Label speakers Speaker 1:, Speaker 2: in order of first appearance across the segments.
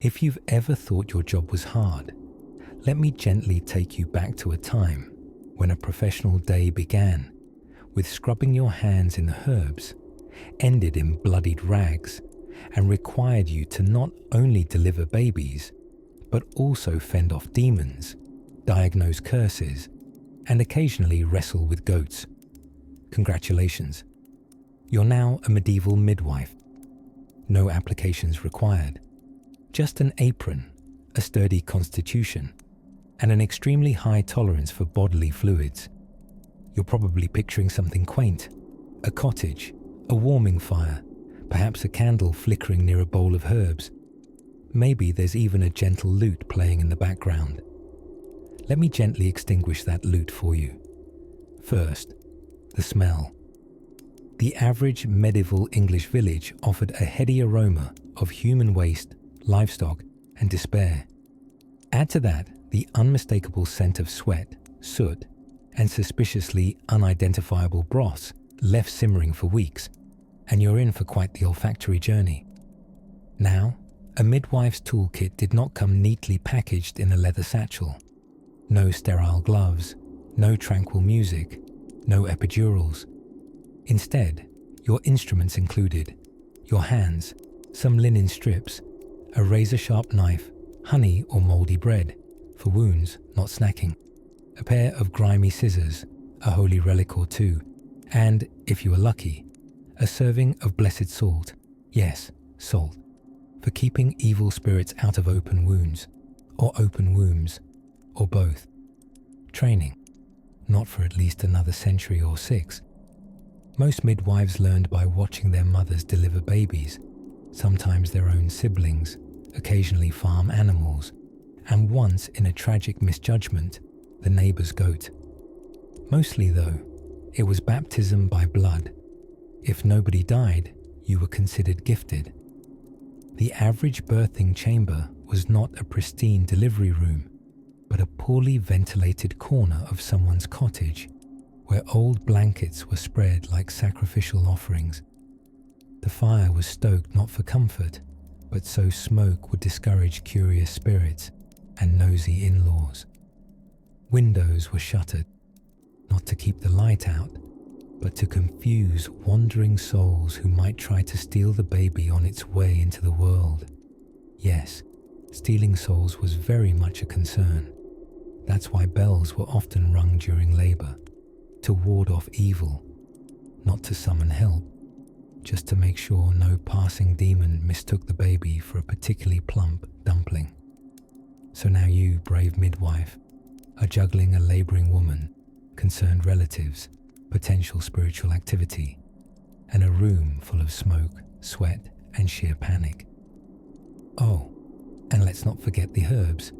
Speaker 1: If you've ever thought your job was hard, let me gently take you back to a time when a professional day began with scrubbing your hands in herbs, ended in bloodied rags, and required you to not only deliver babies, but also fend off demons, diagnose curses, and occasionally wrestle with goats. Congratulations. You're now a medieval midwife. No applications required. Just an apron, a sturdy constitution, and an extremely high tolerance for bodily fluids. You're probably picturing something quaint, a cottage, a warming fire, perhaps a candle flickering near a bowl of herbs. Maybe there's even a gentle lute playing in the background. Let me gently extinguish that lute for you. First, the smell. The average medieval English village offered a heady aroma of human waste, livestock, and despair. Add to that the unmistakable scent of sweat, soot, and suspiciously unidentifiable broths left simmering for weeks, and you're in for quite the olfactory journey. Now, a midwife's toolkit did not come neatly packaged in a leather satchel. No sterile gloves, no tranquil music, no epidurals. Instead, your instruments included your hands, some linen strips, a razor-sharp knife, honey or mouldy bread, for wounds, not snacking, a pair of grimy scissors, a holy relic or two, and, if you were lucky, a serving of blessed salt, yes, salt, for keeping evil spirits out of open wounds, or open wombs, or both. Training, not for at least another century or 6. Most midwives learned by watching their mothers deliver babies, sometimes their own siblings, occasionally farm animals, and once, in a tragic misjudgment, the neighbour's goat. Mostly, though, it was baptism by blood. If nobody died, you were considered gifted. The average birthing chamber was not a pristine delivery room, but a poorly ventilated corner of someone's cottage, where old blankets were spread like sacrificial offerings. The fire was stoked not for comfort, but so smoke would discourage curious spirits and nosy in-laws. Windows were shuttered, not to keep the light out, but to confuse wandering souls who might try to steal the baby on its way into the world. Yes, stealing souls was very much a concern. That's why bells were often rung during labour, to ward off evil, not to summon help, just to make sure no passing demon mistook the baby for a particularly plump dumpling. So now you, brave midwife, are juggling a labouring woman, concerned relatives, potential spiritual activity, and a room full of smoke, sweat, and sheer panic. Oh, and let's not forget the herbs.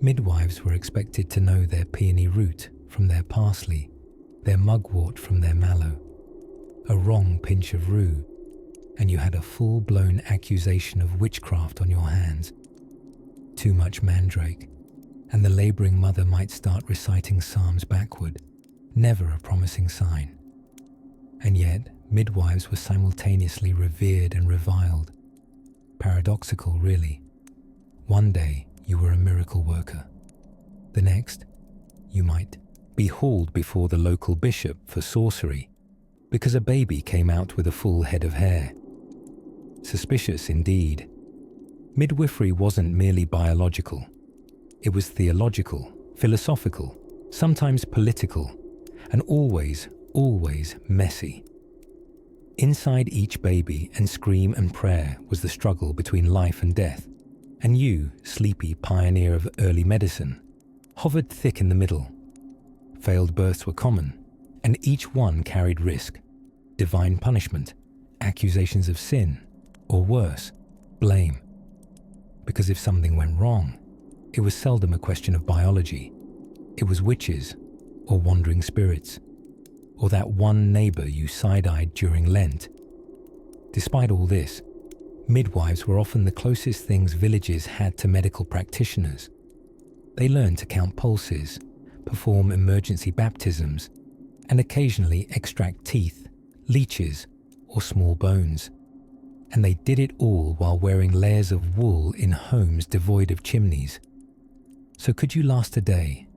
Speaker 1: Midwives were expected to know their peony root from their parsley, their mugwort from their mallow, a wrong pinch of rue, and you had a full-blown accusation of witchcraft on your hands. Too much mandrake, and the labouring mother might start reciting psalms backward, never a promising sign. And yet, midwives were simultaneously revered and reviled. Paradoxical, really. One day, you were a miracle worker. The next, you might be hauled before the local bishop for sorcery because a baby came out with a full head of hair. Suspicious indeed. Midwifery wasn't merely biological. It was theological, philosophical, sometimes political, and always, always messy. Inside each baby and scream and prayer was the struggle between life and death, and you, sleepy pioneer of early medicine, hovered thick in the middle. Failed births were common, and each one carried risk, divine punishment, accusations of sin, or worse, blame. Because if something went wrong, it was seldom a question of biology. It was witches, or wandering spirits, or that one neighbour you side-eyed during Lent. Despite all this, midwives were often the closest things villages had to medical practitioners. They learned to count pulses, perform emergency baptisms, and occasionally extract teeth, leeches, or small bones. And they did it all while wearing layers of wool in homes devoid of chimneys. So could you last a day?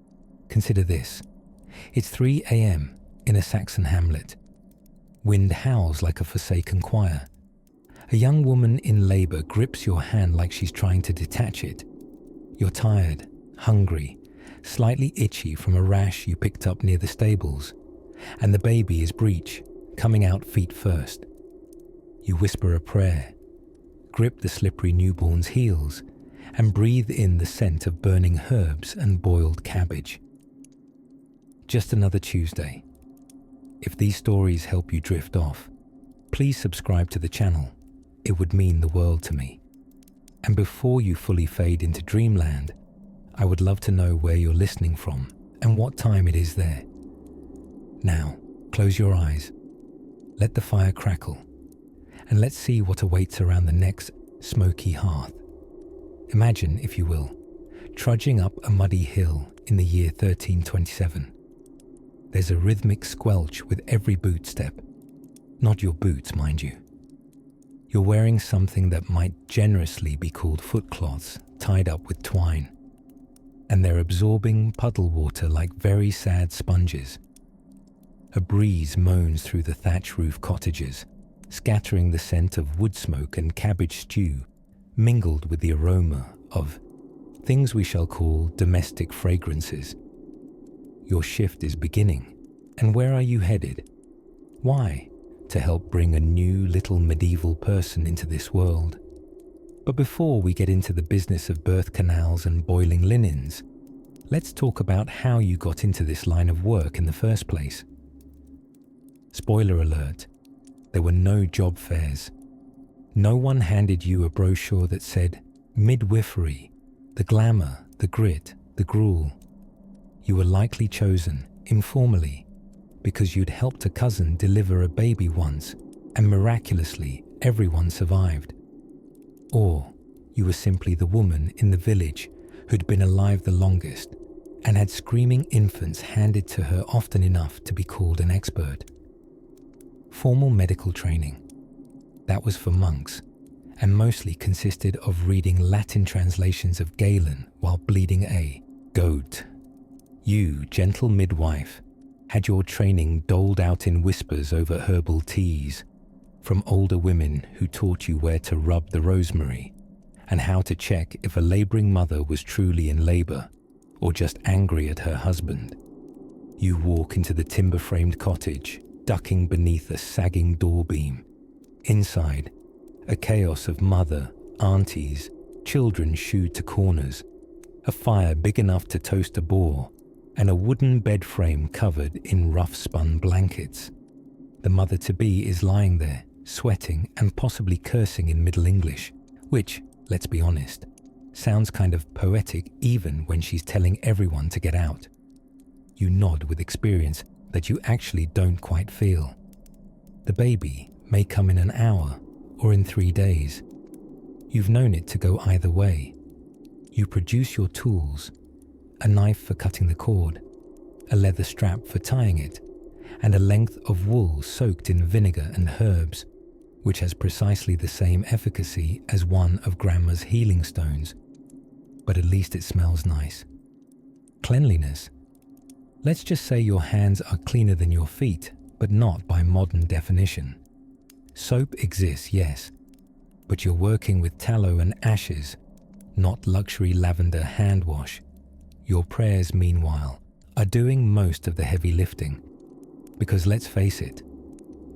Speaker 1: Consider this. It's 3 a.m. in a Saxon hamlet. Wind howls like a forsaken choir. A young woman in labour grips your hand like she's trying to detach it. You're tired, hungry, slightly itchy from a rash you picked up near the stables, and the baby is breech, coming out feet first. You whisper a prayer, grip the slippery newborn's heels, and breathe in the scent of burning herbs and boiled cabbage. Just another Tuesday. If these stories help you drift off, please subscribe to the channel. It would mean the world to me. And before you fully fade into dreamland, I would love to know where you're listening from and what time it is there. Now, close your eyes, let the fire crackle, and let's see what awaits around the next smoky hearth. Imagine, if you will, trudging up a muddy hill in the year 1327. There's a rhythmic squelch with every boot step. Not your boots, mind you. You're wearing something that might generously be called footcloths tied up with twine, and they're absorbing puddle water like very sad sponges. A breeze moans through the thatch roof cottages, scattering the scent of wood smoke and cabbage stew, mingled with the aroma of things we shall call domestic fragrances. Your shift is beginning, and where are you headed? Why? To help bring a new little medieval person into this world. But before we get into the business of birth canals and boiling linens, let's talk about how you got into this line of work in the first place. Spoiler alert, there were no job fairs. No one handed you a brochure that said midwifery, the glamour, the grit, the gruel. You were likely chosen, informally, because you'd helped a cousin deliver a baby once, and miraculously everyone survived. Or you were simply the woman in the village who'd been alive the longest and had screaming infants handed to her often enough to be called an expert. Formal medical training. That was for monks, and mostly consisted of reading Latin translations of Galen while bleeding a goat. You, gentle midwife, had your training doled out in whispers over herbal teas from older women who taught you where to rub the rosemary and how to check if a labouring mother was truly in labour or just angry at her husband. You walk into the timber-framed cottage, ducking beneath a sagging door beam. Inside, a chaos of mother, aunties, children shooed to corners, a fire big enough to toast a boar, and a wooden bed frame covered in rough-spun blankets. The mother-to-be is lying there, sweating and possibly cursing in Middle English, which, let's be honest, sounds kind of poetic even when she's telling everyone to get out. You nod with experience that you actually don't quite feel. The baby may come in an hour or in 3 days. You've known it to go either way. You produce your tools, a knife for cutting the cord, a leather strap for tying it, and a length of wool soaked in vinegar and herbs, which has precisely the same efficacy as one of Grandma's healing stones, but at least it smells nice. Cleanliness. Let's just say your hands are cleaner than your feet, but not by modern definition. Soap exists, yes, but you're working with tallow and ashes, not luxury lavender hand wash. Your prayers, meanwhile, are doing most of the heavy lifting. Because let's face it,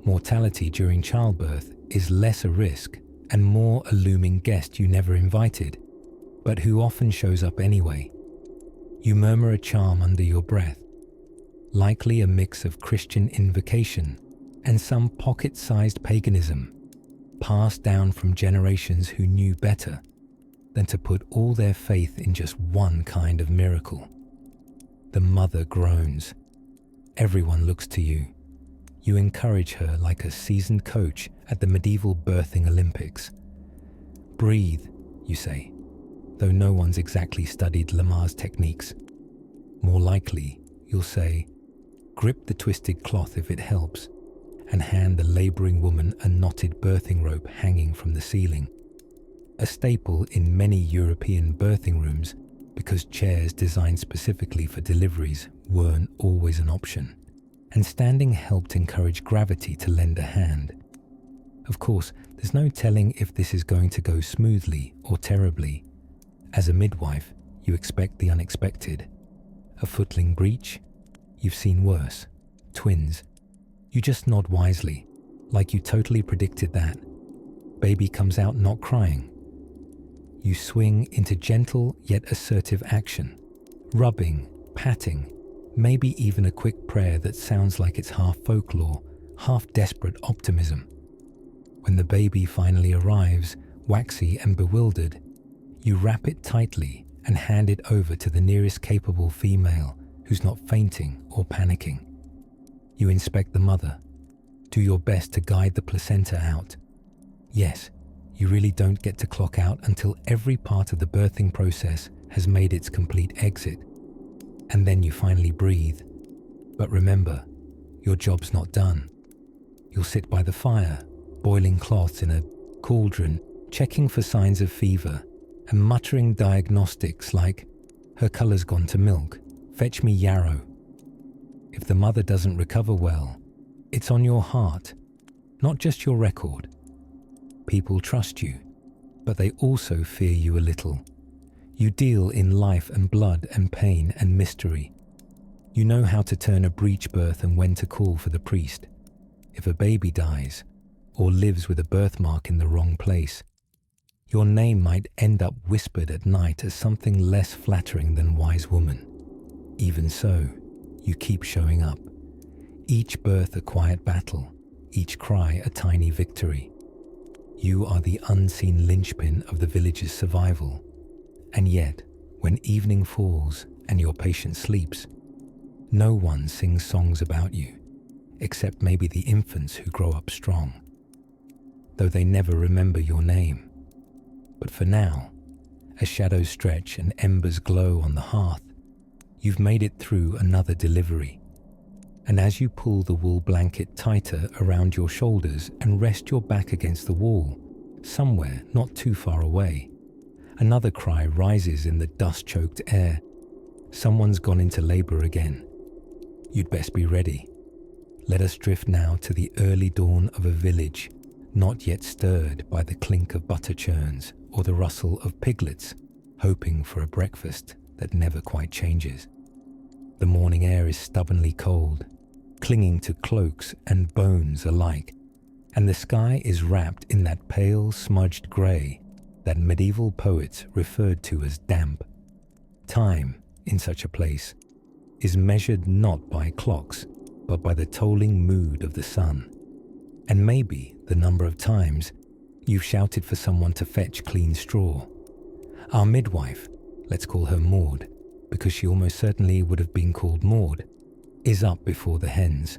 Speaker 1: mortality during childbirth is less a risk and more a looming guest you never invited, but who often shows up anyway. You murmur a charm under your breath, likely a mix of Christian invocation and some pocket-sized paganism, passed down from generations who knew better than to put all their faith in just one kind of miracle. The mother groans. Everyone looks to you. You encourage her like a seasoned coach at the medieval birthing Olympics. Breathe, you say, though no one's exactly studied Lamar's techniques. More likely, you'll say, grip the twisted cloth if it helps, and hand the labouring woman a knotted birthing rope hanging from the ceiling. A staple in many European birthing rooms because chairs designed specifically for deliveries weren't always an option, and standing helped encourage gravity to lend a hand. Of course, there's no telling if this is going to go smoothly or terribly. As a midwife, you expect the unexpected. A footling breech? You've seen worse. Twins? You just nod wisely, like you totally predicted that. Baby comes out not crying. You swing into gentle yet assertive action, rubbing, patting, maybe even a quick prayer that sounds like it's half folklore, half desperate optimism. When the baby finally arrives, waxy and bewildered, you wrap it tightly and hand it over to the nearest capable female who's not fainting or panicking. You inspect the mother. Do your best to guide the placenta out. Yes, you really don't get to clock out until every part of the birthing process has made its complete exit. And then you finally breathe. But remember, your job's not done. You'll sit by the fire, boiling cloths in a cauldron, checking for signs of fever, and muttering diagnostics like, "Her colour's gone to milk, fetch me yarrow." If the mother doesn't recover well, it's on your heart, not just your record. People trust you, but they also fear you a little. You deal in life and blood and pain and mystery. You know how to turn a breech birth and when to call for the priest. If a baby dies, or lives with a birthmark in the wrong place, your name might end up whispered at night as something less flattering than wise woman. Even so, you keep showing up. Each birth a quiet battle, each cry a tiny victory. You are the unseen linchpin of the village's survival. And yet, when evening falls and your patient sleeps, no one sings songs about you, except maybe the infants who grow up strong, though they never remember your name. But for now, as shadows stretch and embers glow on the hearth, you've made it through another delivery. And as you pull the wool blanket tighter around your shoulders and rest your back against the wall, somewhere not too far away, another cry rises in the dust-choked air. Someone's gone into labour again. You'd best be ready. Let us drift now to the early dawn of a village, not yet stirred by the clink of butter churns or the rustle of piglets, hoping for a breakfast that never quite changes. The morning air is stubbornly cold, clinging to cloaks and bones alike, and the sky is wrapped in that pale, smudged grey that medieval poets referred to as damp. Time, in such a place, is measured not by clocks, but by the tolling mood of the sun, and maybe the number of times you've shouted for someone to fetch clean straw. Our midwife, let's call her Maud, because she almost certainly would have been called Maud, is up before the hens.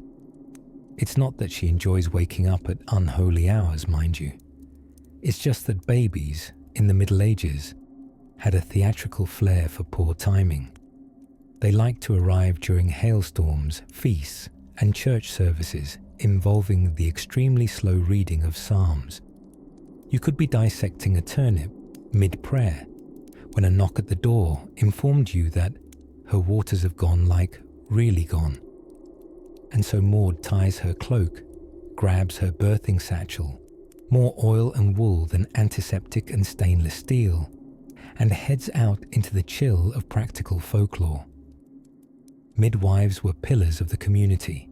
Speaker 1: It's not that she enjoys waking up at unholy hours, mind you. It's just that babies, in the Middle Ages, had a theatrical flair for poor timing. They liked to arrive during hailstorms, feasts, and church services involving the extremely slow reading of psalms. You could be dissecting a turnip mid-prayer when a knock at the door informed you that her waters have gone, like really gone. And so Maud ties her cloak, grabs her birthing satchel, more oil and wool than antiseptic and stainless steel, and heads out into the chill of practical folklore. Midwives were pillars of the community,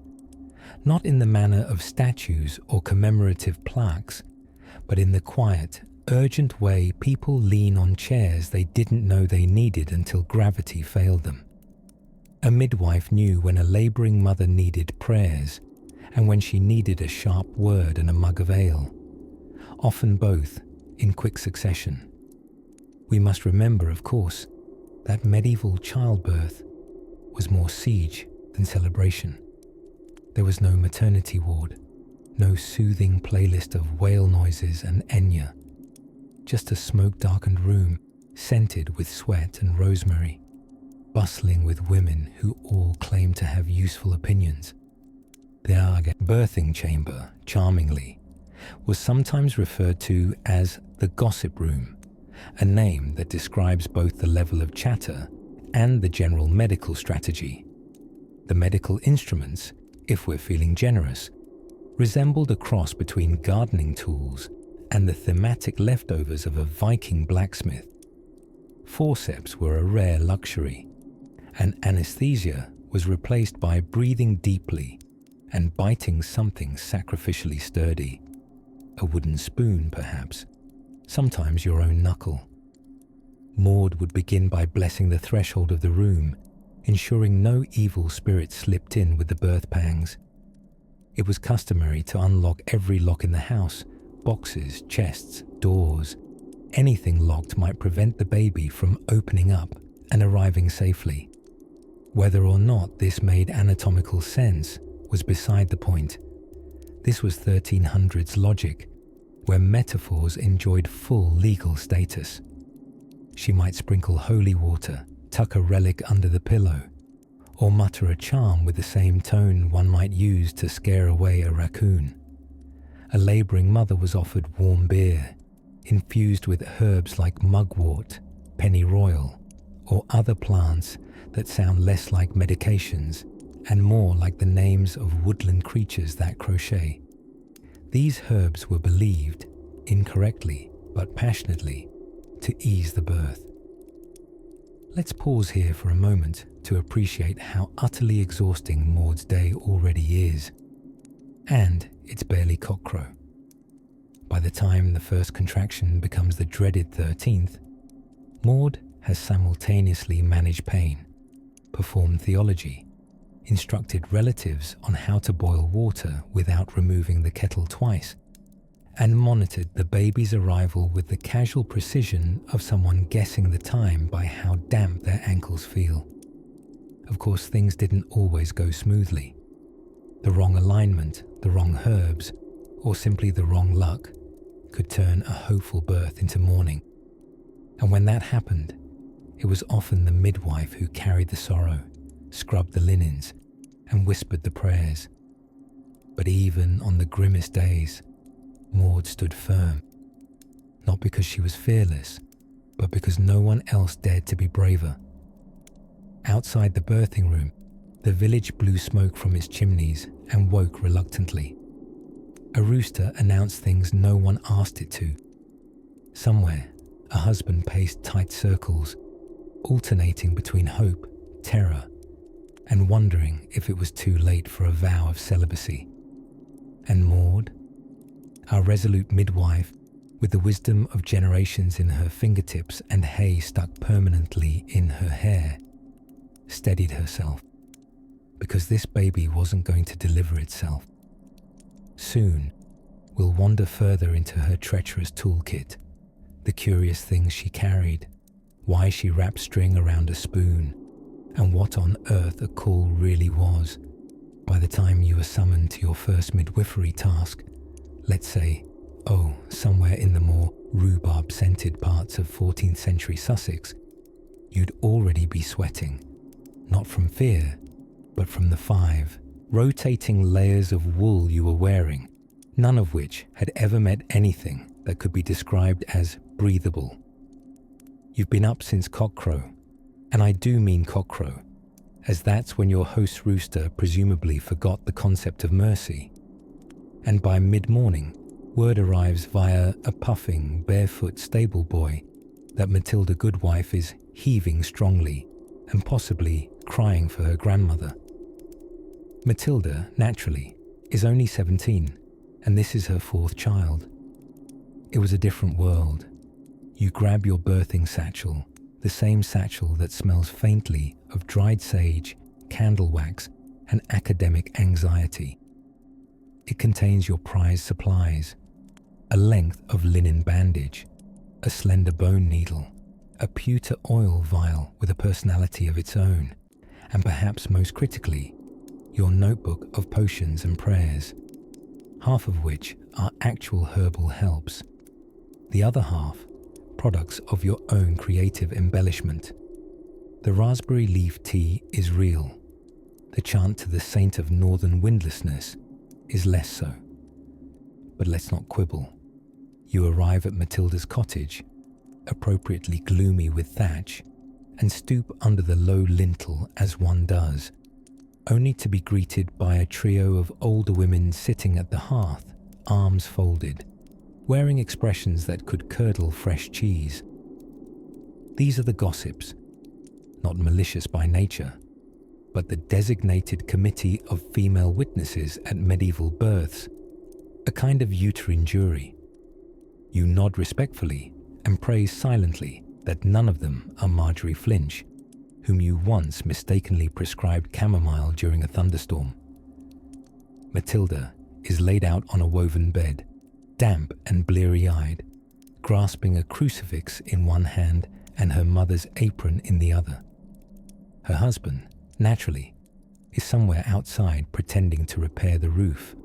Speaker 1: not in the manner of statues or commemorative plaques, but in the quiet, urgent way people lean on chairs they didn't know they needed until gravity failed them. A midwife knew when a labouring mother needed prayers and when she needed a sharp word and a mug of ale, often both in quick succession. We must remember, of course, that medieval childbirth was more siege than celebration. There was no maternity ward, no soothing playlist of whale noises and Enya, just a smoke-darkened room scented with sweat and rosemary, bustling with women who all claimed to have useful opinions. The birthing chamber, charmingly, was sometimes referred to as the gossip room, a name that describes both the level of chatter and the general medical strategy. The medical instruments, if we're feeling generous, resembled a cross between gardening tools and the thematic leftovers of a Viking blacksmith. Forceps were a rare luxury, and anesthesia was replaced by breathing deeply and biting something sacrificially sturdy. A wooden spoon, perhaps, sometimes your own knuckle. Maud would begin by blessing the threshold of the room, ensuring no evil spirit slipped in with the birth pangs. It was customary to unlock every lock in the house, boxes, chests, doors. Anything locked might prevent the baby from opening up and arriving safely. Whether or not this made anatomical sense was beside the point. This was 1300s logic, where metaphors enjoyed full legal status. She might sprinkle holy water, tuck a relic under the pillow, or mutter a charm with the same tone one might use to scare away a raccoon. A labouring mother was offered warm beer, infused with herbs like mugwort, pennyroyal, or other plants that sound less like medications and more like the names of woodland creatures that crochet. These herbs were believed, incorrectly but passionately, to ease the birth. Let's pause here for a moment to appreciate how utterly exhausting Maud's day already is. And it's barely cockcrow. By the time the first contraction becomes the dreaded 13th, Maud has simultaneously managed pain, performed theology, instructed relatives on how to boil water without removing the kettle twice, and monitored the baby's arrival with the casual precision of someone guessing the time by how damp their ankles feel. Of course, things didn't always go smoothly. The wrong alignment, the wrong herbs, or simply the wrong luck could turn a hopeful birth into mourning. And when that happened, it was often the midwife who carried the sorrow, scrubbed the linens, and whispered the prayers. But even on the grimmest days, Maud stood firm, not because she was fearless, but because no one else dared to be braver. Outside the birthing room, the village blew smoke from its chimneys and woke reluctantly. A rooster announced things no one asked it to. Somewhere, a husband paced tight circles, alternating between hope, terror, and wondering if it was too late for a vow of celibacy. And Maud, our resolute midwife, with the wisdom of generations in her fingertips and hay stuck permanently in her hair, steadied herself, because this baby wasn't going to deliver itself. Soon, we'll wander further into her treacherous toolkit, the curious things she carried, why she wrapped string around a spoon, and what on earth a call really was. By the time you were summoned to your first midwifery task, let's say, somewhere in the more rhubarb-scented parts of 14th century Sussex, you'd already be sweating, not from fear, but from the 5 rotating layers of wool you were wearing, none of which had ever met anything that could be described as breathable. You've been up since cockcrow, and I do mean cockcrow, as that's when your host's rooster presumably forgot the concept of mercy. And by mid-morning, word arrives via a puffing, barefoot stable boy that Matilda Goodwife is heaving strongly and possibly crying for her grandmother. Matilda, naturally, is only 17, and this is her 4th child. It was a different world. You grab your birthing satchel, the same satchel that smells faintly of dried sage, candle wax, and academic anxiety. It contains your prized supplies, a length of linen bandage, a slender bone needle, a pewter oil vial with a personality of its own, and perhaps most critically, your notebook of potions and prayers, half of which are actual herbal helps, the other half products of your own creative embellishment. The raspberry leaf tea is real, The chant to the saint of northern windlessness is less so. But let's not quibble. You arrive at Matilda's cottage, appropriately gloomy with thatch, and stoop under the low lintel as one does, only to be greeted by a trio of older women sitting at the hearth, arms folded, wearing expressions that could curdle fresh cheese. These are the gossips, not malicious by nature, but the designated committee of female witnesses at medieval births, a kind of uterine jury. You nod respectfully and praise silently that none of them are Marjorie Flinch, whom you once mistakenly prescribed chamomile during a thunderstorm. Matilda is laid out on a woven bed, damp and bleary-eyed, grasping a crucifix in one hand and her mother's apron in the other. Her husband, naturally, is somewhere outside pretending to repair the roof.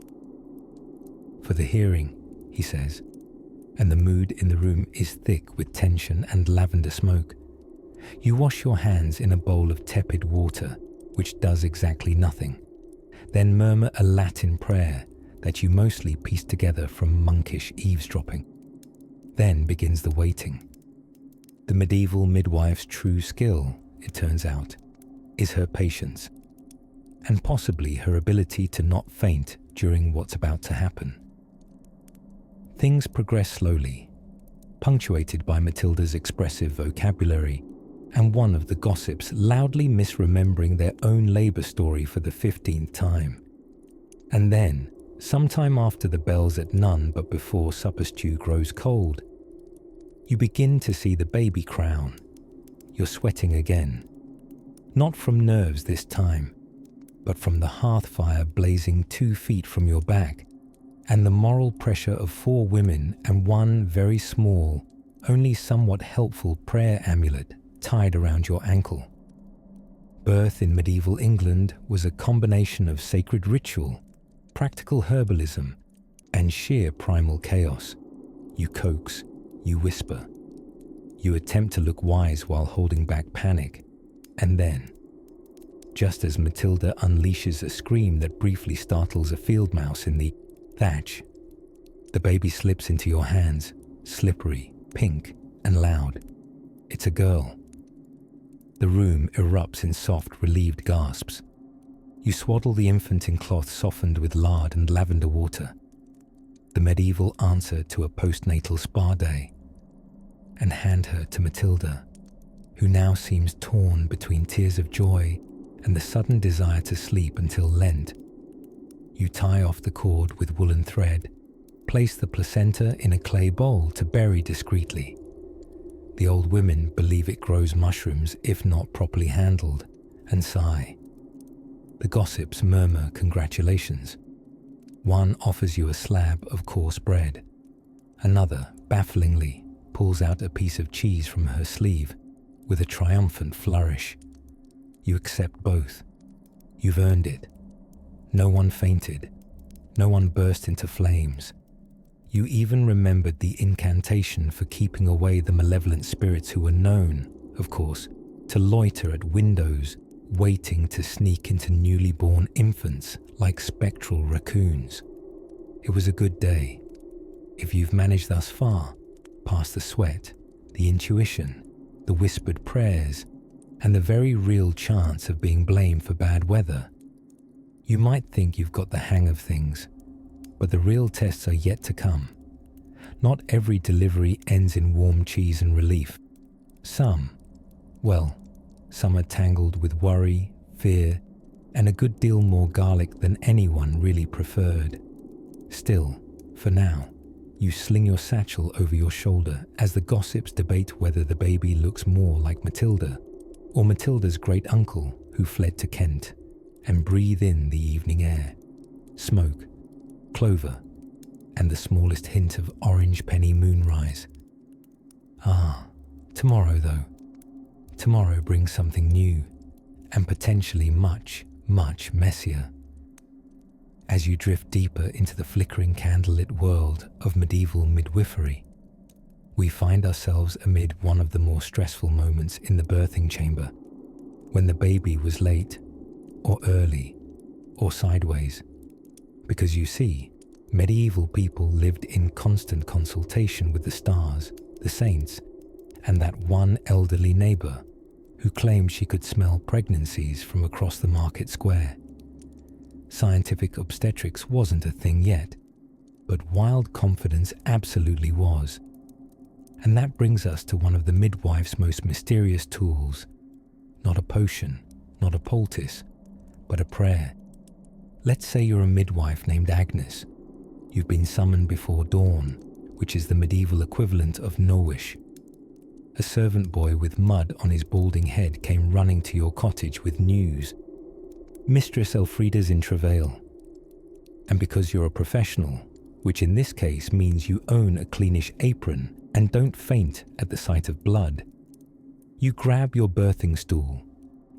Speaker 1: For the hearing, he says, and the mood in the room is thick with tension and lavender smoke. You wash your hands in a bowl of tepid water, which does exactly nothing, then murmur a Latin prayer that you mostly piece together from monkish eavesdropping. Then begins the waiting. The medieval midwife's true skill, it turns out, is her patience, and possibly her ability to not faint during what's about to happen. Things progress slowly, punctuated by Matilda's expressive vocabulary and one of the gossips loudly misremembering their own labour story for the 15th time. And then, sometime after the bells at none but before supper stew grows cold, you begin to see the baby crown. You're sweating again. Not from nerves this time, but from the hearth fire blazing 2 feet from your back, and the moral pressure of 4 women and one very small, only somewhat helpful prayer amulet tied around your ankle. Birth in medieval England was a combination of sacred ritual, practical herbalism, and sheer primal chaos. You coax, you whisper, you attempt to look wise while holding back panic, and then, just as Matilda unleashes a scream that briefly startles a field mouse in the thatch, the baby slips into your hands, slippery, pink, and loud. It's a girl. The room erupts in soft, relieved gasps. You swaddle the infant in cloth softened with lard and lavender water, the medieval answer to a postnatal spa day, and hand her to Matilda, who now seems torn between tears of joy and the sudden desire to sleep until Lent. You tie off the cord with woolen thread, place the placenta in a clay bowl to bury discreetly. The old women believe it grows mushrooms if not properly handled, and sigh. The gossips murmur congratulations. One offers you a slab of coarse bread. Another, bafflingly, pulls out a piece of cheese from her sleeve with a triumphant flourish. You accept both. You've earned it. No one fainted. No one burst into flames. You even remembered the incantation for keeping away the malevolent spirits who were known, of course, to loiter at windows, waiting to sneak into newly born infants like spectral raccoons. It was a good day. If you've managed thus far, past the sweat, the intuition, the whispered prayers, and the very real chance of being blamed for bad weather, you might think you've got the hang of things, but the real tests are yet to come. Not every delivery ends in warm cheese and relief. Some are tangled with worry, fear, and a good deal more garlic than anyone really preferred. Still, for now, you sling your satchel over your shoulder as the gossips debate whether the baby looks more like Matilda or Matilda's great uncle who fled to Kent, and breathe in the evening air, smoke, clover, and the smallest hint of orange penny moonrise. Tomorrow though. Tomorrow brings something new, and potentially much, much messier. As you drift deeper into the flickering candlelit world of medieval midwifery, we find ourselves amid one of the more stressful moments in the birthing chamber, when the baby was late, or early, or sideways. Because you see, medieval people lived in constant consultation with the stars, the saints, and that one elderly neighbour who claimed she could smell pregnancies from across the market square. Scientific obstetrics wasn't a thing yet, but wild confidence absolutely was. And that brings us to one of the midwife's most mysterious tools. Not a potion, not a poultice, but a prayer. Let's say you're a midwife named Agnes. You've been summoned before dawn, which is the medieval equivalent of Nowish. A servant boy with mud on his balding head came running to your cottage with news. Mistress Elfrida's in travail. And because you're a professional, which in this case means you own a cleanish apron and don't faint at the sight of blood, you grab your birthing stool,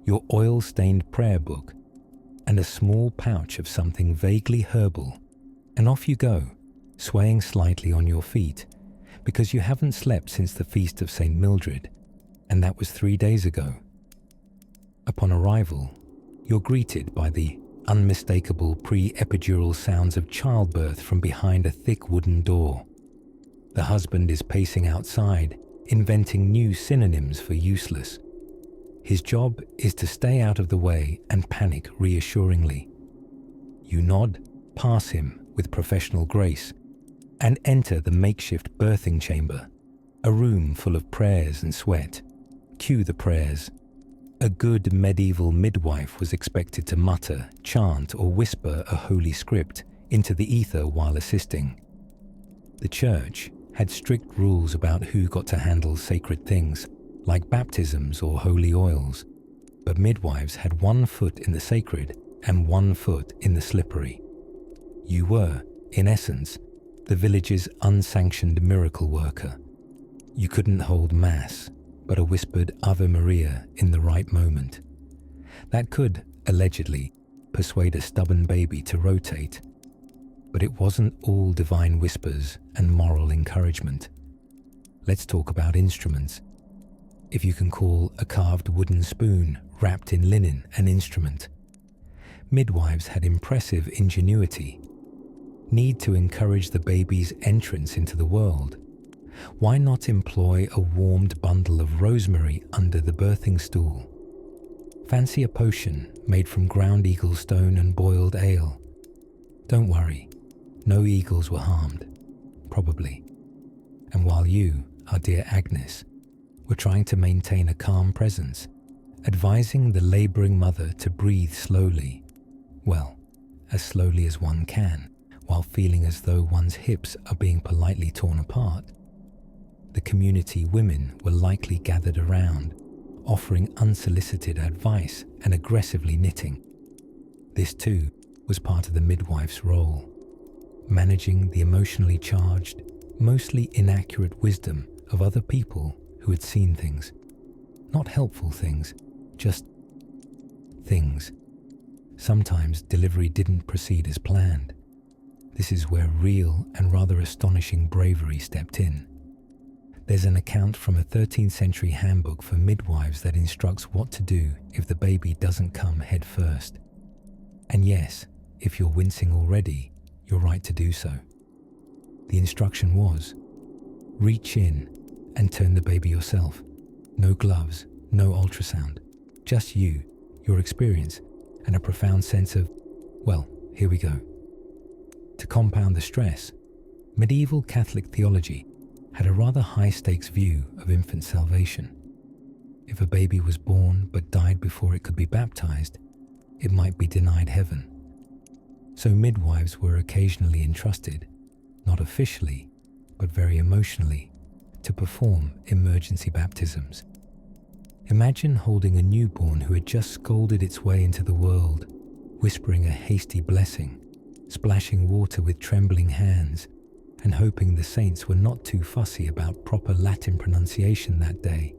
Speaker 1: your oil-stained prayer book, and a small pouch of something vaguely herbal, and off you go, swaying slightly on your feet, because you haven't slept since the feast of St. Mildred, and that was 3 days ago. Upon arrival, you're greeted by the unmistakable pre-epidural sounds of childbirth from behind a thick wooden door. The husband is pacing outside, inventing new synonyms for useless. His job is to stay out of the way and panic reassuringly. You nod, pass him with professional grace, and enter the makeshift birthing chamber, a room full of prayers and sweat. Cue the prayers. A good medieval midwife was expected to mutter, chant, or whisper a holy script into the ether while assisting. The church had strict rules about who got to handle sacred things, like baptisms or holy oils, but midwives had 1 foot in the sacred and 1 foot in the slippery. You were, in essence, the village's unsanctioned miracle worker. You couldn't hold mass, but a whispered Ave Maria in the right moment. That could, allegedly, persuade a stubborn baby to rotate. But it wasn't all divine whispers and moral encouragement. Let's talk about instruments. If you can call a carved wooden spoon wrapped in linen an instrument. Midwives had impressive ingenuity. Need to encourage the baby's entrance into the world. Why not employ a warmed bundle of rosemary under the birthing stool? Fancy a potion made from ground eagle stone and boiled ale. Don't worry, no eagles were harmed, probably. And while you, our dear Agnes, were trying to maintain a calm presence, advising the labouring mother to breathe slowly, well, as slowly as one can, while feeling as though one's hips are being politely torn apart, the community women were likely gathered around, offering unsolicited advice and aggressively knitting. This too was part of the midwife's role, managing the emotionally charged, mostly inaccurate wisdom of other people who had seen things. Not helpful things, just things. Sometimes delivery didn't proceed as planned. This is where real and rather astonishing bravery stepped in. There's an account from a 13th century handbook for midwives that instructs what to do if the baby doesn't come head first. And yes, if you're wincing already, you're right to do so. The instruction was, reach in and turn the baby yourself. No gloves, no ultrasound. Just you, your experience, and a profound sense of, well, here we go. To compound the stress, medieval Catholic theology had a rather high-stakes view of infant salvation. If a baby was born but died before it could be baptized, it might be denied heaven. So midwives were occasionally entrusted, not officially, but very emotionally, to perform emergency baptisms. Imagine holding a newborn who had just scolded its way into the world, whispering a hasty blessing, splashing water with trembling hands, and hoping the saints were not too fussy about proper Latin pronunciation that day.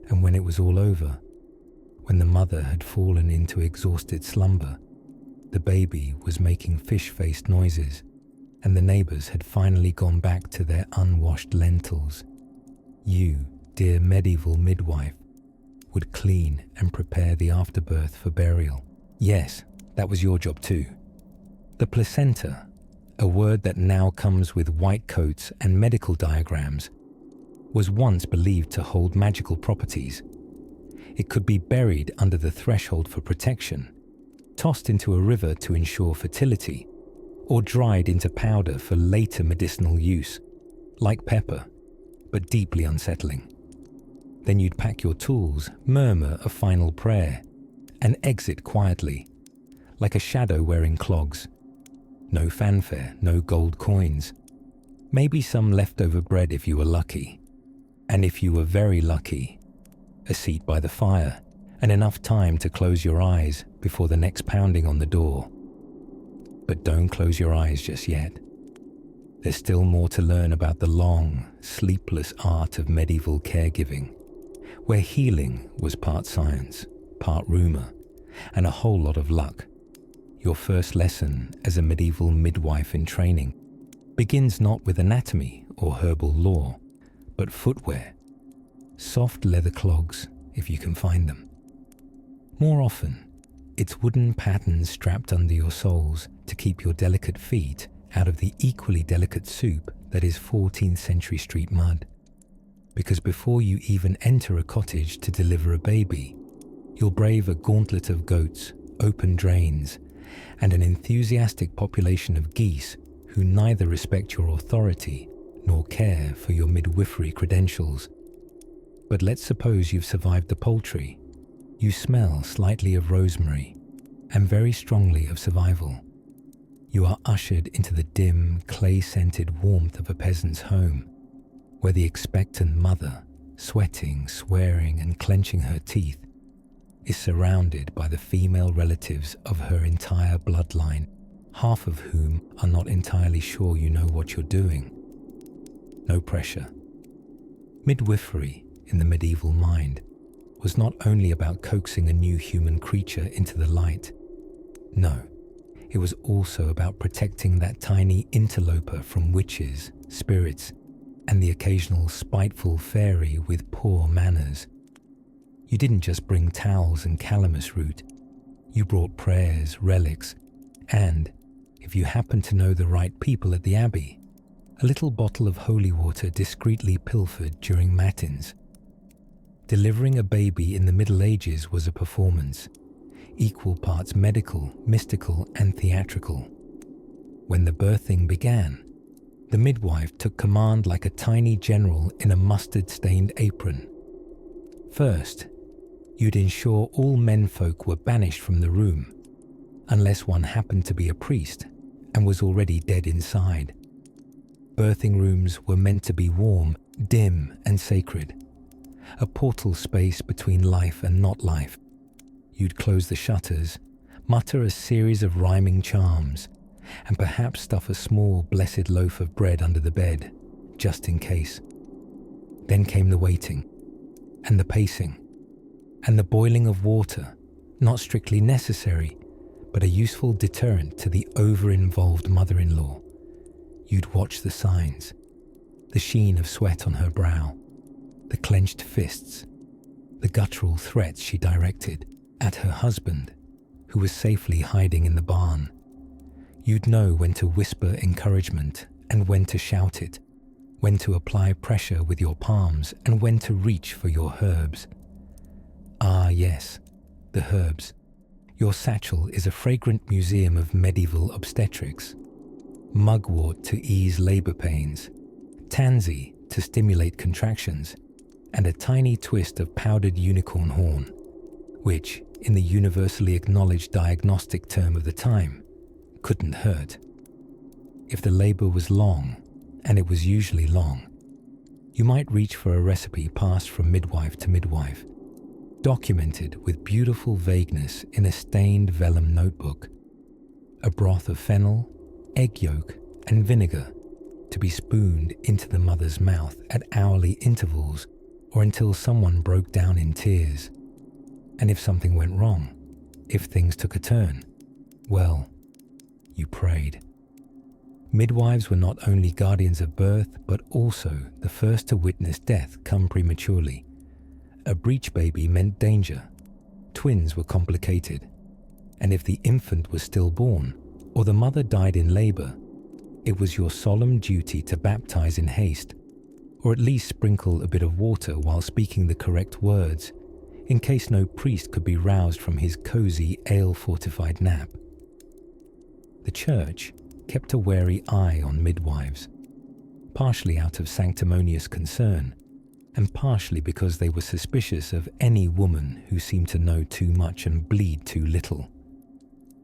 Speaker 1: And when it was all over, when the mother had fallen into exhausted slumber, the baby was making fish-faced noises, and the neighbours had finally gone back to their unwashed lentils, you, dear medieval midwife, would clean and prepare the afterbirth for burial. Yes, that was your job too. The placenta, a word that now comes with white coats and medical diagrams, was once believed to hold magical properties. It could be buried under the threshold for protection, tossed into a river to ensure fertility, or dried into powder for later medicinal use, like pepper, but deeply unsettling. Then you'd pack your tools, murmur a final prayer, and exit quietly, like a shadow wearing clogs. No fanfare, no gold coins. Maybe some leftover bread if you were lucky. And if you were very lucky, a seat by the fire and enough time to close your eyes before the next pounding on the door. But don't close your eyes just yet. There's still more to learn about the long, sleepless art of medieval caregiving, where healing was part science, part rumor, and a whole lot of luck. Your first lesson as a medieval midwife in training begins not with anatomy or herbal lore, but footwear, soft leather clogs if you can find them. More often, it's wooden patterns strapped under your soles to keep your delicate feet out of the equally delicate soup that is 14th century street mud. Because before you even enter a cottage to deliver a baby, you'll brave a gauntlet of goats, open drains, and an enthusiastic population of geese who neither respect your authority nor care for your midwifery credentials. But let's suppose you've survived the poultry. You smell slightly of rosemary and very strongly of survival. You are ushered into the dim, clay-scented warmth of a peasant's home, where the expectant mother, sweating, swearing, and clenching her teeth, is surrounded by the female relatives of her entire bloodline, half of whom are not entirely sure you know what you're doing. No pressure. Midwifery, in the medieval mind, was not only about coaxing a new human creature into the light. No, it was also about protecting that tiny interloper from witches, spirits, and the occasional spiteful fairy with poor manners. You didn't just bring towels and calamus root. You brought prayers, relics, and, if you happened to know the right people at the abbey, a little bottle of holy water discreetly pilfered during matins. Delivering a baby in the Middle Ages was a performance, equal parts medical, mystical, and theatrical. When the birthing began, the midwife took command like a tiny general in a mustard-stained apron. First, you'd ensure all menfolk were banished from the room, unless one happened to be a priest and was already dead inside. Birthing rooms were meant to be warm, dim, and sacred, a portal space between life and not life. You'd close the shutters, mutter a series of rhyming charms, and perhaps stuff a small blessed loaf of bread under the bed, just in case. Then came the waiting, and the pacing, and the boiling of water, not strictly necessary, but a useful deterrent to the over-involved mother-in-law. You'd watch the signs, the sheen of sweat on her brow, the clenched fists, the guttural threats she directed at her husband, who was safely hiding in the barn. You'd know when to whisper encouragement and when to shout it, when to apply pressure with your palms and when to reach for your herbs. Ah yes, the herbs. Your satchel is a fragrant museum of medieval obstetrics. Mugwort to ease labor pains, tansy to stimulate contractions, and a tiny twist of powdered unicorn horn, which, in the universally acknowledged diagnostic term of the time, couldn't hurt. If the labor was long, and it was usually long, you might reach for a recipe passed from midwife to midwife, documented with beautiful vagueness in a stained vellum notebook. A broth of fennel, egg yolk, and vinegar to be spooned into the mother's mouth at hourly intervals or until someone broke down in tears. And if something went wrong, if things took a turn, well, you prayed. Midwives were not only guardians of birth, but also the first to witness death come prematurely. A breech baby meant danger. Twins were complicated. And if the infant was stillborn, or the mother died in labor, it was your solemn duty to baptize in haste, or at least sprinkle a bit of water while speaking the correct words, in case no priest could be roused from his cozy, ale-fortified nap. The church kept a wary eye on midwives, partially out of sanctimonious concern, and partially because they were suspicious of any woman who seemed to know too much and bleed too little.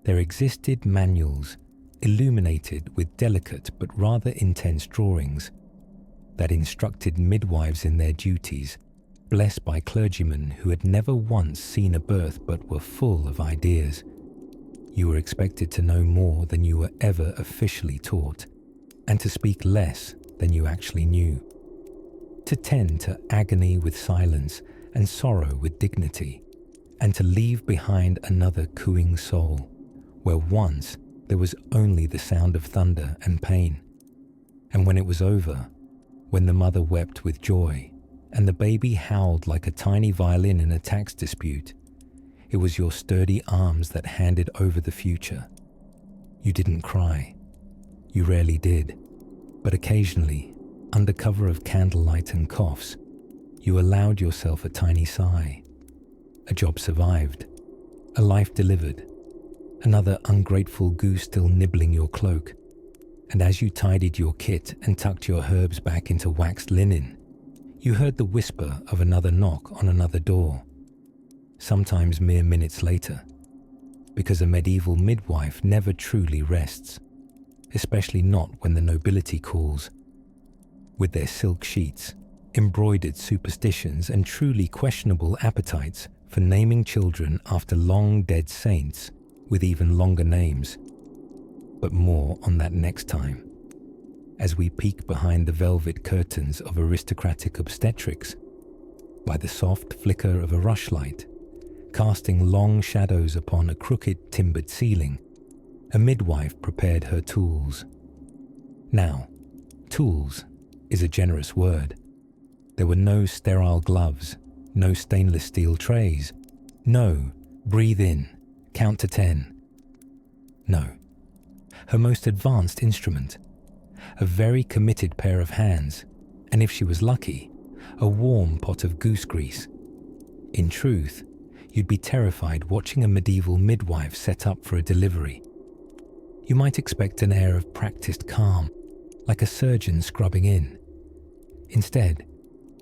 Speaker 1: There existed manuals, illuminated with delicate but rather intense drawings, that instructed midwives in their duties, blessed by clergymen who had never once seen a birth but were full of ideas. You were expected to know more than you were ever officially taught, and to speak less than you actually knew. To tend to agony with silence and sorrow with dignity, and to leave behind another cooing soul, where once there was only the sound of thunder and pain. And when it was over, when the mother wept with joy, and the baby howled like a tiny violin in a tax dispute, it was your sturdy arms that handed over the future. You didn't cry. You rarely did. But occasionally, under cover of candlelight and coughs, you allowed yourself a tiny sigh. A job survived. A life delivered. Another ungrateful goose still nibbling your cloak. And as you tidied your kit and tucked your herbs back into waxed linen, you heard the whisper of another knock on another door, sometimes mere minutes later, because a medieval midwife never truly rests, especially not when the nobility calls. With their silk sheets, embroidered superstitions, and truly questionable appetites for naming children after long-dead saints with even longer names. But more on that next time, as we peek behind the velvet curtains of aristocratic obstetrics, by the soft flicker of a rushlight, casting long shadows upon a crooked timbered ceiling, a midwife prepared her tools. Now, tools is a generous word. There were no sterile gloves, no stainless steel trays, no breathe in, count to 10. No. Her most advanced instrument, a very committed pair of hands, and if she was lucky, a warm pot of goose grease. In truth, you'd be terrified watching a medieval midwife set up for a delivery. You might expect an air of practiced calm, like a surgeon scrubbing in. Instead,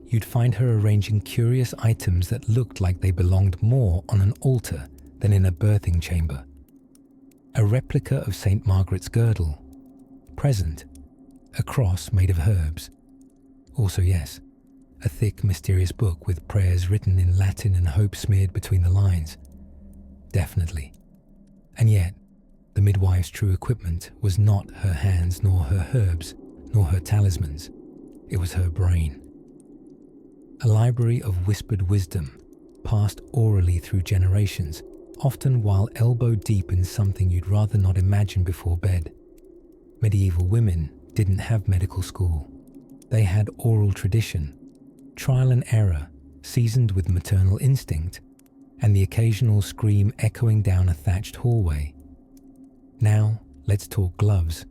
Speaker 1: you'd find her arranging curious items that looked like they belonged more on an altar than in a birthing chamber. A replica of St. Margaret's girdle, present, a cross made of herbs. Also, yes, a thick, mysterious book with prayers written in Latin and hope smeared between the lines. Definitely. And yet, the midwife's true equipment was not her hands, nor her herbs, nor her talismans. It was her brain. A library of whispered wisdom, passed orally through generations, often while elbow deep in something you'd rather not imagine before bed. Medieval women didn't have medical school. They had oral tradition, trial and error, seasoned with maternal instinct, and the occasional scream echoing down a thatched hallway. Now, let's talk gloves,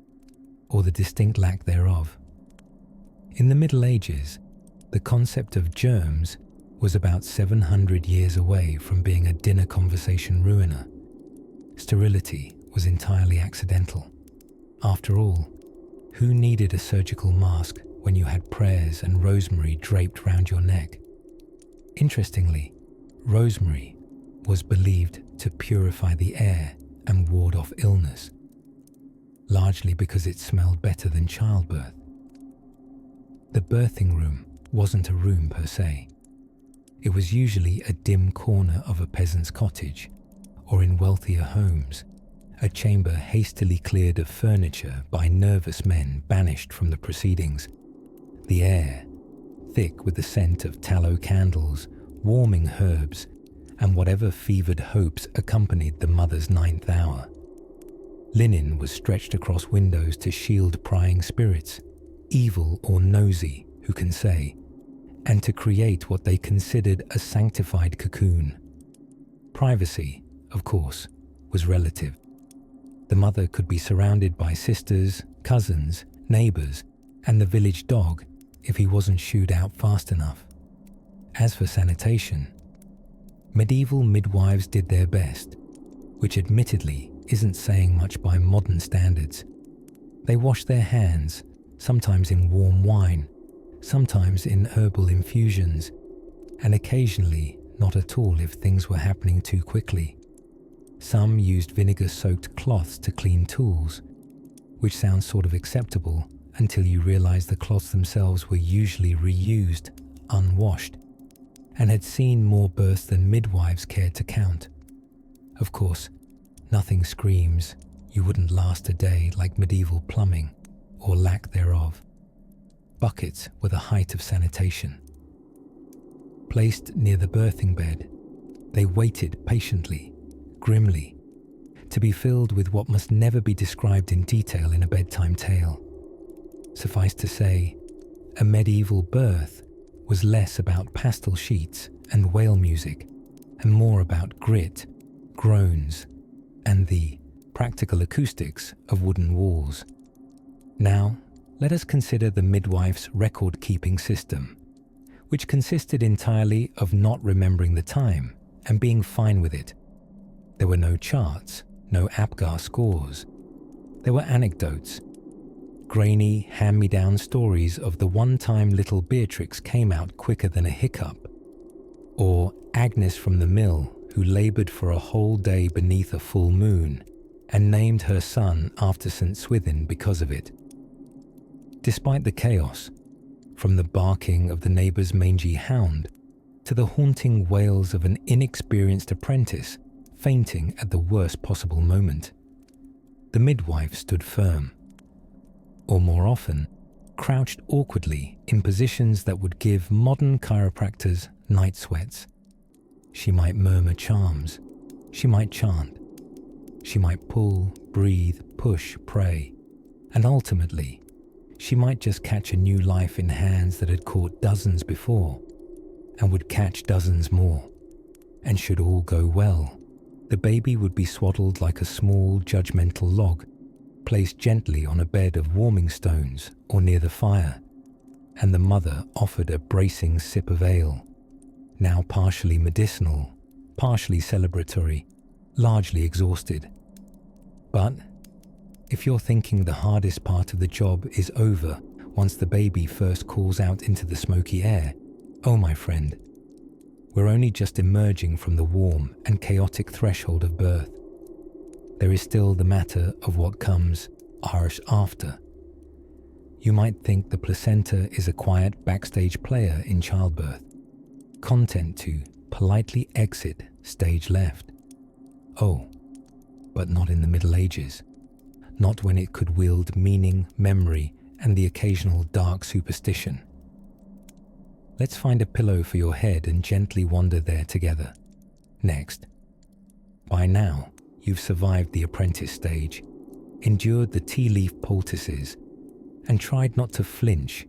Speaker 1: or the distinct lack thereof. In the Middle Ages, the concept of germs was about 700 years away from being a dinner conversation ruiner. Sterility was entirely accidental. After all, who needed a surgical mask when you had prayers and rosemary draped round your neck? Interestingly, rosemary was believed to purify the air and ward off illness, largely because it smelled better than childbirth. The birthing room wasn't a room per se. It was usually a dim corner of a peasant's cottage, or in wealthier homes, a chamber hastily cleared of furniture by nervous men banished from the proceedings. The air, thick with the scent of tallow candles, warming herbs, and whatever fevered hopes accompanied the mother's 9th hour. Linen was stretched across windows to shield prying spirits, evil or nosy, who can say, and to create what they considered a sanctified cocoon. Privacy, of course, was relative. The mother could be surrounded by sisters, cousins, neighbors, and the village dog if he wasn't shooed out fast enough. As for sanitation, medieval midwives did their best, which admittedly isn't saying much by modern standards. They washed their hands, sometimes in warm wine, sometimes in herbal infusions, and occasionally not at all if things were happening too quickly. Some used vinegar-soaked cloths to clean tools, which sounds sort of acceptable until you realize the cloths themselves were usually reused, unwashed, and had seen more births than midwives cared to count. Of course, nothing screams you wouldn't last a day like medieval plumbing, or lack thereof. Buckets were the height of sanitation. Placed near the birthing bed, they waited patiently, grimly, to be filled with what must never be described in detail in a bedtime tale. Suffice to say, a medieval birth was less about pastel sheets and wail music, and more about grit, groans, and the practical acoustics of wooden walls. Now, let us consider the midwife's record-keeping system, which consisted entirely of not remembering the time and being fine with it. There were no charts, no APGAR scores. There were anecdotes, grainy, hand-me-down stories of the one time little Beatrix came out quicker than a hiccup, or Agnes from the mill who laboured for a whole day beneath a full moon and named her son after St. Swithin because of it. Despite the chaos, from the barking of the neighbour's mangy hound to the haunting wails of an inexperienced apprentice fainting at the worst possible moment, the midwife stood firm, or more often, crouched awkwardly in positions that would give modern chiropractors night sweats. She might murmur charms, she might chant, she might pull, breathe, push, pray, and ultimately, she might just catch a new life in hands that had caught dozens before, and would catch dozens more. And should all go well, the baby would be swaddled like a small, judgmental log, placed gently on a bed of warming stones or near the fire, and the mother offered a bracing sip of ale, now partially medicinal, partially celebratory, largely exhausted. But if you're thinking the hardest part of the job is over once the baby first calls out into the smoky air, oh my friend, we're only just emerging from the warm and chaotic threshold of birth. There is still the matter of what comes Irish after. You might think the placenta is a quiet backstage player in childbirth, content to politely exit stage left. Oh, but not in the Middle Ages. Not when it could wield meaning, memory, and the occasional dark superstition. Let's find a pillow for your head and gently wander there together. Next. By now, you've survived the apprentice stage, endured the tea leaf poultices, and tried not to flinch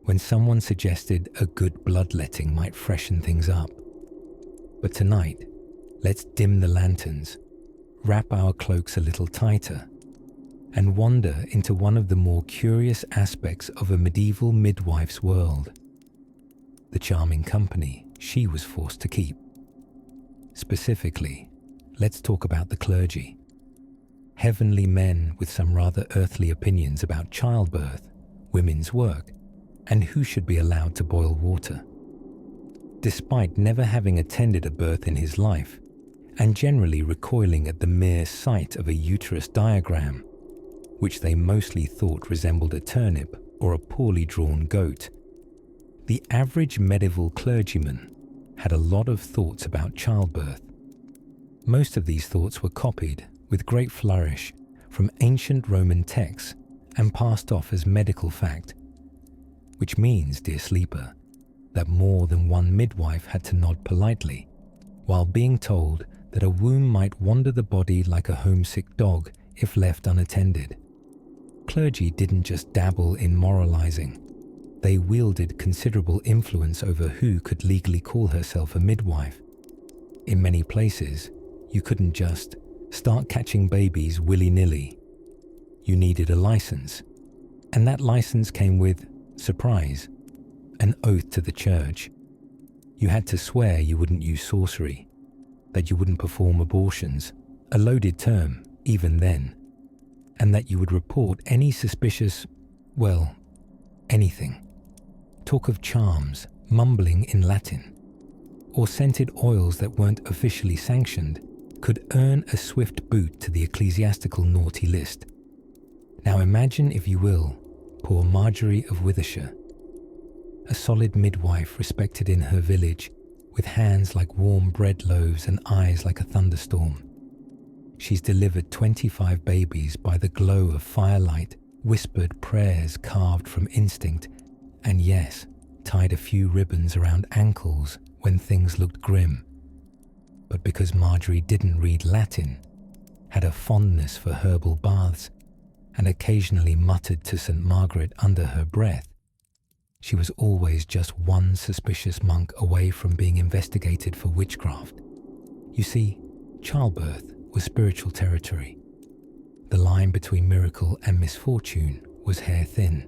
Speaker 1: when someone suggested a good bloodletting might freshen things up. But tonight, let's dim the lanterns, wrap our cloaks a little tighter, and wander into one of the more curious aspects of a medieval midwife's world. The charming company she was forced to keep. Specifically, let's talk about the clergy. Heavenly men with some rather earthly opinions about childbirth, women's work, and who should be allowed to boil water. Despite never having attended a birth in his life, and generally recoiling at the mere sight of a uterus diagram, which they mostly thought resembled a turnip or a poorly drawn goat, the average medieval clergyman had a lot of thoughts about childbirth. Most of these thoughts were copied with great flourish from ancient Roman texts and passed off as medical fact, which means, dear sleeper, that more than one midwife had to nod politely while being told that a womb might wander the body like a homesick dog if left unattended. Clergy didn't just dabble in moralizing. They wielded considerable influence over who could legally call herself a midwife. In many places, you couldn't just start catching babies willy-nilly. You needed a license, and that license came with, surprise, an oath to the church. You had to swear you wouldn't use sorcery, that you wouldn't perform abortions, a loaded term even then, and that you would report any suspicious, well, anything. Talk of charms, mumbling in Latin, or scented oils that weren't officially sanctioned could earn a swift boot to the ecclesiastical naughty list. Now imagine, if you will, poor Marjorie of Withershire, a solid midwife respected in her village, with hands like warm bread loaves and eyes like a thunderstorm. She's delivered 25 babies by the glow of firelight, whispered prayers carved from instinct, and yes, tied a few ribbons around ankles when things looked grim. But because Marjorie didn't read Latin, had a fondness for herbal baths, and occasionally muttered to St. Margaret under her breath, she was always just one suspicious monk away from being investigated for witchcraft. You see, childbirth was spiritual territory. The line between miracle and misfortune was hair-thin.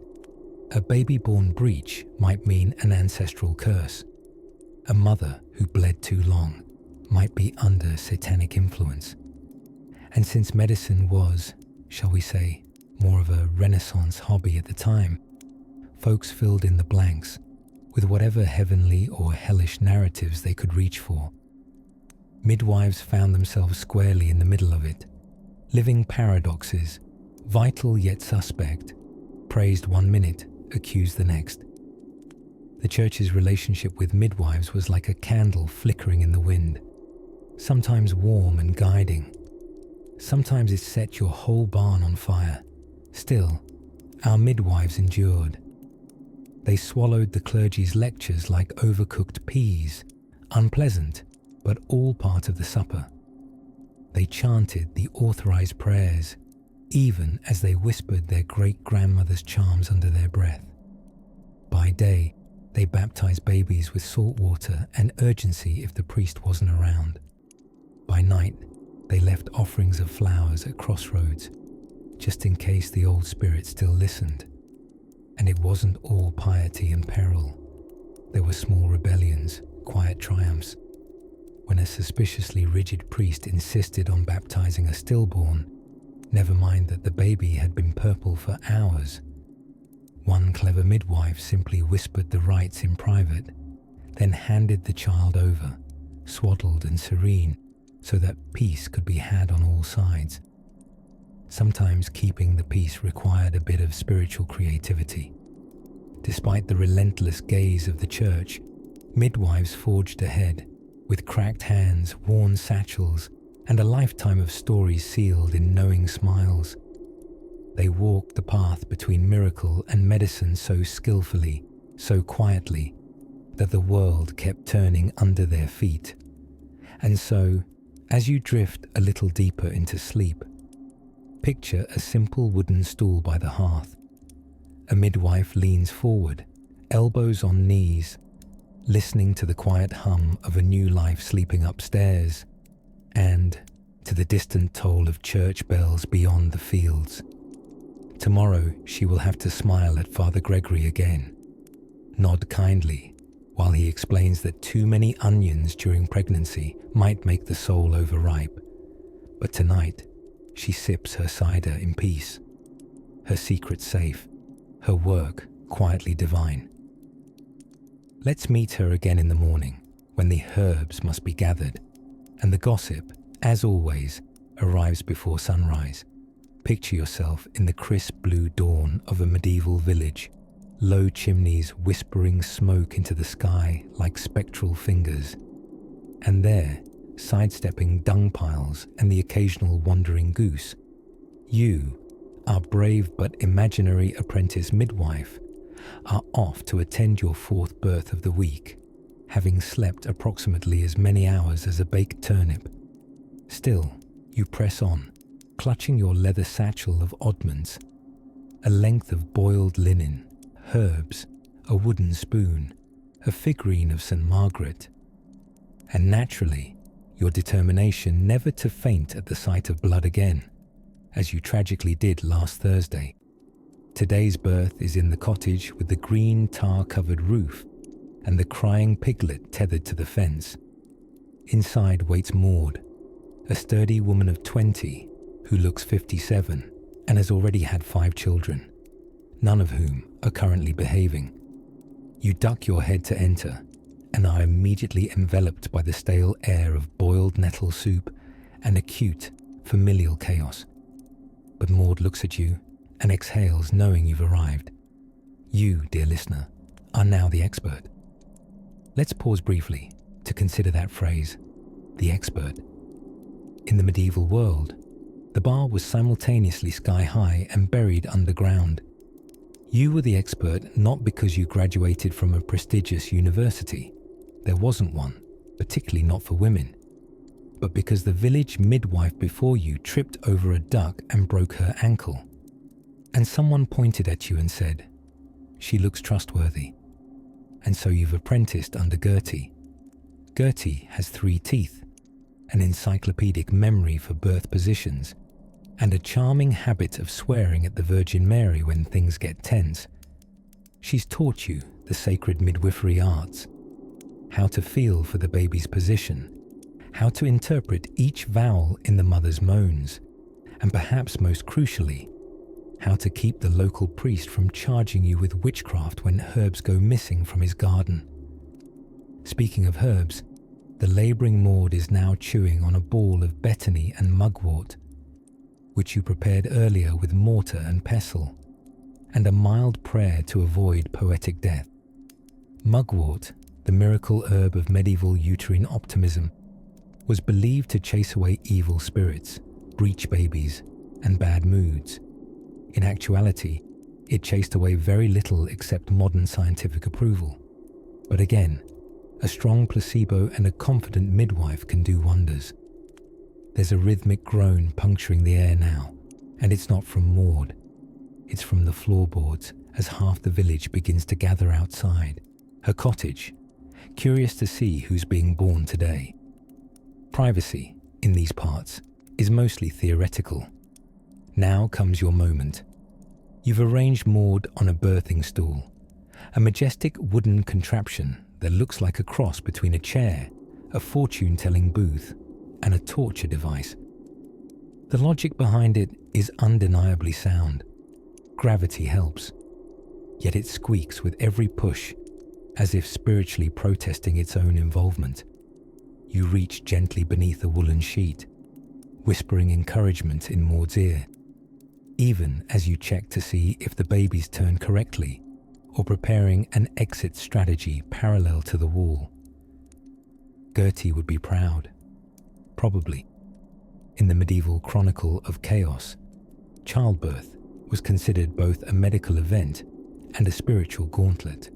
Speaker 1: A baby-born breach might mean an ancestral curse. A mother who bled too long might be under satanic influence. And since medicine was, shall we say, more of a Renaissance hobby at the time, folks filled in the blanks with whatever heavenly or hellish narratives they could reach for. Midwives found themselves squarely in the middle of it, living paradoxes, vital yet suspect, praised one minute, accused the next. The church's relationship with midwives was like a candle flickering in the wind, sometimes warm and guiding. Sometimes it set your whole barn on fire. Still, our midwives endured. They swallowed the clergy's lectures like overcooked peas, unpleasant, but all part of the supper. They chanted the authorized prayers, even as they whispered their great-grandmother's charms under their breath. By day, they baptized babies with salt water and urgency if the priest wasn't around. By night, they left offerings of flowers at crossroads, just in case the old spirit still listened. And it wasn't all piety and peril. There were small rebellions, quiet triumphs. When a suspiciously rigid priest insisted on baptizing a stillborn, never mind that the baby had been purple for hours, one clever midwife simply whispered the rites in private, then handed the child over, swaddled and serene, so that peace could be had on all sides. Sometimes keeping the peace required a bit of spiritual creativity. Despite the relentless gaze of the church, midwives forged ahead, with cracked hands, worn satchels, and a lifetime of stories sealed in knowing smiles. They walked the path between miracle and medicine so skillfully, so quietly, that the world kept turning under their feet. And so, as you drift a little deeper into sleep, picture a simple wooden stool by the hearth. A midwife leans forward, elbows on knees, listening to the quiet hum of a new life sleeping upstairs, and to the distant toll of church bells beyond the fields. Tomorrow she will have to smile at Father Gregory again, nod kindly while he explains that too many onions during pregnancy might make the soul overripe. But tonight, she sips her cider in peace, her secret safe, her work quietly divine. Let's meet her again in the morning, when the herbs must be gathered, and the gossip, as always, arrives before sunrise. Picture yourself in the crisp blue dawn of a medieval village, low chimneys whispering smoke into the sky like spectral fingers. And there, sidestepping dung piles and the occasional wandering goose, you, our brave but imaginary apprentice midwife, are off to attend your fourth birth of the week, having slept approximately as many hours as a baked turnip. Still, you press on, clutching your leather satchel of oddments, a length of boiled linen, herbs, a wooden spoon, a figurine of St. Margaret. And naturally, your determination never to faint at the sight of blood again, as you tragically did last Thursday. Today's birth is in the cottage with the green tar-covered roof and the crying piglet tethered to the fence. Inside waits Maud, a sturdy woman of 20 who looks 57 and has already had 5 children, none of whom are currently behaving. You duck your head to enter and are immediately enveloped by the stale air of boiled nettle soup and acute, familial chaos. But Maud looks at you and exhales knowing you've arrived. You, dear listener, are now the expert. Let's pause briefly to consider that phrase, the expert. In the medieval world, the bar was simultaneously sky-high and buried underground. You were the expert not because you graduated from a prestigious university. There wasn't one, particularly not for women, but because the village midwife before you tripped over a duck and broke her ankle. And someone pointed at you and said, "She looks trustworthy." And so you've apprenticed under Gertie. Gertie has 3 teeth, an encyclopedic memory for birth positions, and a charming habit of swearing at the Virgin Mary when things get tense. She's taught you the sacred midwifery arts, how to feel for the baby's position, how to interpret each vowel in the mother's moans, and perhaps most crucially, how to keep the local priest from charging you with witchcraft when herbs go missing from his garden. Speaking of herbs, the labouring Maud is now chewing on a ball of betony and mugwort, which you prepared earlier with mortar and pestle, and a mild prayer to avoid poetic death. Mugwort, the miracle herb of medieval uterine optimism, was believed to chase away evil spirits, breech babies, and bad moods. In actuality, it chased away very little except modern scientific approval. But again, a strong placebo and a confident midwife can do wonders. There's a rhythmic groan puncturing the air now, and it's not from Maud. It's from the floorboards as half the village begins to gather outside, her cottage, curious to see who's being born today. Privacy, in these parts, is mostly theoretical. Now comes your moment. You've arranged Maud on a birthing stool, a majestic wooden contraption that looks like a cross between a chair, a fortune-telling booth, and a torture device. The logic behind it is undeniably sound. Gravity helps, yet it squeaks with every push, as if spiritually protesting its own involvement. You reach gently beneath a woolen sheet, whispering encouragement in Maud's ear, even as you check to see if the babies turn correctly, or preparing an exit strategy parallel to the wall. Gertie would be proud. Probably. In the medieval chronicle of chaos, childbirth was considered both a medical event and a spiritual gauntlet.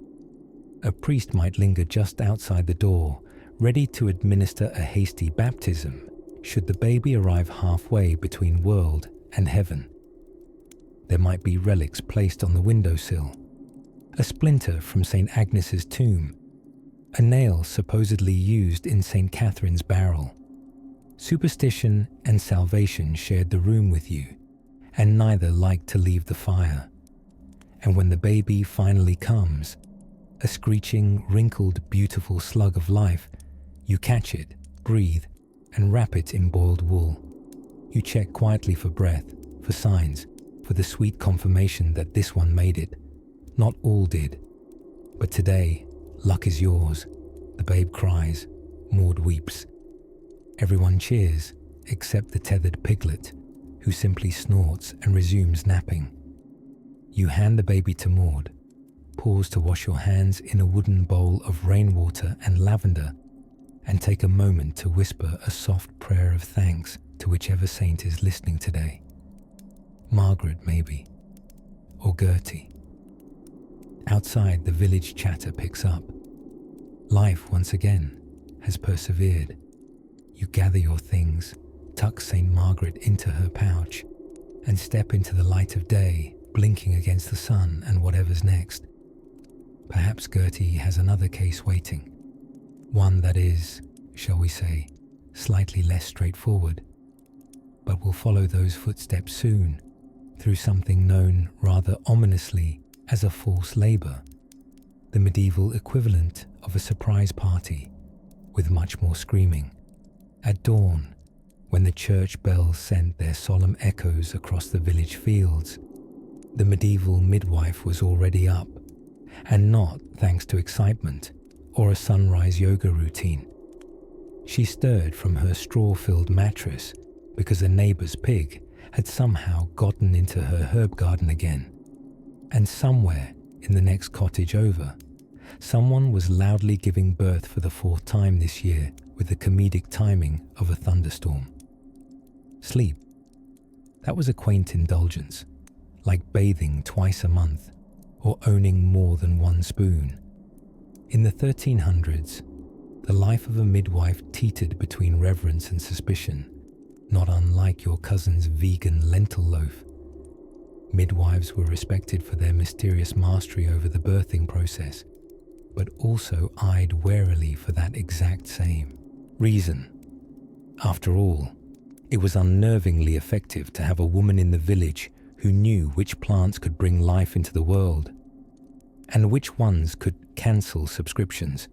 Speaker 1: A priest might linger just outside the door, ready to administer a hasty baptism should the baby arrive halfway between world and heaven. There might be relics placed on the windowsill, a splinter from St. Agnes's tomb, a nail supposedly used in St. Catherine's barrel. Superstition and salvation shared the room with you, and neither liked to leave the fire. And when the baby finally comes, a screeching, wrinkled, beautiful slug of life, you catch it, breathe, and wrap it in boiled wool. You check quietly for breath, for signs, for the sweet confirmation that this one made it. Not all did. But today, luck is yours. The babe cries, Maud weeps. Everyone cheers, except the tethered piglet, who simply snorts and resumes napping. You hand the baby to Maud, pause to wash your hands in a wooden bowl of rainwater and lavender, and take a moment to whisper a soft prayer of thanks to whichever saint is listening today. Margaret, maybe, or Gertie. Outside, the village chatter picks up. Life, once again, has persevered. You gather your things, tuck St. Margaret into her pouch, and step into the light of day, blinking against the sun and whatever's next. Perhaps Gertie has another case waiting, one that is, shall we say, slightly less straightforward, but will follow those footsteps soon through something known rather ominously as a false labour, the medieval equivalent of a surprise party with much more screaming. At dawn, when the church bells sent their solemn echoes across the village fields, the medieval midwife was already up, and not thanks to excitement or a sunrise yoga routine. She stirred from her straw-filled mattress because a neighbour's pig had somehow gotten into her herb garden again, and somewhere in the next cottage over, someone was loudly giving birth for the 4th time this year with the comedic timing of a thunderstorm. Sleep. That was a quaint indulgence, like bathing twice a month or owning more than one spoon. In the 1300s, the life of a midwife teetered between reverence and suspicion, not unlike your cousin's vegan lentil loaf. Midwives were respected for their mysterious mastery over the birthing process, but also eyed warily for that exact same reason. After all, it was unnervingly effective to have a woman in the village who knew which plants could bring life into the world, and which ones could cancel subscriptions.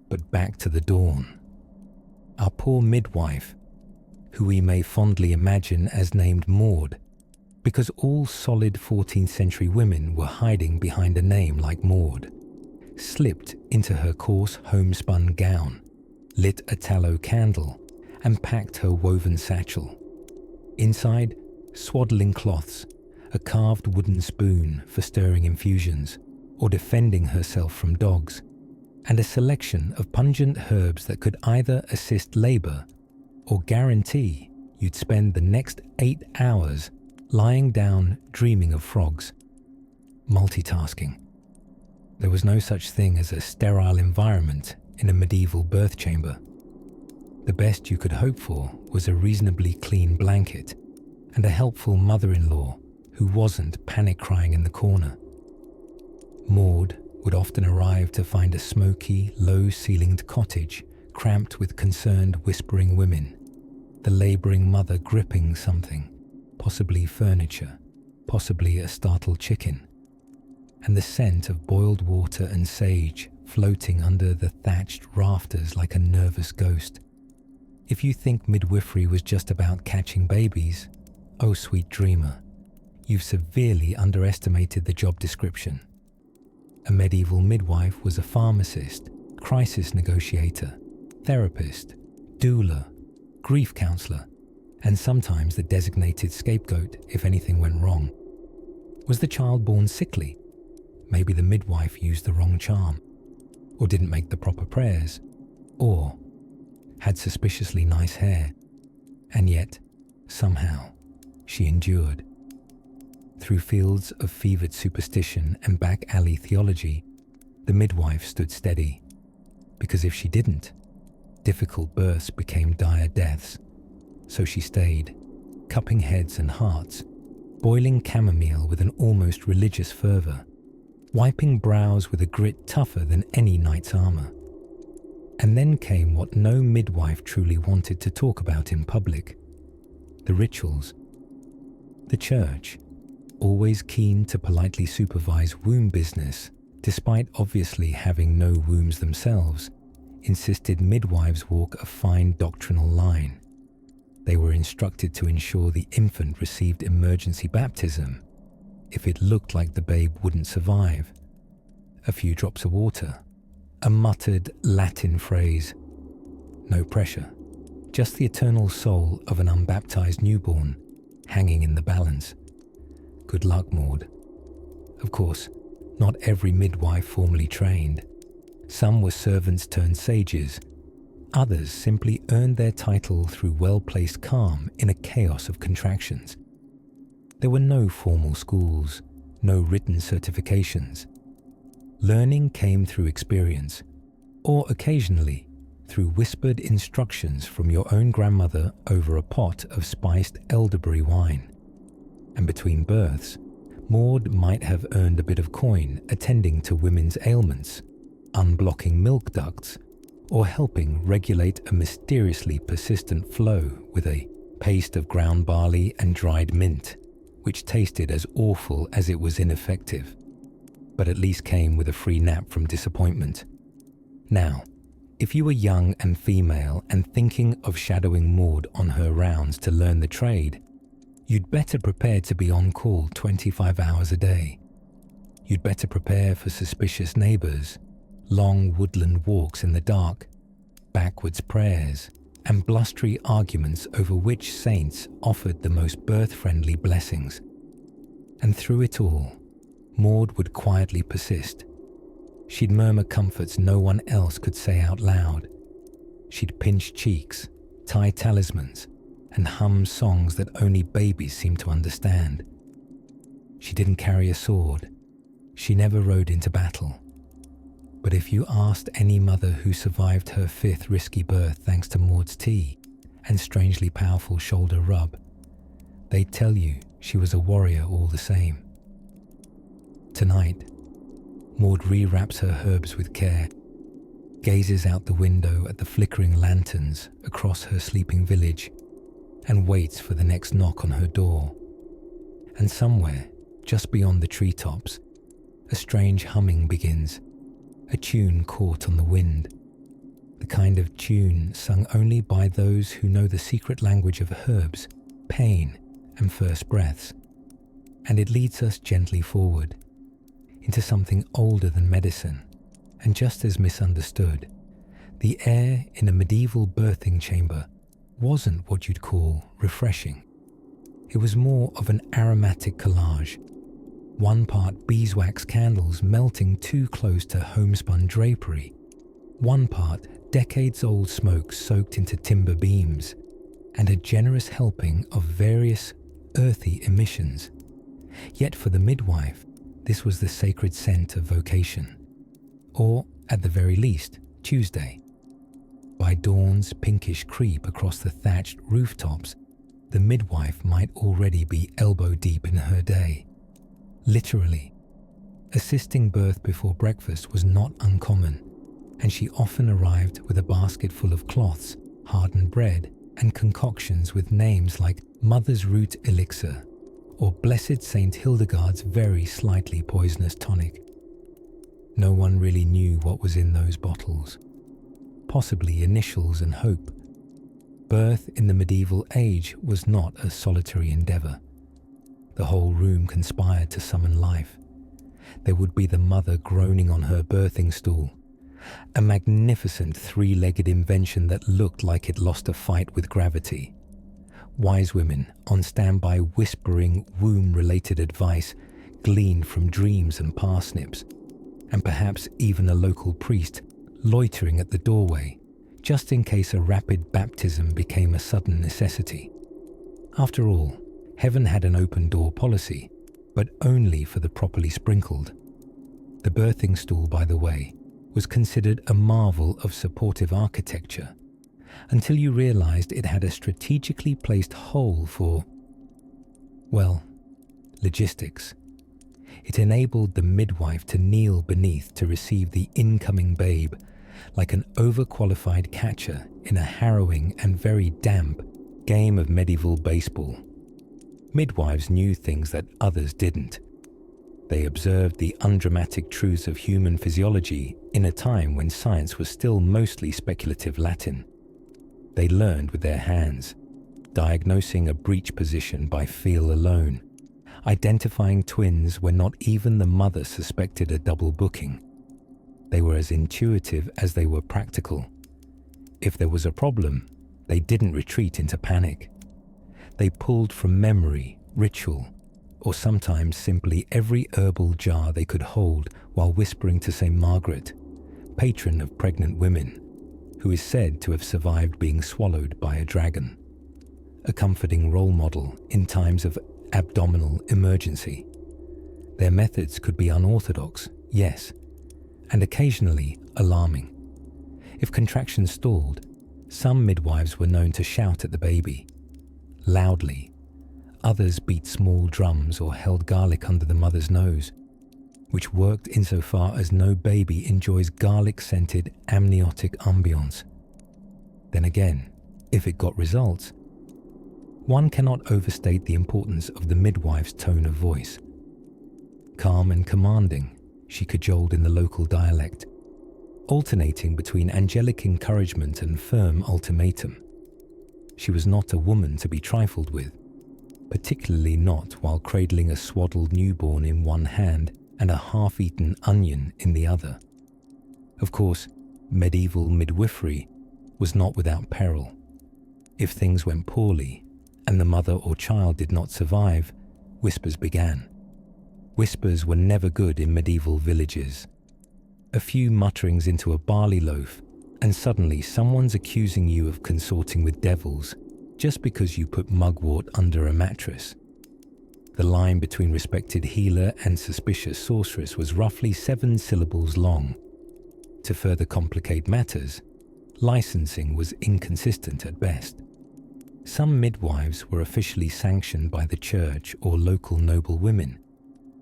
Speaker 1: But back to the dawn. Our poor midwife, who we may fondly imagine as named Maud, because all solid 14th century women were hiding behind a name like Maud, slipped into her coarse homespun gown, lit a tallow candle, and packed her woven satchel. Inside, swaddling cloths, a carved wooden spoon for stirring infusions or defending herself from dogs, and a selection of pungent herbs that could either assist labour or guarantee you'd spend the next 8 hours lying down dreaming of frogs. Multitasking. There was no such thing as a sterile environment in a medieval birth chamber. The best you could hope for was a reasonably clean blanket and a helpful mother-in-law who wasn't panic-crying in the corner. Maud would often arrive to find a smoky, low-ceilinged cottage cramped with concerned, whispering women, the labouring mother gripping something, possibly furniture, possibly a startled chicken, and the scent of boiled water and sage floating under the thatched rafters like a nervous ghost. If you think midwifery was just about catching babies, oh sweet dreamer, you've severely underestimated the job description. A medieval midwife was a pharmacist, crisis negotiator, therapist, doula, grief counsellor, and sometimes the designated scapegoat if anything went wrong. Was the child born sickly? Maybe the midwife used the wrong charm, or didn't make the proper prayers, or had suspiciously nice hair, and yet, somehow, she endured. Through fields of fevered superstition and back-alley theology, the midwife stood steady, because if she didn't, difficult births became dire deaths. So she stayed, cupping heads and hearts, boiling chamomile with an almost religious fervour, wiping brows with a grit tougher than any knight's armour. And then came what no midwife truly wanted to talk about in public: the rituals. The church, always keen to politely supervise womb business, despite obviously having no wombs themselves, insisted midwives walk a fine doctrinal line. They were instructed to ensure the infant received emergency baptism if it looked like the babe wouldn't survive. A few drops of water, a muttered Latin phrase. No pressure, just the eternal soul of an unbaptized newborn hanging in the balance. Good luck, Maud. Of course, not every midwife formally trained. Some were servants turned sages. Others simply earned their title through well-placed calm in a chaos of contractions. There were no formal schools, no written certifications. Learning came through experience, or occasionally through whispered instructions from your own grandmother over a pot of spiced elderberry wine. And between births, Maud might have earned a bit of coin attending to women's ailments, unblocking milk ducts, or helping regulate a mysteriously persistent flow with a paste of ground barley and dried mint, which tasted as awful as it was ineffective, but at least came with a free nap from disappointment. Now, if you were young and female and thinking of shadowing Maud on her rounds to learn the trade, you'd better prepare to be on call 25 hours a day. You'd better prepare for suspicious neighbours, long woodland walks in the dark, backwards prayers, and blustery arguments over which saints offered the most birth-friendly blessings. And through it all, Maud would quietly persist. She'd murmur comforts no one else could say out loud. She'd pinch cheeks, tie talismans, and hum songs that only babies seem to understand. She didn't carry a sword. She never rode into battle. But if you asked any mother who survived her 5th risky birth thanks to Maud's tea and strangely powerful shoulder rub, they'd tell you she was a warrior all the same. Tonight, Maud rewraps her herbs with care, gazes out the window at the flickering lanterns across her sleeping village, and waits for the next knock on her door. And somewhere, just beyond the treetops, a strange humming begins, a tune caught on the wind, the kind of tune sung only by those who know the secret language of herbs, pain, and first breaths. And it leads us gently forward, into something older than medicine, and just as misunderstood. The air in a medieval birthing chamber wasn't what you'd call refreshing. It was more of an aromatic collage, 1 part beeswax candles melting too close to homespun drapery, 1 part decades-old smoke soaked into timber beams, and a generous helping of various earthy emissions. Yet for the midwife, this was the sacred scent of vocation, or, at the very least, Tuesday. By dawn's pinkish creep across the thatched rooftops, the midwife might already be elbow-deep in her day. Literally, assisting birth before breakfast was not uncommon, and she often arrived with a basket full of cloths, hardened bread, and concoctions with names like Mother's Root Elixir or Blessed Saint Hildegard's very slightly poisonous tonic. No one really knew what was in those bottles. Possibly initials and hope. Birth in the medieval age was not a solitary endeavour. The whole room conspired to summon life. There would be the mother groaning on her birthing stool, a magnificent 3-legged invention that looked like it lost a fight with gravity. Wise women on standby whispering womb-related advice gleaned from dreams and parsnips, and perhaps even a local priest loitering at the doorway, just in case a rapid baptism became a sudden necessity. After all, heaven had an open-door policy, but only for the properly sprinkled. The birthing stool, by the way, was considered a marvel of supportive architecture, until you realized it had a strategically placed hole for, well, logistics. It enabled the midwife to kneel beneath to receive the incoming babe, like an overqualified catcher in a harrowing and very damp game of medieval baseball. Midwives knew things that others didn't. They observed the undramatic truths of human physiology in a time when science was still mostly speculative Latin. They learned with their hands, diagnosing a breech position by feel alone, identifying twins when not even the mother suspected a double booking. They were as intuitive as they were practical. If there was a problem, they didn't retreat into panic. They pulled from memory, ritual, or sometimes simply every herbal jar they could hold while whispering to St. Margaret, patron of pregnant women, who is said to have survived being swallowed by a dragon, a comforting role model in times of abdominal emergency. Their methods could be unorthodox, yes, and occasionally alarming. If contractions stalled, some midwives were known to shout at the baby, loudly. Others beat small drums or held garlic under the mother's nose. which worked insofar as no baby enjoys garlic-scented amniotic ambience. Then again, if it got results, one cannot overstate the importance of the midwife's tone of voice. Calm and commanding, she cajoled in the local dialect, alternating between angelic encouragement and firm ultimatum. She was not a woman to be trifled with, particularly not while cradling a swaddled newborn in one hand and a half-eaten onion in the other. Of course, medieval midwifery was not without peril. If things went poorly, and the mother or child did not survive, whispers began. Whispers were never good in medieval villages. A few mutterings into a barley loaf, and suddenly someone's accusing you of consorting with devils just because you put mugwort under a mattress. The line between respected healer and suspicious sorceress was roughly 7 syllables long. To further complicate matters, licensing was inconsistent at best. Some midwives were officially sanctioned by the church or local noble women,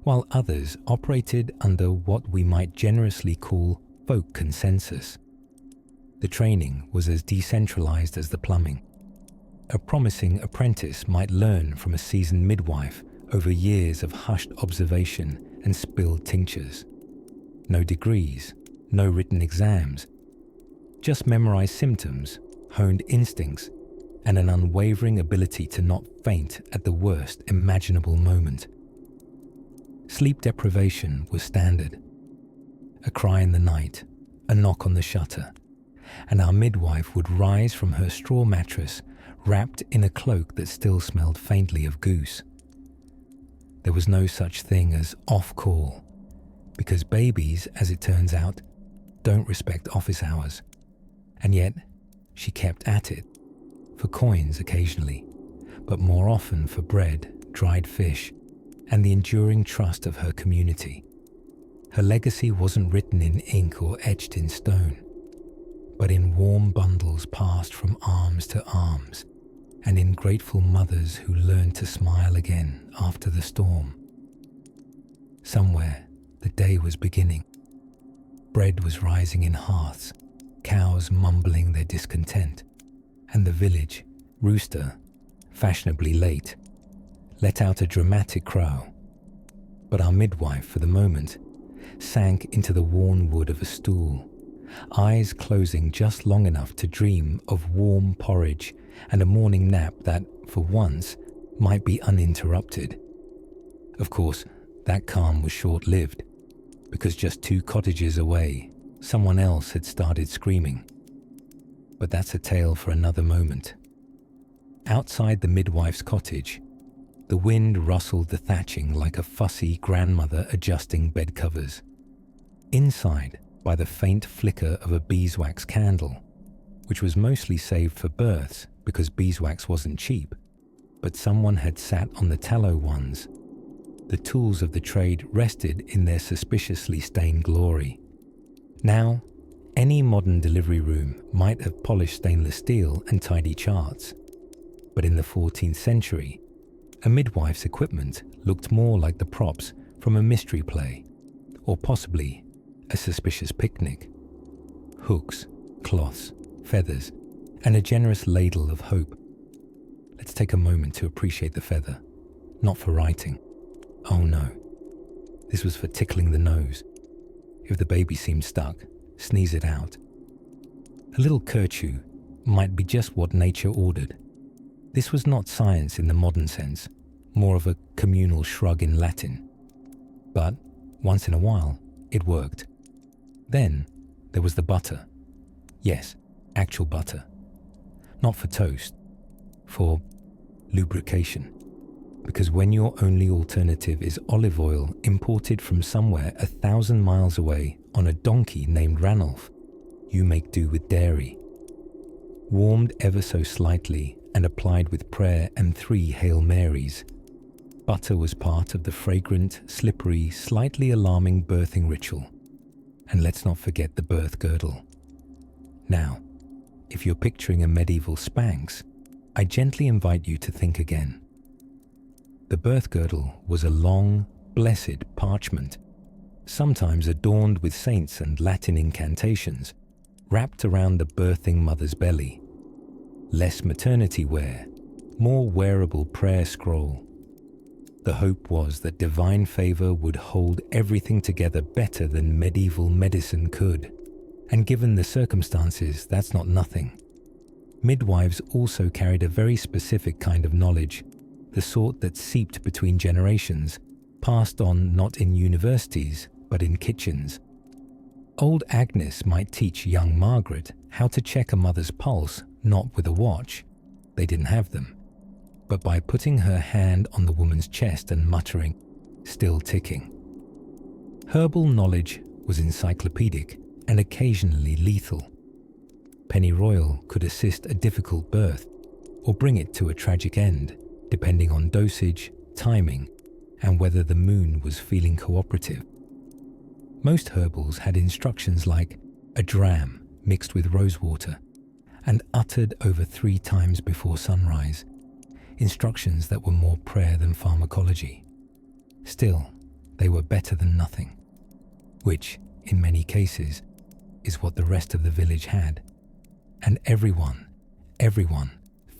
Speaker 1: while others operated under what we might generously call folk consensus. The training was as decentralized as the plumbing. A promising apprentice might learn from a seasoned midwife over years of hushed observation and spilled tinctures. No degrees, no written exams, just memorized symptoms, honed instincts, and an unwavering ability to not faint at the worst imaginable moment. Sleep deprivation was standard. A cry in the night, a knock on the shutter, and our midwife would rise from her straw mattress wrapped in a cloak that still smelled faintly of goose. There was no such thing as off-call, because babies, as it turns out, don't respect office hours. And yet, she kept at it, for coins occasionally, but more often for bread, dried fish, and the enduring trust of her community. Her legacy wasn't written in ink or etched in stone, but in warm bundles passed from arms to arms, and in grateful mothers who learned to smile again after the storm. Somewhere, the day was beginning. Bread was rising in hearths, cows mumbling their discontent, and the village, rooster, fashionably late, let out a dramatic crow. But our midwife, for the moment, sank into the worn wood of a stool, eyes closing just long enough to dream of warm porridge and a morning nap that, for once, might be uninterrupted. Of course, that calm was short-lived, because just 2 cottages away, someone else had started screaming. But that's a tale for another moment. Outside the midwife's cottage, the wind rustled the thatching like a fussy grandmother adjusting bed covers. Inside, by the faint flicker of a beeswax candle, which was mostly saved for births because beeswax wasn't cheap, but someone had sat on the tallow ones. The tools of the trade rested in their suspiciously stained glory. Now, any modern delivery room might have polished stainless steel and tidy charts, but in the 14th century, a midwife's equipment looked more like the props from a mystery play, or possibly a suspicious picnic. Hooks, cloths, feathers, and a generous ladle of hope. Let's take a moment to appreciate the feather, not for writing. Oh no, this was for tickling the nose. If the baby seemed stuck, sneeze it out. A little kerchew might be just what nature ordered. This was not science in the modern sense, more of a communal shrug in Latin. But, once in a while, it worked. Then, there was the butter. Yes, actual butter. Not for toast, for lubrication. Because when your only alternative is olive oil imported from somewhere 1,000 miles away on a donkey named Ranulph, you make do with dairy. Warmed ever so slightly and applied with prayer and 3 Hail Marys, butter was part of the fragrant, slippery, slightly alarming birthing ritual. And let's not forget the birth girdle. Now, if you're picturing a medieval Spanx, I gently invite you to think again. The birth girdle was a long, blessed parchment, sometimes adorned with saints and Latin incantations, wrapped around the birthing mother's belly. Less maternity wear, more wearable prayer scroll. The hope was that divine favor would hold everything together better than medieval medicine could. And given the circumstances, that's not nothing. Midwives also carried a very specific kind of knowledge, the sort that seeped between generations, passed on not in universities, but in kitchens. Old Agnes might teach young Margaret how to check a mother's pulse, not with a watch. They didn't have them. But by putting her hand on the woman's chest and muttering, "Still ticking." Herbal knowledge was encyclopedic and occasionally lethal. Pennyroyal could assist a difficult birth or bring it to a tragic end, depending on dosage, timing, and whether the moon was feeling cooperative. Most herbals had instructions like a dram mixed with rosewater and uttered over 3 times before sunrise, instructions that were more prayer than pharmacology. Still, they were better than nothing, which, in many cases, is what the rest of the village had. And everyone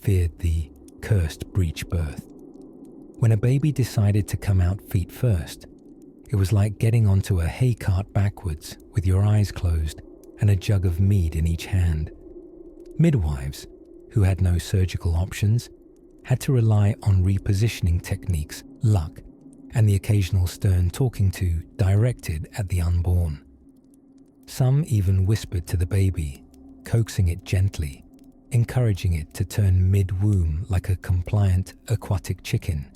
Speaker 1: feared the cursed breech birth. When a baby decided to come out feet first, it was like getting onto a hay cart backwards with your eyes closed and a jug of mead in each hand. Midwives, who had no surgical options, had to rely on repositioning techniques, luck, and the occasional stern talking to directed at the unborn. Some even whispered to the baby, coaxing it gently, encouraging it to turn mid-womb like a compliant aquatic chicken.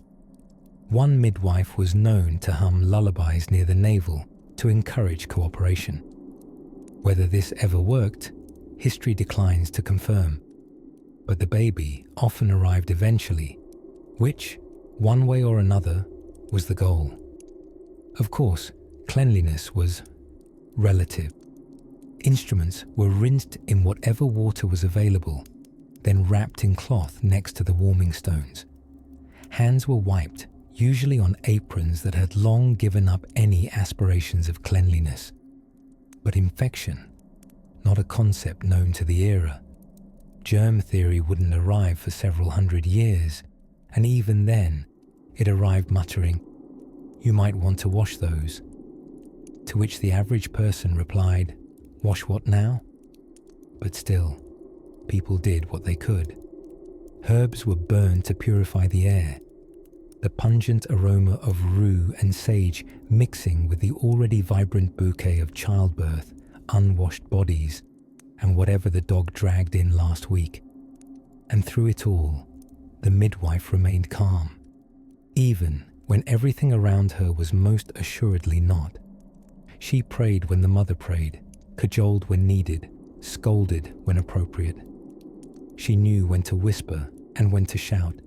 Speaker 1: One midwife was known to hum lullabies near the navel to encourage cooperation. Whether this ever worked, history declines to confirm. But the baby often arrived eventually, which, one way or another, was the goal. Of course, cleanliness was relative. Instruments were rinsed in whatever water was available, then wrapped in cloth next to the warming stones. Hands were wiped, usually on aprons that had long given up any aspirations of cleanliness. But infection, not a concept known to the era. Germ theory wouldn't arrive for several hundred years, and even then, it arrived muttering, "You might want to wash those." To which the average person replied, "Wash what now?" But still, people did what they could. Herbs were burned to purify the air, the pungent aroma of rue and sage mixing with the already vibrant bouquet of childbirth, unwashed bodies, and whatever the dog dragged in last week. And through it all, the midwife remained calm, even when everything around her was most assuredly not. She prayed when the mother prayed, cajoled when needed, scolded when appropriate. She knew when to whisper and when to shout.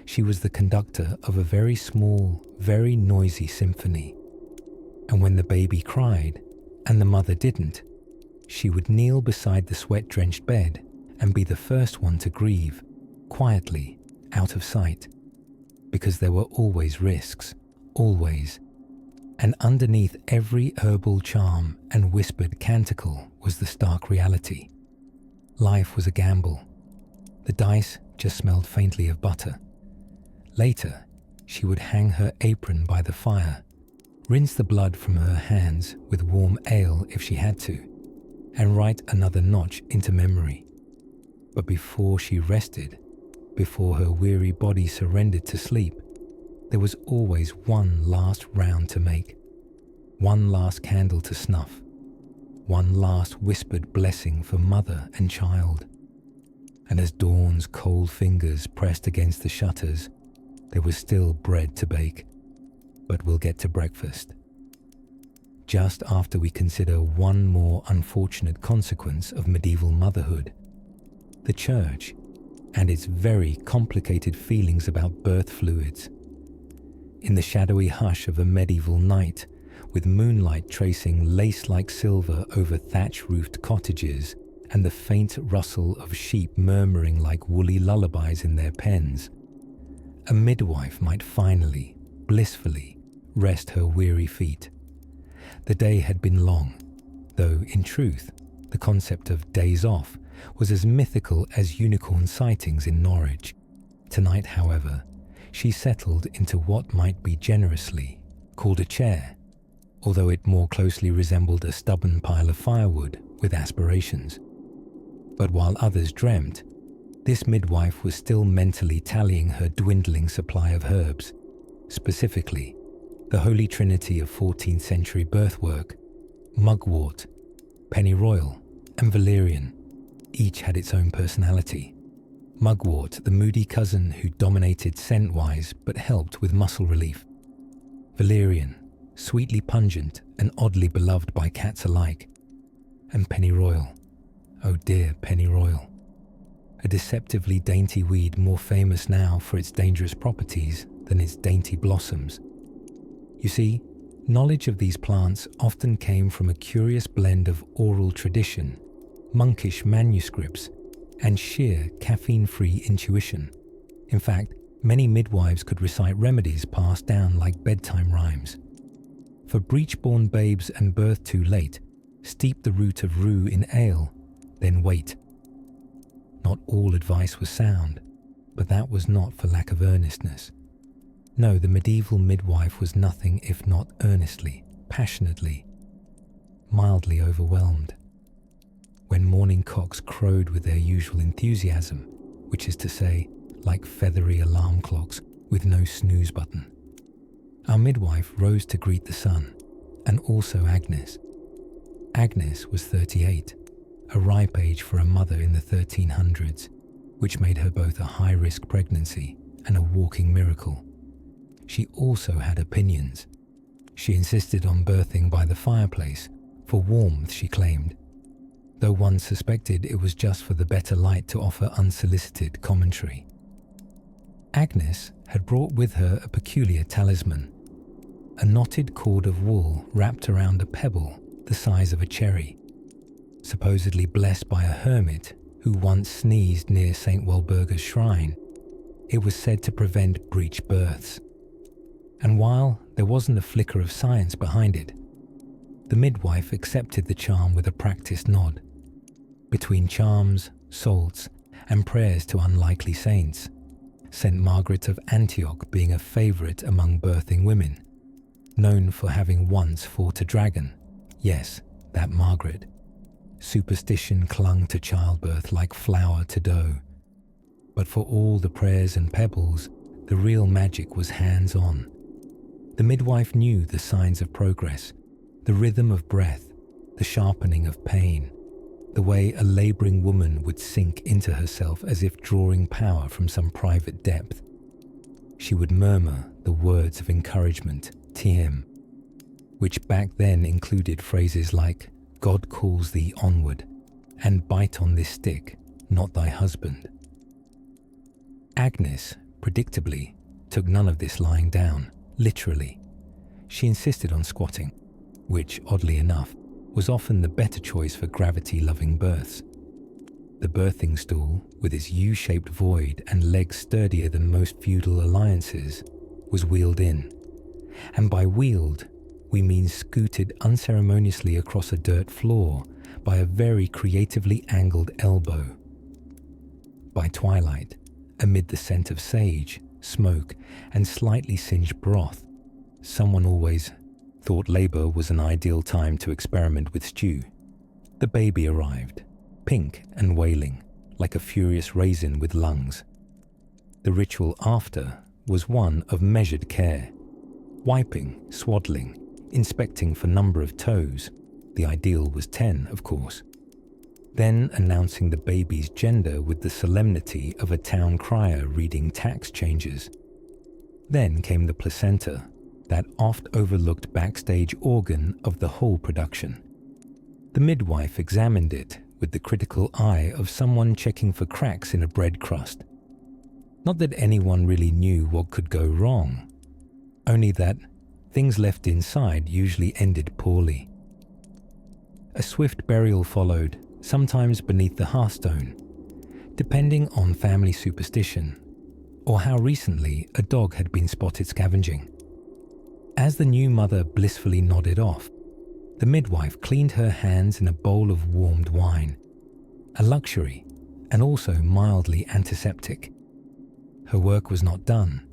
Speaker 1: She was the conductor of a very small, very noisy symphony. And when the baby cried, and the mother didn't, she would kneel beside the sweat-drenched bed and be the first one to grieve, quietly, out of sight. Because there were always risks, always. And underneath every herbal charm and whispered canticle was the stark reality. Life was a gamble. The dice just smelled faintly of butter. Later, she would hang her apron by the fire, rinse the blood from her hands with warm ale if she had to, and write another notch into memory. But before she rested, before her weary body surrendered to sleep, there was always one last round to make, one last candle to snuff, one last whispered blessing for mother and child. And as dawn's cold fingers pressed against the shutters, there was still bread to bake. But we'll get to breakfast. Just after we consider one more unfortunate consequence of medieval motherhood, the church and its very complicated feelings about birth fluids. In the shadowy hush of a medieval night, with moonlight tracing lace-like silver over thatch-roofed cottages and the faint rustle of sheep murmuring like woolly lullabies in their pens, a midwife might finally, blissfully, rest her weary feet. The day had been long, though in truth, the concept of days off was as mythical as unicorn sightings in Norwich. Tonight, however, she settled into what might be generously called a chair, although it more closely resembled a stubborn pile of firewood with aspirations. But while others dreamt, this midwife was still mentally tallying her dwindling supply of herbs, specifically the holy trinity of 14th century birthwork, mugwort, pennyroyal, and valerian. Each had its own personality. Mugwort, the moody cousin who dominated scent-wise but helped with muscle relief. Valerian, sweetly pungent and oddly beloved by cats alike. And pennyroyal, oh dear pennyroyal, a deceptively dainty weed more famous now for its dangerous properties than its dainty blossoms. You see, knowledge of these plants often came from a curious blend of oral tradition, monkish manuscripts, and sheer caffeine-free intuition. In fact, many midwives could recite remedies passed down like bedtime rhymes. For breech-born babes and birth too late, steep the root of rue in ale, then wait. Not all advice was sound, but that was not for lack of earnestness. No, the medieval midwife was nothing if not earnestly, passionately, mildly overwhelmed. When morning cocks crowed with their usual enthusiasm, which is to say, like feathery alarm clocks with no snooze button, our midwife rose to greet the sun, and also Agnes. Agnes was 38, a ripe age for a mother in the 1300s, which made her both a high-risk pregnancy and a walking miracle. She also had opinions. She insisted on birthing by the fireplace, for warmth, she claimed, though one suspected it was just for the better light to offer unsolicited commentary. Agnes had brought with her a peculiar talisman, a knotted cord of wool wrapped around a pebble the size of a cherry, supposedly blessed by a hermit who once sneezed near St. Walburga's shrine. It was said to prevent breech births. And while there wasn't a flicker of science behind it, the midwife accepted the charm with a practiced nod. Between charms, salts, and prayers to unlikely saints, St. Margaret of Antioch being a favourite among birthing women, known for having once fought a dragon. Yes, that Margaret. Superstition clung to childbirth like flour to dough. But for all the prayers and pebbles, the real magic was hands-on. The midwife knew the signs of progress, the rhythm of breath, the sharpening of pain, the way a labouring woman would sink into herself as if drawing power from some private depth. She would murmur the words of encouragement, Tiem, which back then included phrases like, God calls thee onward, and bite on this stick, not thy husband. Agnes, predictably, took none of this lying down, literally. She insisted on squatting, which, oddly enough, was often the better choice for gravity-loving births. The birthing stool, with its U-shaped void and legs sturdier than most feudal alliances, was wheeled in. And by wheeled, we mean scooted unceremoniously across a dirt floor by a very creatively angled elbow. By twilight, amid the scent of sage, smoke, and slightly singed broth, someone always thought labour was an ideal time to experiment with stew. The baby arrived, pink and wailing, like a furious raisin with lungs. The ritual after was one of measured care, wiping, swaddling, inspecting for number of toes. The ideal was 10, of course. Then announcing the baby's gender with the solemnity of a town crier reading tax changes. Then came the placenta, that oft-overlooked backstage organ of the whole production. The midwife examined it with the critical eye of someone checking for cracks in a bread crust. Not that anyone really knew what could go wrong, only that things left inside usually ended poorly. A swift burial followed, sometimes beneath the hearthstone, depending on family superstition, or how recently a dog had been spotted scavenging. As the new mother blissfully nodded off, The midwife cleaned her hands in a bowl of warmed wine, a luxury and also mildly antiseptic. Her work was not done,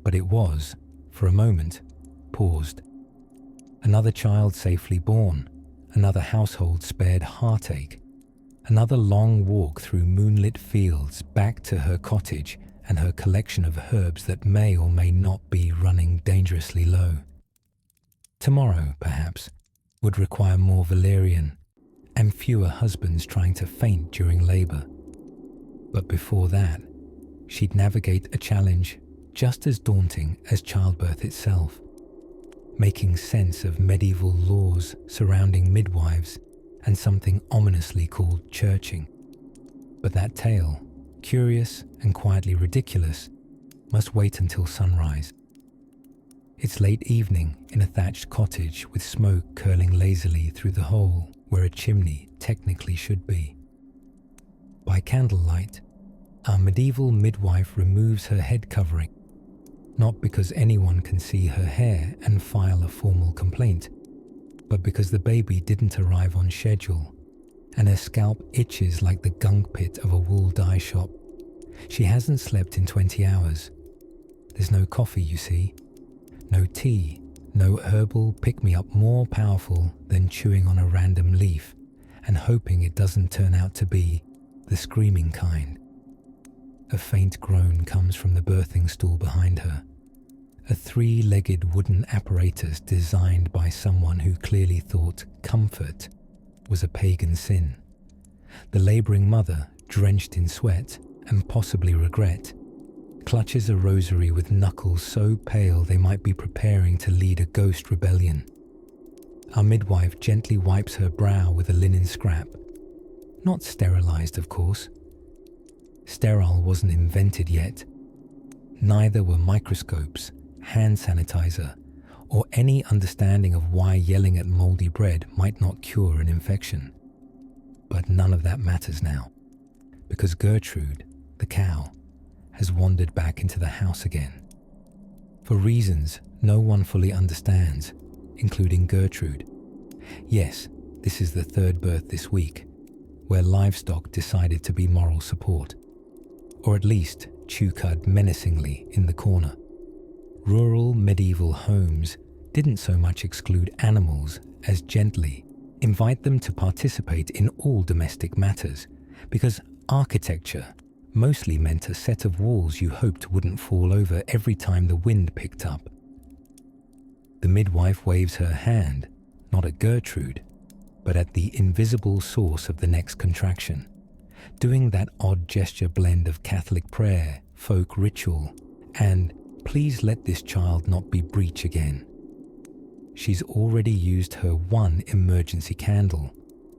Speaker 1: but it was, for a moment, paused. Another child safely born, another household spared heartache, another long walk through moonlit fields back to her cottage and her collection of herbs that may or may not be running dangerously low. Tomorrow, perhaps, would require more valerian and fewer husbands trying to faint during labour. But before that, she'd navigate a challenge just as daunting as childbirth itself, making sense of medieval laws surrounding midwives and something ominously called churching. But that tale, curious and quietly ridiculous, must wait until sunrise. It's late evening in a thatched cottage with smoke curling lazily through the hole where a chimney technically should be. By candlelight, our medieval midwife removes her head covering, not because anyone can see her hair and file a formal complaint, but because the baby didn't arrive on schedule, and her scalp itches like the gunk pit of a wool dye shop. She hasn't slept in 20 hours. There's no coffee, you see. No tea, no herbal pick-me-up more powerful than chewing on a random leaf and hoping it doesn't turn out to be the screaming kind. A faint groan comes from the birthing stool behind her, a three-legged wooden apparatus designed by someone who clearly thought comfort was a pagan sin. The labouring mother, drenched in sweat and possibly regret, clutches a rosary with knuckles so pale they might be preparing to lead a ghost rebellion. Our midwife gently wipes her brow with a linen scrap. Not sterilized, of course. Sterile wasn't invented yet. Neither were microscopes, hand sanitizer, or any understanding of why yelling at moldy bread might not cure an infection. But none of that matters now, because Gertrude, the cow, has wandered back into the house again. For reasons no one fully understands, including Gertrude. Yes, this is the third birth this week, where livestock decided to be moral support, or at least chew-cud menacingly in the corner. Rural medieval homes didn't so much exclude animals as gently invite them to participate in all domestic matters, because architecture mostly meant a set of walls you hoped wouldn't fall over every time the wind picked up. The midwife waves her hand, not at Gertrude, but at the invisible source of the next contraction, doing that odd gesture blend of Catholic prayer, folk ritual, and please let this child not be breech again. She's already used her one emergency candle,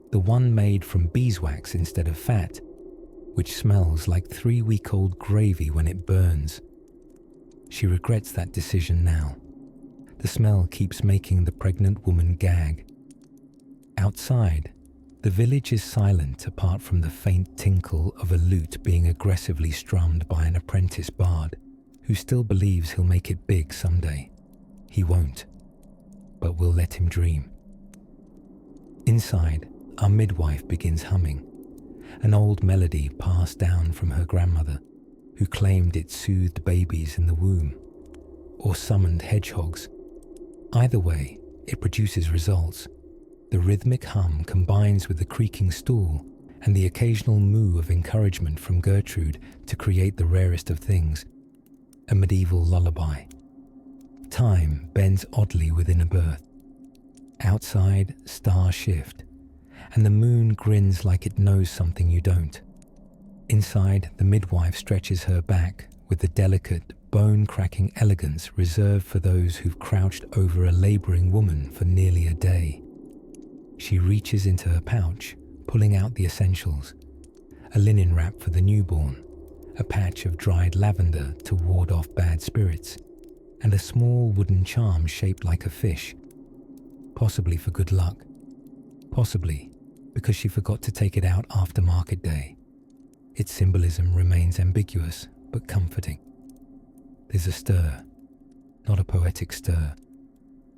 Speaker 1: the one made from beeswax instead of fat, which smells like 3-week-old gravy when it burns. She regrets that decision now. The smell keeps making the pregnant woman gag. Outside, the village is silent apart from the faint tinkle of a lute being aggressively strummed by an apprentice bard who still believes he'll make it big someday. He won't, but we'll let him dream. Inside, our midwife begins humming, an old melody passed down from her grandmother, who claimed it soothed babies in the womb, or summoned hedgehogs. Either way, it produces results. The rhythmic hum combines with the creaking stool and the occasional moo of encouragement from Gertrude to create the rarest of things, a medieval lullaby. Time bends oddly within a birth. Outside, stars shift, and the moon grins like it knows something you don't. Inside, the midwife stretches her back with the delicate, bone-cracking elegance reserved for those who've crouched over a labouring woman for nearly a day. She reaches into her pouch, pulling out the essentials: a linen wrap for the newborn, a patch of dried lavender to ward off bad spirits, and a small wooden charm shaped like a fish, possibly for good luck, possibly because she forgot to take it out after market day. Its symbolism remains ambiguous but comforting. There's a stir, not a poetic stir,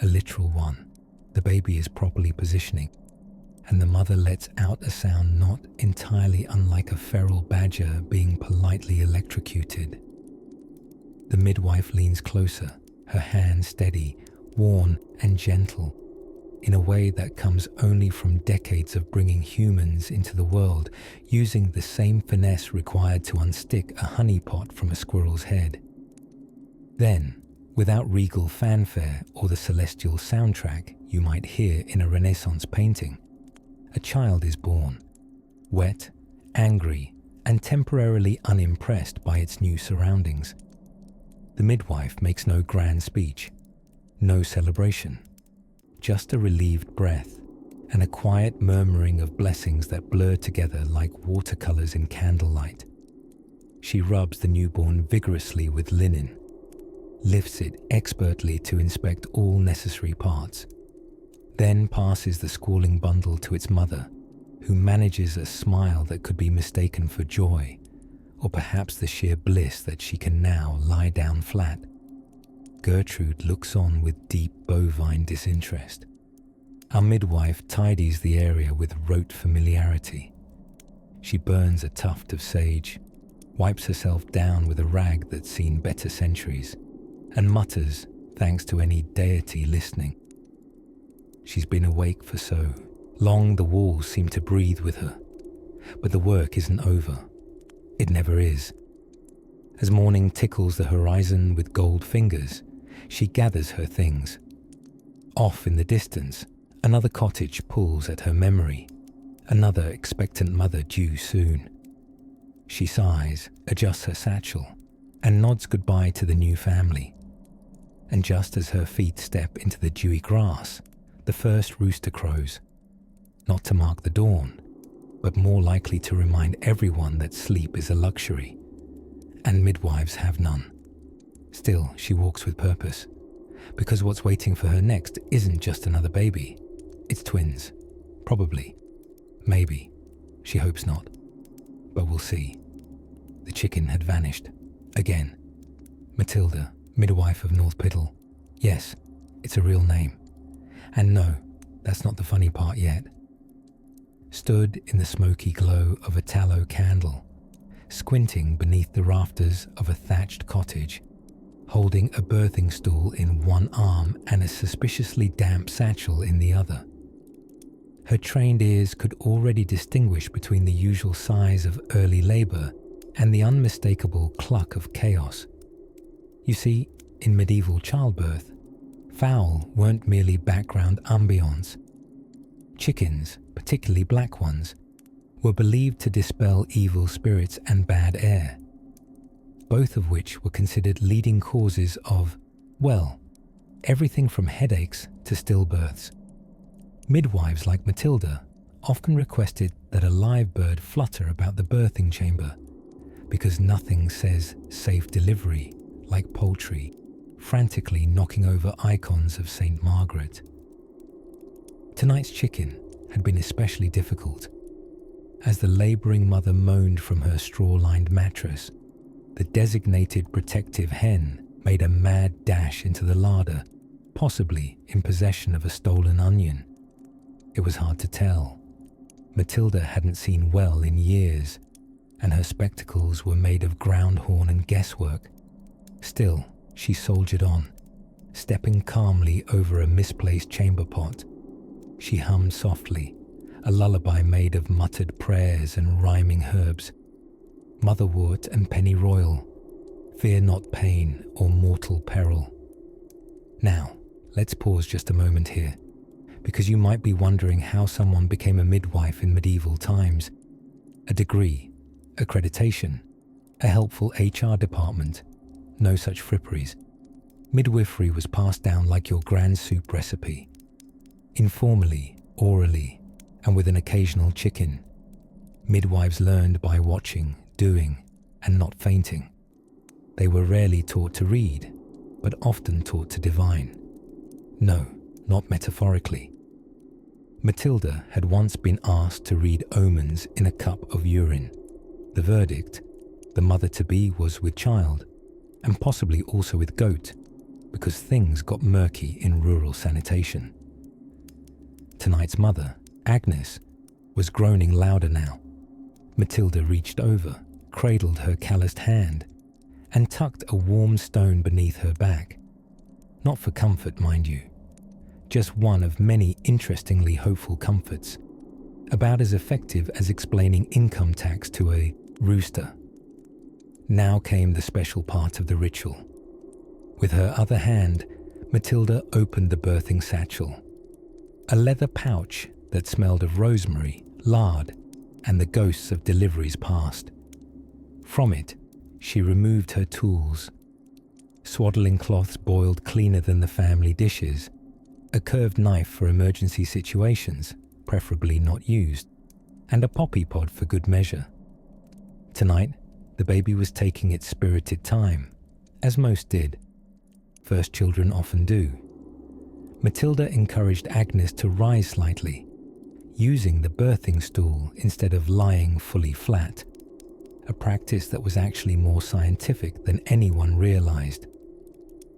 Speaker 1: a literal one, The baby is properly positioning, and the mother lets out a sound not entirely unlike a feral badger being politely electrocuted. The midwife leans closer, her hand steady, worn and gentle, in a way that comes only from decades of bringing humans into the world using the same finesse required to unstick a honeypot from a squirrel's head. Then, without regal fanfare or the celestial soundtrack you might hear in a Renaissance painting, a child is born, wet, angry, and temporarily unimpressed by its new surroundings. The midwife makes no grand speech, no celebration, just a relieved breath and a quiet murmuring of blessings that blur together like watercolors in candlelight. She rubs the newborn vigorously with linen, lifts it expertly to inspect all necessary parts, then passes the squalling bundle to its mother, who manages a smile that could be mistaken for joy, or perhaps the sheer bliss that she can now lie down flat. Gertrude looks on with deep bovine disinterest. Our midwife tidies the area with rote familiarity. She burns a tuft of sage, wipes herself down with a rag that's seen better centuries, and mutters, thanks to any deity listening. She's been awake for so long the walls seem to breathe with her, but the work isn't over. It never is. As morning tickles the horizon with gold fingers, she gathers her things. Off in the distance, another cottage pulls at her memory, another expectant mother due soon. She sighs, adjusts her satchel, and nods goodbye to the new family. And just as her feet step into the dewy grass, the first rooster crows, not to mark the dawn, but more likely to remind everyone that sleep is a luxury, and midwives have none. Still, she walks with purpose, because what's waiting for her next isn't just another baby. It's twins. Probably. Maybe. She hopes not. But we'll see. The chicken had vanished. Again. Matilda, midwife of North Piddle. Yes, it's a real name. And no, that's not the funny part yet. Stood in the smoky glow of a tallow candle, squinting beneath the rafters of a thatched cottage, holding a birthing stool in one arm and a suspiciously damp satchel in the other. Her trained ears could already distinguish between the usual sighs of early labor and the unmistakable cluck of chaos. You see, in medieval childbirth, fowl weren't merely background ambience. Chickens, particularly black ones, were believed to dispel evil spirits and bad air, both of which were considered leading causes of, well, everything from headaches to stillbirths. Midwives like Matilda often requested that a live bird flutter about the birthing chamber, because nothing says safe delivery like poultry frantically knocking over icons of St. Margaret. Tonight's chicken had been especially difficult. As the labouring mother moaned from her straw-lined mattress, the designated protective hen made a mad dash into the larder, possibly in possession of a stolen onion. It was hard to tell. Matilda hadn't seen well in years, and her spectacles were made of ground horn and guesswork. Still, she soldiered on, stepping calmly over a misplaced chamber pot. She hummed softly, a lullaby made of muttered prayers and rhyming herbs. Motherwort and pennyroyal, fear not pain or mortal peril. Now, let's pause just a moment here, because you might be wondering how someone became a midwife in medieval times. A degree, accreditation, a helpful HR department, no such fripperies. Midwifery was passed down like your grand soup recipe, informally, orally, and with an occasional chicken. Midwives learned by watching, doing, and not fainting. They were rarely taught to read, but often taught to divine. No, not metaphorically. Matilda had once been asked to read omens in a cup of urine. The verdict, the mother-to-be was with child, and possibly also with goat, because things got murky in rural sanitation. Tonight's mother, Agnes, was groaning louder now. Matilda reached over, cradled her calloused hand, and tucked a warm stone beneath her back. Not for comfort, mind you. Just one of many interestingly hopeful comforts, about as effective as explaining income tax to a rooster. Now came the special part of the ritual. With her other hand, Matilda opened the birthing satchel, a leather pouch that smelled of rosemary, lard, and the ghosts of deliveries past. From it, she removed her tools, swaddling cloths boiled cleaner than the family dishes, a curved knife for emergency situations, preferably not used, and a poppy pod for good measure. Tonight, the baby was taking its spirited time, as most did. First children often do. Matilda encouraged Agnes to rise slightly, using the birthing stool instead of lying fully flat, a practice that was actually more scientific than anyone realized.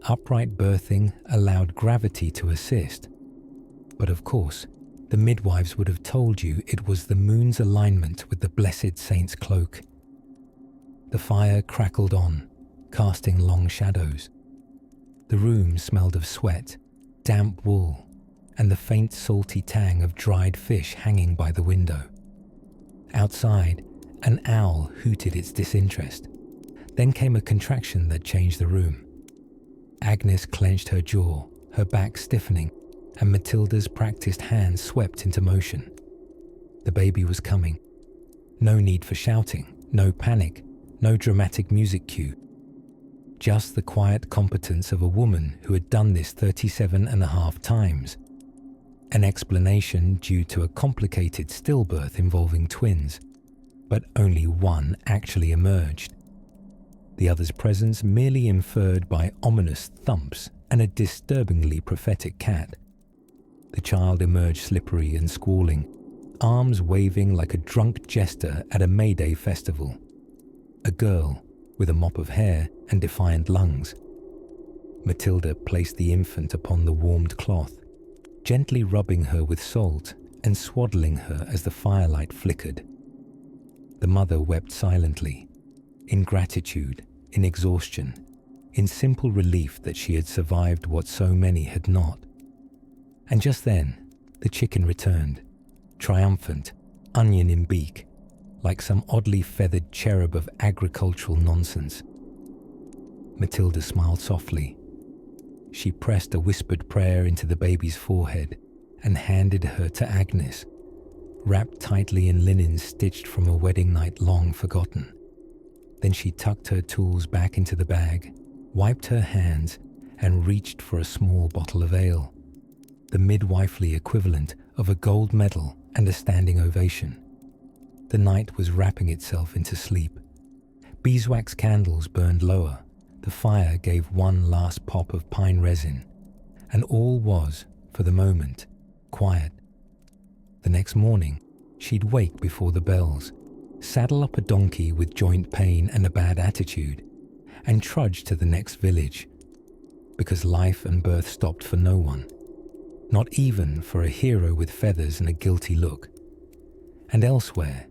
Speaker 1: Upright birthing allowed gravity to assist, but of course, the midwives would have told you it was the moon's alignment with the blessed saint's cloak. The fire crackled on, casting long shadows. The room smelled of sweat, damp wool, and the faint salty tang of dried fish hanging by the window. Outside, an owl hooted its disinterest. Then came a contraction that changed the room. Agnes clenched her jaw, her back stiffening, and Matilda's practiced hands swept into motion. The baby was coming. No need for shouting, no panic, no dramatic music cue. Just the quiet competence of a woman who had done this 37.5 times. An explanation due to a complicated stillbirth involving twins, but only one actually emerged. The other's presence merely inferred by ominous thumps and a disturbingly prophetic cat. The child emerged slippery and squalling, arms waving like a drunk jester at a May Day festival. A girl with a mop of hair and defiant lungs. Matilda placed the infant upon the warmed cloth, gently rubbing her with salt and swaddling her as the firelight flickered. The mother wept silently, in gratitude, in exhaustion, in simple relief that she had survived what so many had not. And just then, the chicken returned, triumphant, onion in beak, like some oddly feathered cherub of agricultural nonsense. Matilda smiled softly. She pressed a whispered prayer into the baby's forehead and handed her to Agnes, wrapped tightly in linen stitched from a wedding night long forgotten. Then she tucked her tools back into the bag, wiped her hands, and reached for a small bottle of ale, the midwifely equivalent of a gold medal and a standing ovation. The night was wrapping itself into sleep. Beeswax candles burned lower, the fire gave one last pop of pine resin, and all was, for the moment, quiet. The next morning, she'd wake before the bells, saddle up a donkey with joint pain and a bad attitude, and trudge to the next village, because life and birth stopped for no one, not even for a hero with feathers and a guilty look. And elsewhere,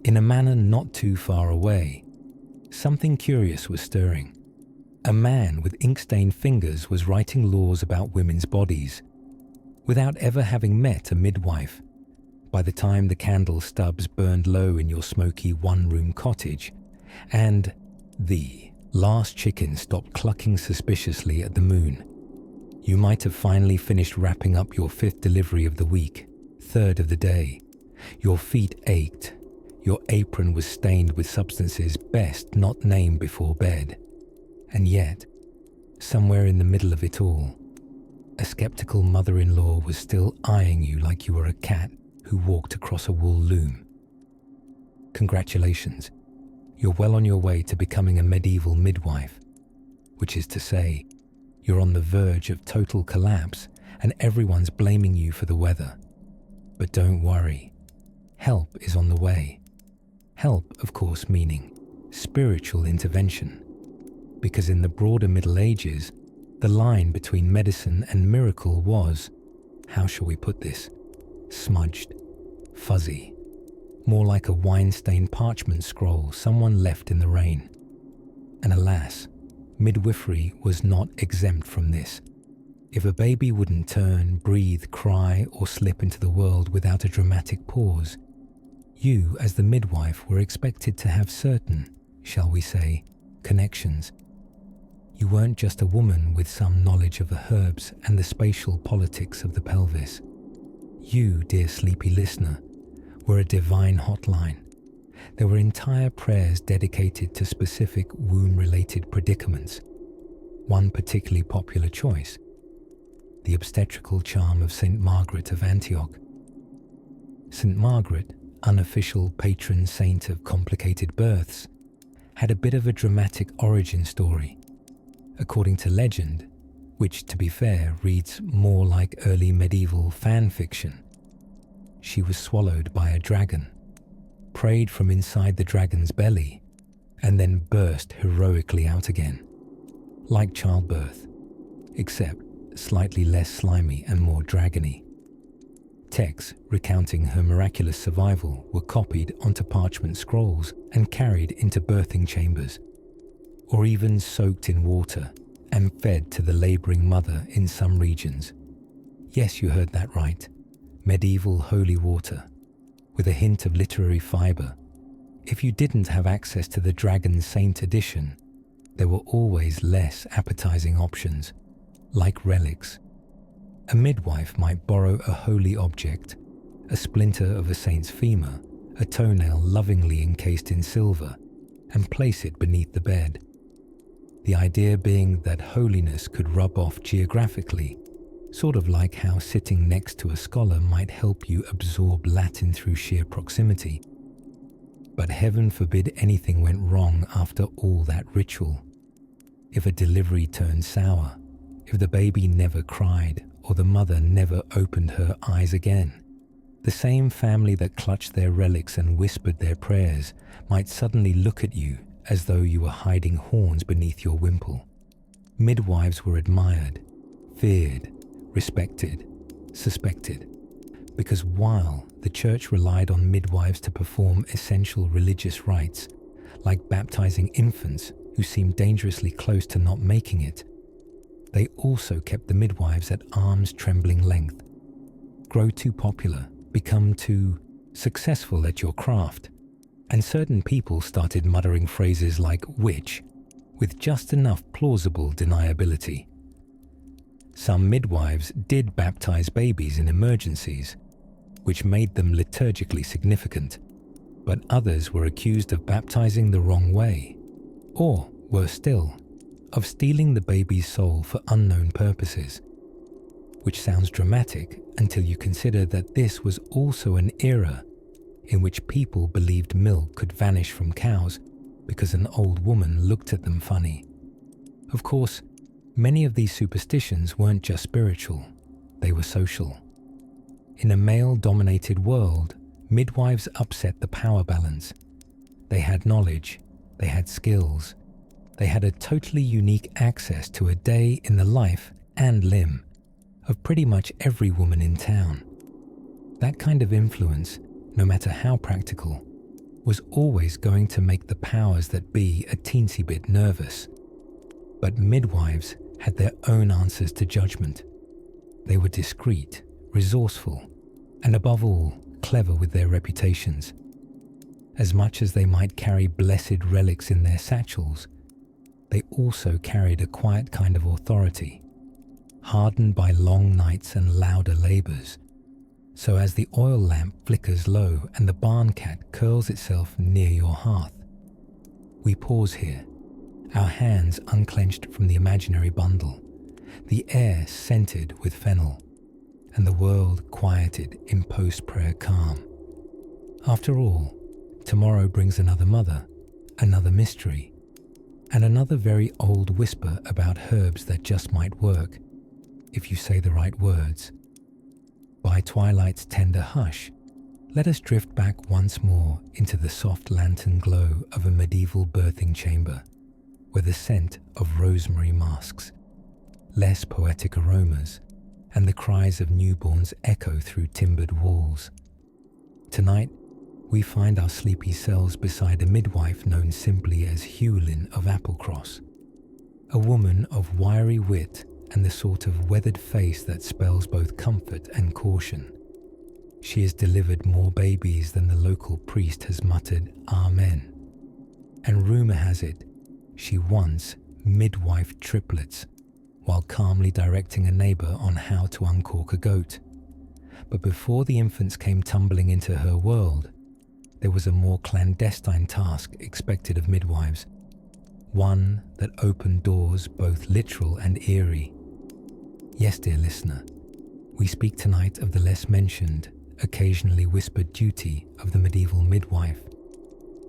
Speaker 1: in a manner not too far away, something curious was stirring. A man with ink-stained fingers was writing laws about women's bodies, without ever having met a midwife. By the time the candle stubs burned low in your smoky one-room cottage, and the last chicken stopped clucking suspiciously at the moon, you might have finally finished wrapping up your 5th delivery of the week, 3rd of the day. Your feet ached. Your apron was stained with substances best not named before bed. And yet, somewhere in the middle of it all, a skeptical mother-in-law was still eyeing you like you were a cat who walked across a wool loom. Congratulations, you're well on your way to becoming a medieval midwife, which is to say, you're on the verge of total collapse and everyone's blaming you for the weather. But don't worry, help is on the way. Help, of course, meaning spiritual intervention, because in the broader Middle Ages, the line between medicine and miracle was, how shall we put this, smudged, fuzzy, more like a wine-stained parchment scroll someone left in the rain. And alas, midwifery was not exempt from this. If a baby wouldn't turn, breathe, cry, or slip into the world without a dramatic pause, you, as the midwife, were expected to have certain, shall we say, connections. You weren't just a woman with some knowledge of the herbs and the spatial politics of the pelvis. You, dear sleepy listener, were a divine hotline. There were entire prayers dedicated to specific womb-related predicaments. One particularly popular choice, the obstetrical charm of St. Margaret of Antioch. St. Margaret, unofficial patron saint of complicated births, had a bit of a dramatic origin story. According to legend, which, to be fair, reads more like early medieval fan fiction, she was swallowed by a dragon, prayed from inside the dragon's belly, and then burst heroically out again. Like childbirth, except slightly less slimy and more dragony. Texts recounting her miraculous survival were copied onto parchment scrolls and carried into birthing chambers, or even soaked in water and fed to the labouring mother in some regions. Yes, you heard that right. Medieval holy water, with a hint of literary fibre. If you didn't have access to the Dragon Saint edition, there were always less appetizing options, like relics. A midwife might borrow a holy object, a splinter of a saint's femur, a toenail lovingly encased in silver, and place it beneath the bed. The idea being that holiness could rub off geographically, sort of like how sitting next to a scholar might help you absorb Latin through sheer proximity. But heaven forbid anything went wrong after all that ritual. If a delivery turned sour, if the baby never cried, or the mother never opened her eyes again, the same family that clutched their relics and whispered their prayers might suddenly look at you as though you were hiding horns beneath your wimple. Midwives were admired, feared, respected, suspected, because while the church relied on midwives to perform essential religious rites, like baptizing infants who seemed dangerously close to not making it, they also kept the midwives at arm's trembling length. Grow too popular, become too successful at your craft, and certain people started muttering phrases like witch with just enough plausible deniability. Some midwives did baptize babies in emergencies, which made them liturgically significant, but others were accused of baptizing the wrong way, or, worse still, of stealing the baby's soul for unknown purposes, which sounds dramatic until you consider that this was also an era in which people believed milk could vanish from cows because an old woman looked at them funny. Of course, many of these superstitions weren't just spiritual, they were social. In a male-dominated world, midwives upset the power balance. They had knowledge, they had skills, they had a totally unique access to a day in the life and limb of pretty much every woman in town. That kind of influence, no matter how practical, was always going to make the powers that be a teensy bit nervous. But midwives had their own answers to judgment. They were discreet, resourceful, and above all, clever with their reputations. As much as they might carry blessed relics in their satchels, they also carried a quiet kind of authority, hardened by long nights and louder labours. So as the oil lamp flickers low and the barn cat curls itself near your hearth, we pause here, our hands unclenched from the imaginary bundle, the air scented with fennel, and the world quieted in post-prayer calm. After all, tomorrow brings another mother, another mystery, and another very old whisper about herbs that just might work, if you say the right words. By twilight's tender hush, let us drift back once more into the soft lantern glow of a medieval birthing chamber, where the scent of rosemary masks, less poetic aromas, and the cries of newborns echo through timbered walls. Tonight, we find our sleepy selves beside a midwife known simply as Hewlin of Applecross, a woman of wiry wit and the sort of weathered face that spells both comfort and caution. She has delivered more babies than the local priest has muttered Amen. And rumour has it, she once midwifed triplets while calmly directing a neighbour on how to uncork a goat. But before the infants came tumbling into her world, there was a more clandestine task expected of midwives, one that opened doors both literal and eerie. Yes, dear listener, we speak tonight of the less mentioned, occasionally whispered duty of the medieval midwife,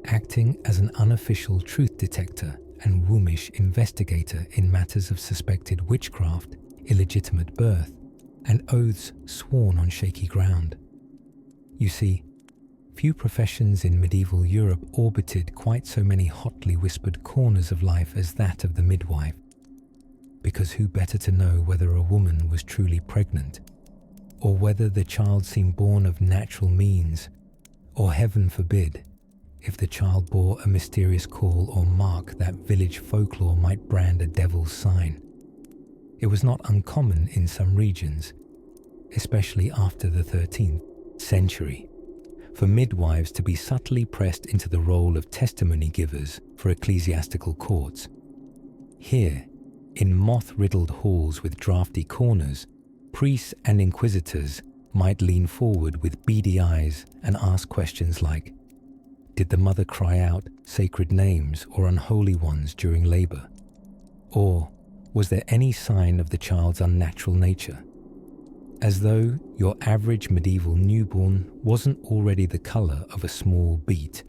Speaker 1: acting as an unofficial truth detector and wombish investigator in matters of suspected witchcraft, illegitimate birth, and oaths sworn on shaky ground. You see, few professions in medieval Europe orbited quite so many hotly whispered corners of life as that of the midwife, because who better to know whether a woman was truly pregnant, or whether the child seemed born of natural means, or heaven forbid, if the child bore a mysterious call or mark that village folklore might brand a devil's sign. It was not uncommon in some regions, especially after the 13th century, for midwives to be subtly pressed into the role of testimony givers for ecclesiastical courts. Here, in moth-riddled halls with draughty corners, priests and inquisitors might lean forward with beady eyes and ask questions like, did the mother cry out sacred names or unholy ones during labour? Or was there any sign of the child's unnatural nature? As though your average medieval newborn wasn't already the colour of a small beet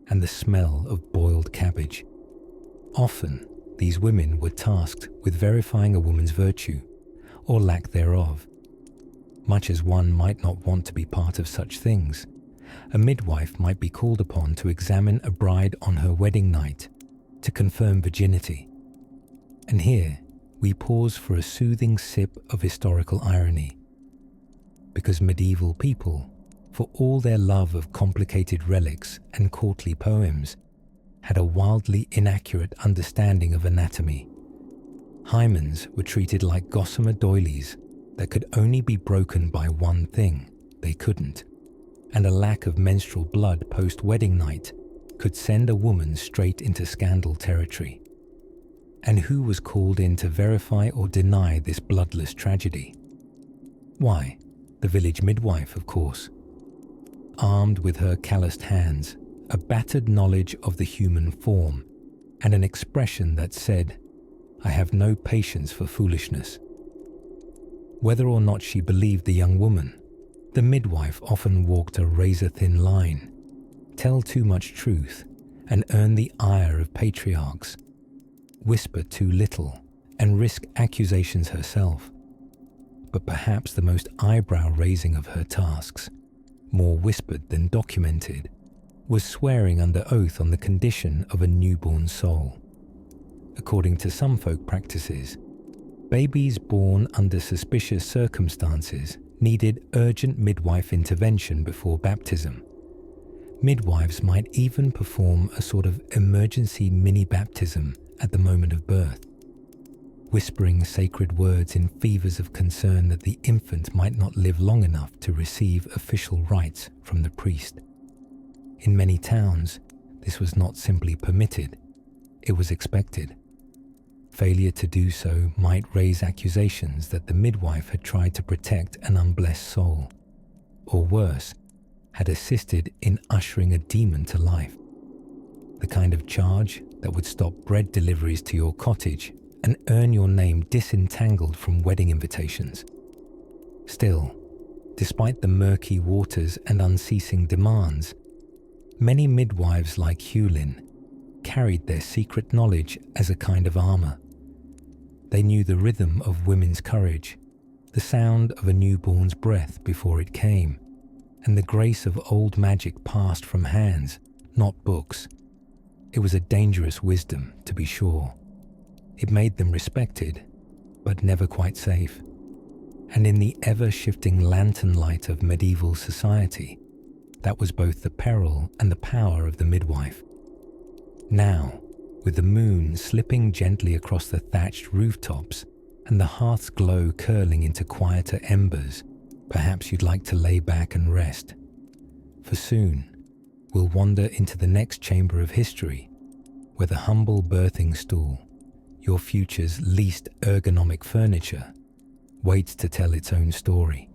Speaker 1: and the smell of boiled cabbage. Often, these women were tasked with verifying a woman's virtue, or lack thereof. Much as one might not want to be part of such things, a midwife might be called upon to examine a bride on her wedding night to confirm virginity. And here, we pause for a soothing sip of historical irony. Because medieval people, for all their love of complicated relics and courtly poems, had a wildly inaccurate understanding of anatomy. Hymens were treated like gossamer doilies that could only be broken by one thing, they couldn't, and a lack of menstrual blood post-wedding night could send a woman straight into scandal territory. And who was called in to verify or deny this bloodless tragedy? Why, the village midwife, of course. Armed with her calloused hands, a battered knowledge of the human form, and an expression that said, I have no patience for foolishness. Whether or not she believed the young woman, the midwife often walked a razor-thin line, tell too much truth, and earn the ire of patriarchs, whisper too little, and risk accusations herself. But perhaps the most eyebrow-raising of her tasks, more whispered than documented, was swearing under oath on the condition of a newborn soul. According to some folk practices, babies born under suspicious circumstances needed urgent midwife intervention before baptism. Midwives might even perform a sort of emergency mini-baptism at the moment of birth, whispering sacred words in fevers of concern that the infant might not live long enough to receive official rites from the priest. In many towns, this was not simply permitted, it was expected. Failure to do so might raise accusations that the midwife had tried to protect an unblessed soul, or worse, had assisted in ushering a demon to life. The kind of charge that would stop bread deliveries to your cottage and earn your name disentangled from wedding invitations. Still, despite the murky waters and unceasing demands, many midwives like Hewlin carried their secret knowledge as a kind of armour. They knew the rhythm of women's courage, the sound of a newborn's breath before it came, and the grace of old magic passed from hands, not books. It was a dangerous wisdom, to be sure. It made them respected, but never quite safe. and in the ever-shifting lantern light of medieval society, that was both the peril and the power of the midwife. Now, with the moon slipping gently across the thatched rooftops and the hearth's glow curling into quieter embers, perhaps you'd like to lay back and rest. For soon, we'll wander into the next chamber of history, where the humble birthing stool, your future's least ergonomic furniture, waits to tell its own story.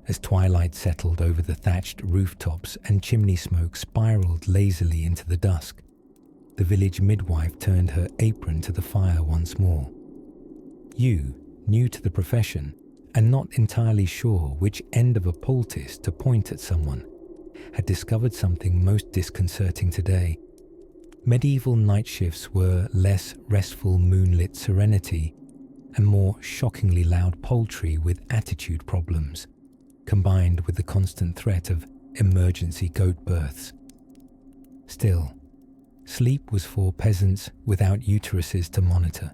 Speaker 1: As twilight settled over the thatched rooftops and chimney smoke spiraled lazily into the dusk, the village midwife turned her apron to the fire once more. You, new to the profession, and not entirely sure which end of a poultice to point at someone, had discovered something most disconcerting today. Medieval night shifts were less restful moonlit serenity and more shockingly loud poultry with attitude problems, combined with the constant threat of emergency goat births. Still, sleep was for peasants without uteruses to monitor.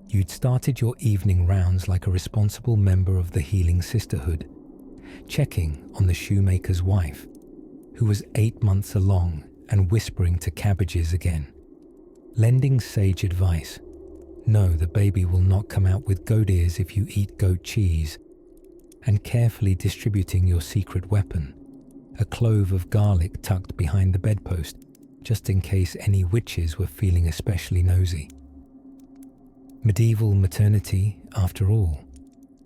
Speaker 1: You'd started your evening rounds like a responsible member of the healing sisterhood, checking on the shoemaker's wife, who was 8 months along and whispering to cabbages again, lending sage advice. No, the baby will not come out with goat ears if you eat goat cheese, and carefully distributing your secret weapon, a clove of garlic tucked behind the bedpost, just in case any witches were feeling especially nosy. Medieval maternity, after all,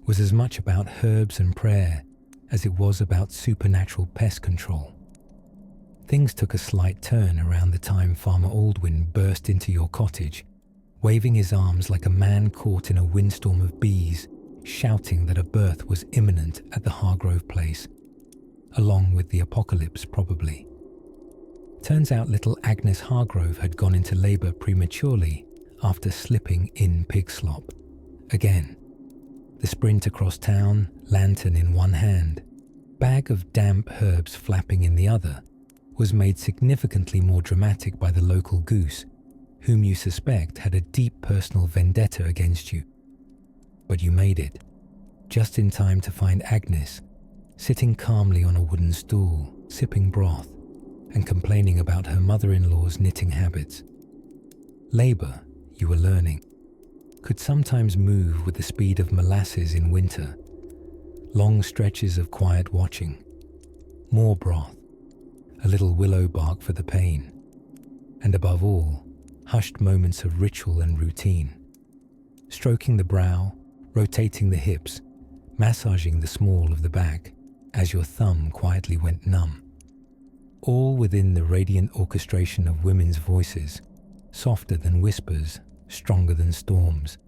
Speaker 1: was as much about herbs and prayer as it was about supernatural pest control. Things took a slight turn around the time Farmer Aldwin burst into your cottage, waving his arms like a man caught in a windstorm of bees, shouting that a birth was imminent at the Hargrove place, along with the apocalypse probably. Turns out little Agnes Hargrove had gone into labour prematurely after slipping in pig slop. Again, the sprint across town, lantern in one hand, bag of damp herbs flapping in the other, was made significantly more dramatic by the local goose, whom you suspect had a deep personal vendetta against you. But you made it, just in time to find Agnes sitting calmly on a wooden stool, sipping broth, and complaining about her mother-in-law's knitting habits. Labour, you were learning, could sometimes move with the speed of molasses in winter. Long stretches of quiet watching, more broth, a little willow bark for the pain, and above all, hushed moments of ritual and routine. Stroking the brow, rotating the hips, massaging the small of the back as your thumb quietly went numb. All within the radiant orchestration of women's voices, softer than whispers, stronger than storms.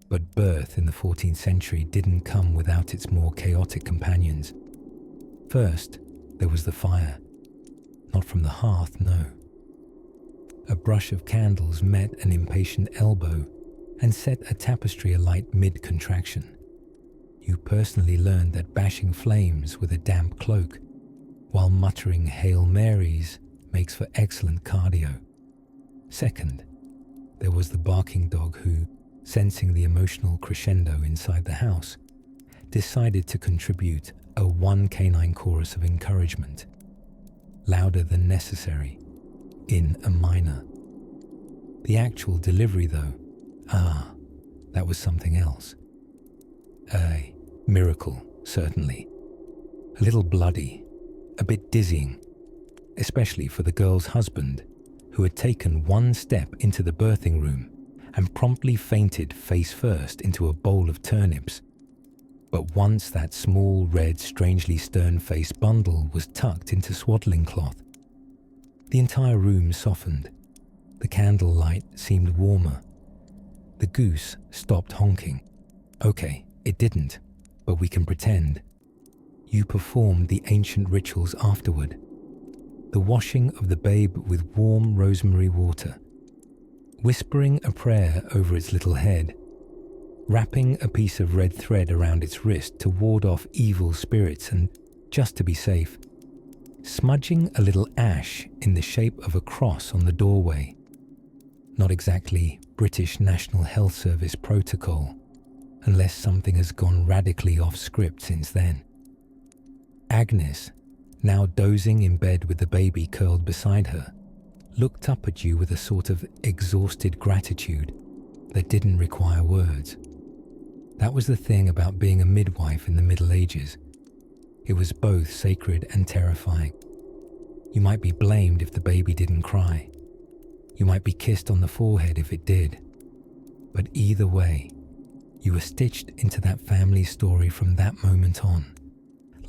Speaker 1: But birth in the 14th century didn't come without its more chaotic companions. First, there was the fire. Not from the hearth, no. A brush of candles met an impatient elbow and set a tapestry alight mid-contraction. You personally learned that bashing flames with a damp cloak, while muttering Hail Marys, makes for excellent cardio. Second, there was the barking dog who, sensing the emotional crescendo inside the house, decided to contribute a one canine chorus of encouragement, louder than necessary, in a minor. The actual delivery, though, that was something else. A miracle, certainly. A little bloody, a bit dizzying, especially for the girl's husband, who had taken one step into the birthing room and promptly fainted face first into a bowl of turnips. But once that small, red, strangely stern-faced bundle was tucked into swaddling cloth, the entire room softened. The candlelight seemed warmer. The goose stopped honking. Okay, it didn't, but we can pretend. You performed the ancient rituals afterward. The washing of the babe with warm rosemary water, whispering a prayer over its little head, wrapping a piece of red thread around its wrist to ward off evil spirits and, just to be safe, smudging a little ash in the shape of a cross on the doorway. Not exactly British National Health Service protocol. unless something has gone radically off script since then. Agnes, now dozing in bed with the baby curled beside her, looked up at you with a sort of exhausted gratitude that didn't require words. That was the thing about being a midwife in the Middle Ages. It was both sacred and terrifying. You might be blamed if the baby didn't cry. You might be kissed on the forehead if it did. But either way, you were stitched into that family story from that moment on,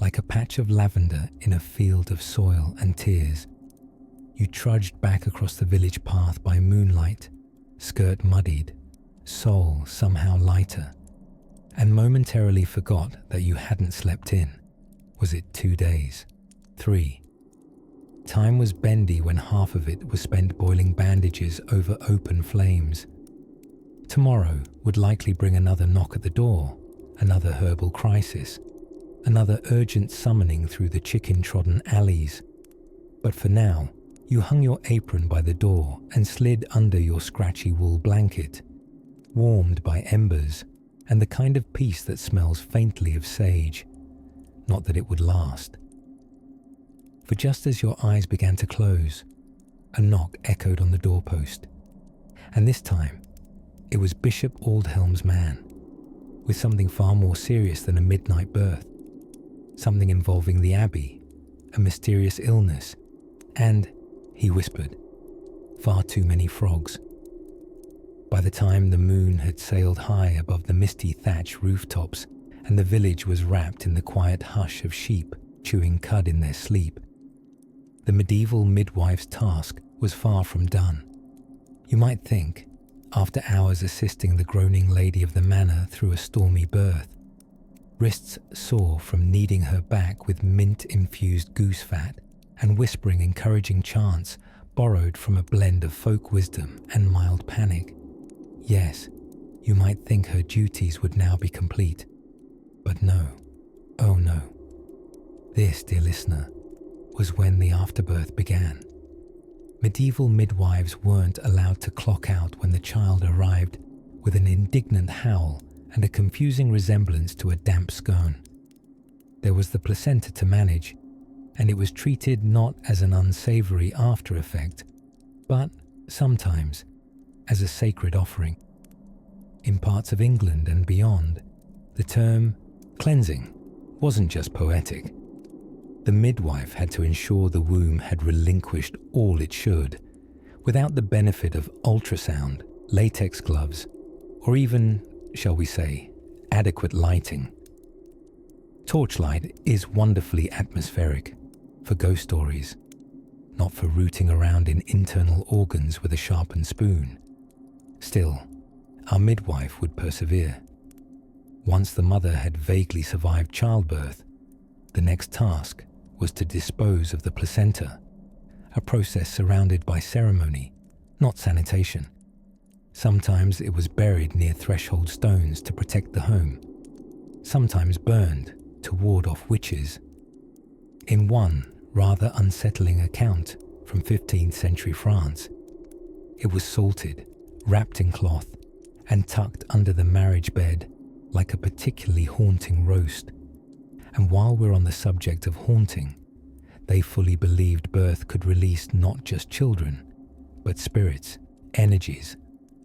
Speaker 1: like a patch of lavender in a field of soil and tears. You trudged back across the village path by moonlight, skirt muddied, soul somehow lighter, and momentarily forgot that you hadn't slept in. Was it 2 days? 3? Time was bendy when half of it was spent boiling bandages over open flames. Tomorrow would likely bring another knock at the door, another herbal crisis, another urgent summoning through the chicken-trodden alleys. But for now, you hung your apron by the door and slid under your scratchy wool blanket, warmed by embers and the kind of peace that smells faintly of sage. Not that it would last. For just as your eyes began to close, a knock echoed on the doorpost. And this time, it was Bishop Aldhelm's man, with something far more serious than a midnight birth, something involving the abbey, a mysterious illness, and, he whispered, far too many frogs. By the time the moon had sailed high above the misty thatch rooftops and the village was wrapped in the quiet hush of sheep chewing cud in their sleep, the medieval midwife's task was far from done. You might think, after hours assisting the groaning lady of the manor through a stormy birth, wrists sore from kneading her back with mint-infused goose fat and whispering encouraging chants borrowed from a blend of folk wisdom and mild panic. Yes, you might think her duties would now be complete. But no, oh no. This, dear listener, was when the afterbirth began. Medieval midwives weren't allowed to clock out when the child arrived with an indignant howl and a confusing resemblance to a damp scone. There was the placenta to manage, and it was treated not as an unsavory after effect, but sometimes as a sacred offering. In parts of England and beyond, the term cleansing wasn't just poetic. The midwife had to ensure the womb had relinquished all it should, without the benefit of ultrasound, latex gloves, or even, shall we say, adequate lighting. Torchlight is wonderfully atmospheric for ghost stories, not for rooting around in internal organs with a sharpened spoon. Still, our midwife would persevere. Once the mother had vaguely survived childbirth, the next task was to dispose of the placenta, a process surrounded by ceremony, not sanitation. Sometimes it was buried near threshold stones to protect the home, sometimes burned to ward off witches. In one rather unsettling account from 15th century France, it was salted, wrapped in cloth, and tucked under the marriage bed like a particularly haunting roast. And while we're on the subject of haunting, they fully believed birth could release not just children, but spirits, energies,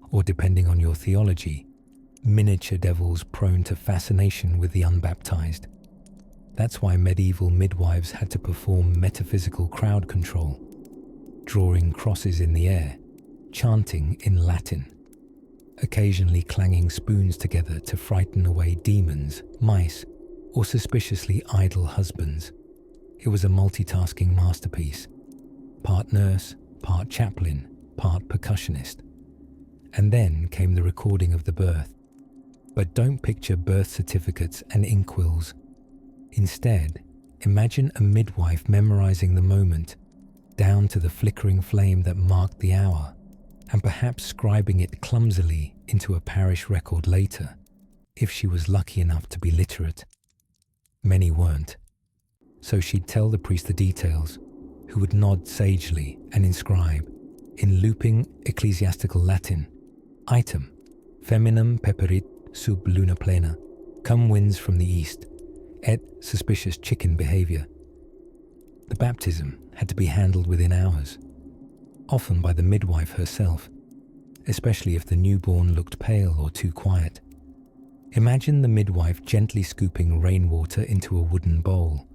Speaker 1: or depending on your theology, miniature devils prone to fascination with the unbaptized. That's why medieval midwives had to perform metaphysical crowd control, drawing crosses in the air, chanting in Latin, occasionally clanging spoons together to frighten away demons, mice, or suspiciously idle husbands. It was a multitasking masterpiece, part nurse, part chaplain, part percussionist. And then came the recording of the birth. But don't picture birth certificates and inkwells. Instead, imagine a midwife memorizing the moment, down to the flickering flame that marked the hour, and perhaps scribing it clumsily into a parish record later, if she was lucky enough to be literate. Many weren't. So she'd tell the priest the details, who would nod sagely and inscribe, in looping ecclesiastical Latin, item, feminam peperit sub luna plena, come winds from the east, et suspicious chicken behaviour. The baptism had to be handled within hours, often by the midwife herself, especially if the newborn looked pale or too quiet. Imagine the midwife gently scooping rainwater into a wooden bowl,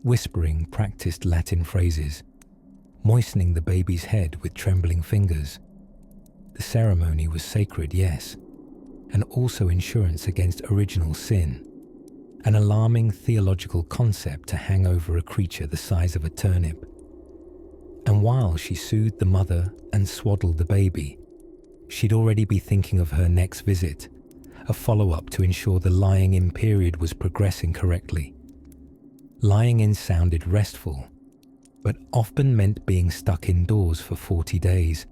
Speaker 1: whispering practiced Latin phrases, moistening the baby's head with trembling fingers. The ceremony was sacred, yes, and also insurance against original sin, an alarming theological concept to hang over a creature the size of a turnip. And while she soothed the mother and swaddled the baby, she'd already be thinking of her next visit, a follow-up to ensure the lying-in period was progressing correctly. Lying-in sounded restful, but often meant being stuck indoors for 40 days,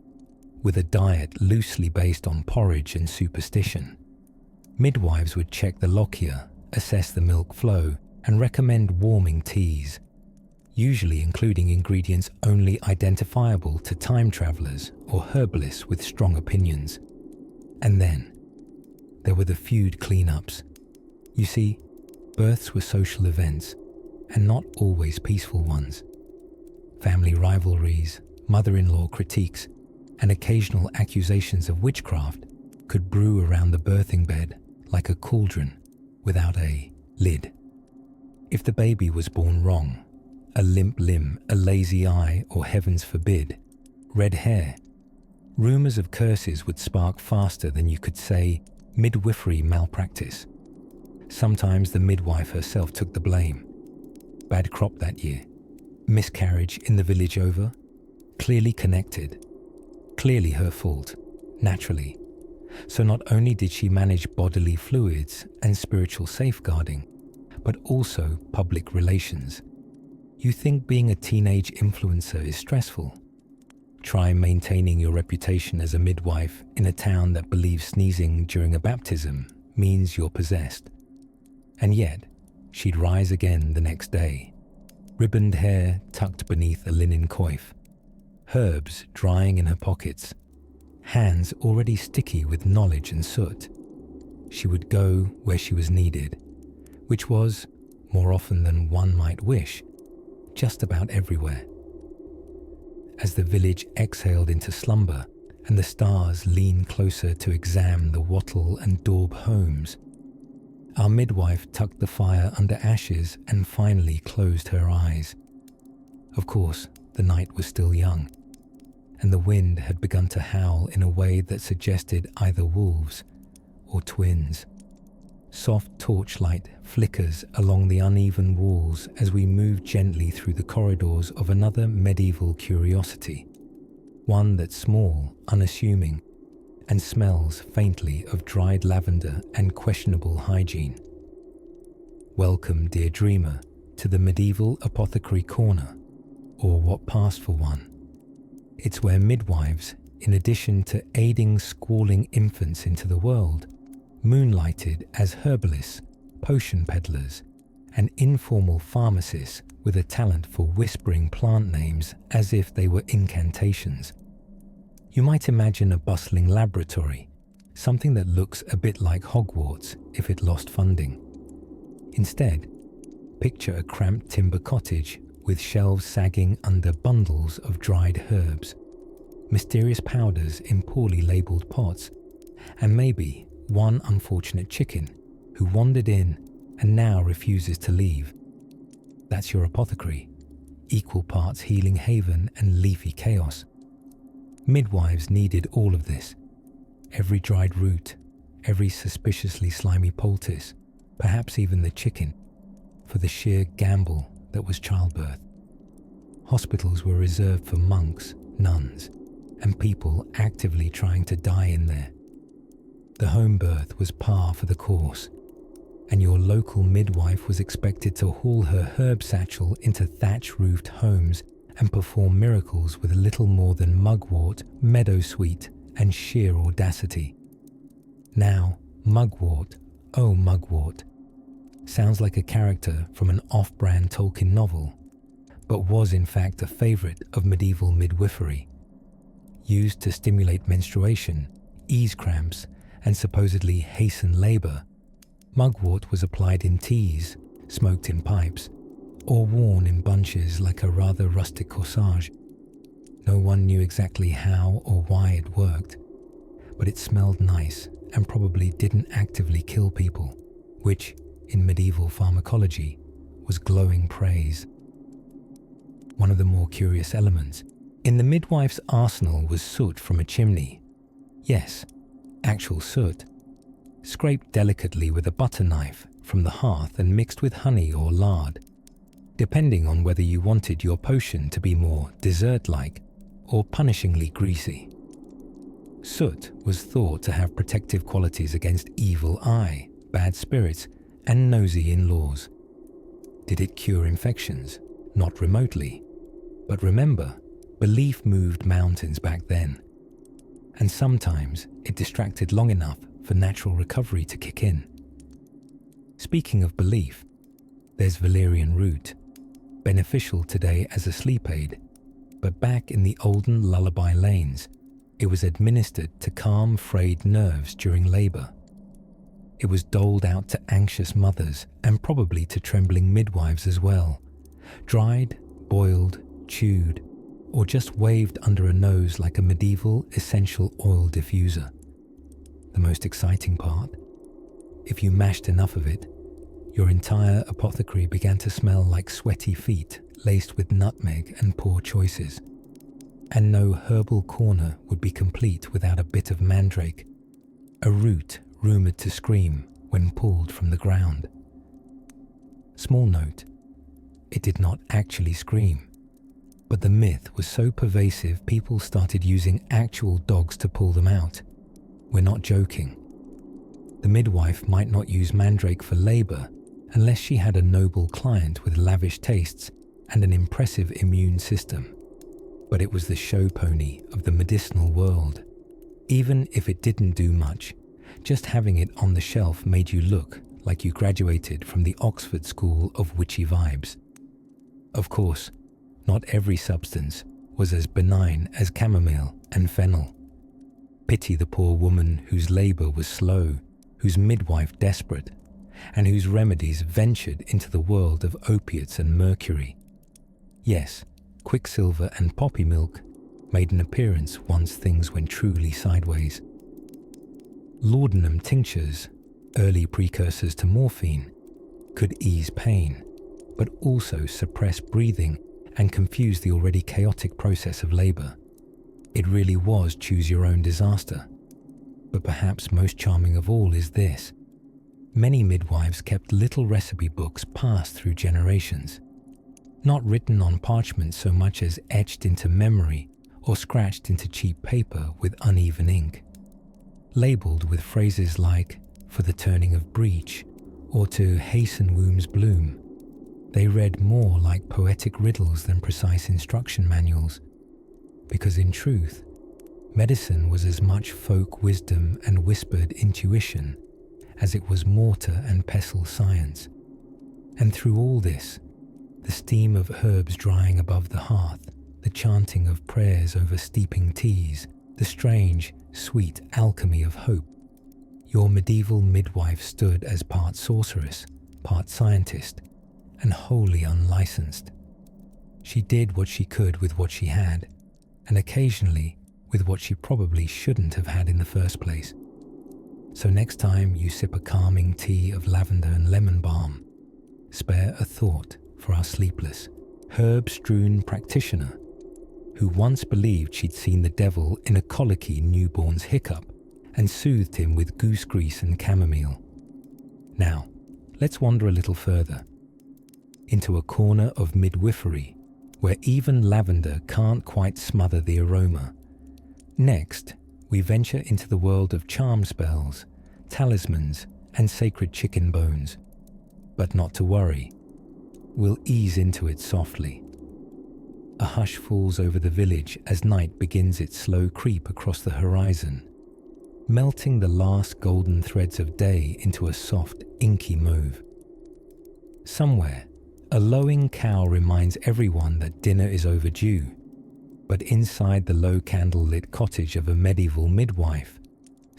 Speaker 1: with a diet loosely based on porridge and superstition. Midwives would check the lochia, assess the milk flow, and recommend warming teas, usually including ingredients only identifiable to time travelers or herbalists with strong opinions. And then, there were the feud cleanups. You see, births were social events, and not always peaceful ones. Family rivalries, mother-in-law critiques, and occasional accusations of witchcraft could brew around the birthing bed like a cauldron without a lid. If the baby was born wrong, a limp limb, a lazy eye, or heavens forbid, red hair, rumours of curses would spark faster than you could say midwifery malpractice. Sometimes the midwife herself took the blame. Bad crop that year, miscarriage in the village over, clearly connected, clearly her fault, naturally. So not only did she manage bodily fluids and spiritual safeguarding, but also public relations. You think being a teenage influencer is stressful? Try maintaining your reputation as a midwife in a town that believes sneezing during a baptism means you're possessed. And yet, she'd rise again the next day, ribboned hair tucked beneath a linen coif, herbs drying in her pockets, hands already sticky with knowledge and soot. She would go where she was needed, which was, more often than one might wish, just about everywhere. As the village exhaled into slumber and the stars leaned closer to examine the wattle and daub homes, our midwife tucked the fire under ashes and finally closed her eyes. Of course, the night was still young, and the wind had begun to howl in a way that suggested either wolves or twins. Soft torchlight flickers along the uneven walls as we move gently through the corridors of another medieval curiosity, one that's small, unassuming, and smells faintly of dried lavender and questionable hygiene. Welcome, dear dreamer, to the medieval apothecary corner, or what passed for one. It's where midwives, in addition to aiding squalling infants into the world, moonlighted as herbalists, potion peddlers, and informal pharmacists with a talent for whispering plant names as if they were incantations. You might imagine a bustling laboratory, something that looks a bit like Hogwarts if it lost funding. Instead, picture a cramped timber cottage with shelves sagging under bundles of dried herbs, mysterious powders in poorly labelled pots, and maybe one unfortunate chicken who wandered in and now refuses to leave. That's your apothecary, equal parts healing haven and leafy chaos. Midwives needed all of this. Every dried root, every suspiciously slimy poultice, perhaps even the chicken, for the sheer gamble that was childbirth. Hospitals were reserved for monks, nuns, and people actively trying to die in there. The home birth was par for the course, and your local midwife was expected to haul her herb satchel into thatch-roofed homes and perform miracles with little more than mugwort, meadowsweet, and sheer audacity. Now, mugwort, oh mugwort, sounds like a character from an off-brand Tolkien novel, but was in fact a favourite of medieval midwifery. Used to stimulate menstruation, ease cramps, and supposedly hasten labour, mugwort was applied in teas, smoked in pipes, or worn in bunches like a rather rustic corsage. No one knew exactly how or why it worked, but it smelled nice and probably didn't actively kill people, which, in medieval pharmacology, was glowing praise. One of the more curious elements in the midwife's arsenal was soot from a chimney. Yes, actual soot, scraped delicately with a butter knife from the hearth and mixed with honey or lard, depending on whether you wanted your potion to be more dessert-like or punishingly greasy. Soot was thought to have protective qualities against evil eye, bad spirits, and nosy in-laws. Did it cure infections? Not remotely. But remember, belief moved mountains back then. And sometimes it distracted long enough for natural recovery to kick in. Speaking of belief, there's valerian root, beneficial today as a sleep aid, but back in the olden lullaby lanes, it was administered to calm frayed nerves during labour. It was doled out to anxious mothers and probably to trembling midwives as well, dried, boiled, chewed, or just waved under a nose like a medieval essential oil diffuser. The most exciting part? If you mashed enough of it, your entire apothecary began to smell like sweaty feet laced with nutmeg and poor choices. And no herbal corner would be complete without a bit of mandrake, a root rumoured to scream when pulled from the ground. Small note, it did not actually scream, but the myth was so pervasive people started using actual dogs to pull them out. We're not joking. The midwife might not use mandrake for labour unless she had a noble client with lavish tastes and an impressive immune system. But it was the show pony of the medicinal world. Even if it didn't do much, just having it on the shelf made you look like you graduated from the Oxford School of Witchy Vibes. Of course, not every substance was as benign as chamomile and fennel. Pity the poor woman whose labour was slow, whose midwife desperate, and whose remedies ventured into the world of opiates and mercury. Yes, quicksilver and poppy milk made an appearance once things went truly sideways. Laudanum tinctures, early precursors to morphine, could ease pain, but also suppress breathing and confuse the already chaotic process of labour. It really was choose your own disaster. But perhaps most charming of all is this. Many midwives kept little recipe books passed through generations, not written on parchment so much as etched into memory or scratched into cheap paper with uneven ink, labelled with phrases like, for the turning of breech, or to hasten womb's bloom. They read more like poetic riddles than precise instruction manuals, because in truth, medicine was as much folk wisdom and whispered intuition as it was mortar and pestle science. And through all this, the steam of herbs drying above the hearth, the chanting of prayers over steeping teas, the strange, sweet alchemy of hope, your medieval midwife stood as part sorceress, part scientist, and wholly unlicensed. She did what she could with what she had, and occasionally with what she probably shouldn't have had in the first place. So next time you sip a calming tea of lavender and lemon balm, spare a thought for our sleepless, herb-strewn practitioner who once believed she'd seen the devil in a colicky newborn's hiccup and soothed him with goose grease and chamomile. Now, let's wander a little further, into a corner of midwifery where even lavender can't quite smother the aroma. Next, we venture into the world of charm spells, talismans, and sacred chicken bones. But not to worry, we'll ease into it softly. A hush falls over the village as night begins its slow creep across the horizon, melting the last golden threads of day into a soft, inky mauve. Somewhere, a lowing cow reminds everyone that dinner is overdue, but inside the low candle-lit cottage of a medieval midwife,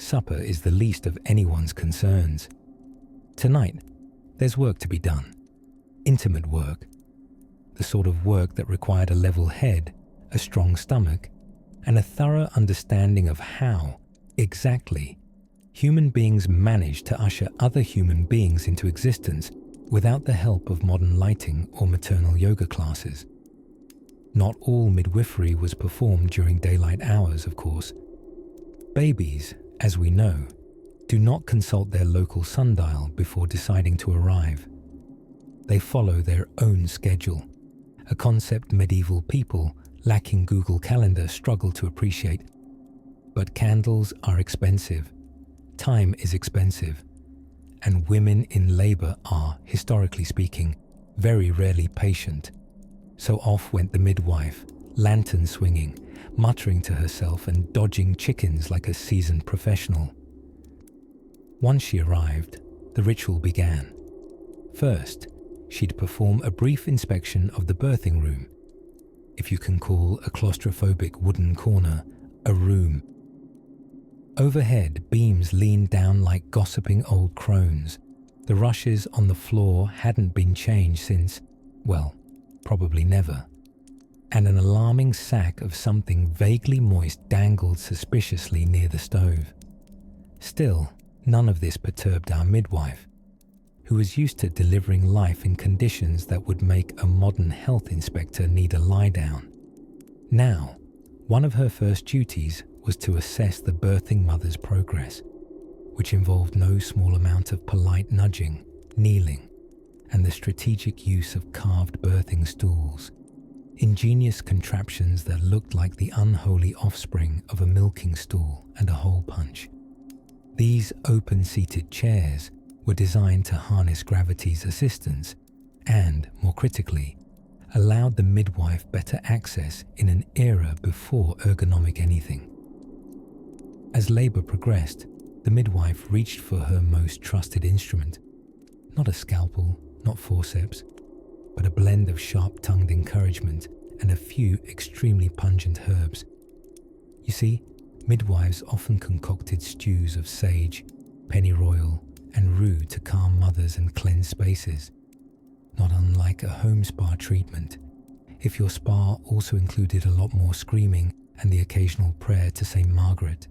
Speaker 1: supper is the least of anyone's concerns. Tonight, there's work to be done. Intimate work. The sort of work that required a level head, a strong stomach, and a thorough understanding of how, exactly, human beings manage to usher other human beings into existence without the help of modern lighting or maternal yoga classes. Not all midwifery was performed during daylight hours, of course. Babies, as we know, do not consult their local sundial before deciding to arrive. They follow their own schedule, a concept medieval people lacking Google Calendar struggle to appreciate. But candles are expensive, time is expensive, and women in labor are, historically speaking, very rarely patient. So off went the midwife, lantern swinging, muttering to herself and dodging chickens like a seasoned professional. Once she arrived, the ritual began. First, she'd perform a brief inspection of the birthing room, if you can call a claustrophobic wooden corner a room. Overhead, beams leaned down like gossiping old crones. The rushes on the floor hadn't been changed since, well, probably never. And an alarming sack of something vaguely moist dangled suspiciously near the stove. Still, none of this perturbed our midwife, who was used to delivering life in conditions that would make a modern health inspector need a lie down. Now, one of her first duties was to assess the birthing mother's progress, which involved no small amount of polite nudging, kneeling, and the strategic use of carved birthing stools, ingenious contraptions that looked like the unholy offspring of a milking stool and a hole punch. These open-seated chairs were designed to harness gravity's assistance and, more critically, allowed the midwife better access in an era before ergonomic anything. As labor progressed, the midwife reached for her most trusted instrument. Not a scalpel, not forceps, but a blend of sharp-tongued encouragement and a few extremely pungent herbs. You see, midwives often concocted stews of sage, pennyroyal, and rue to calm mothers and cleanse spaces. Not unlike a home spa treatment, if your spa also included a lot more screaming and the occasional prayer to St. Margaret,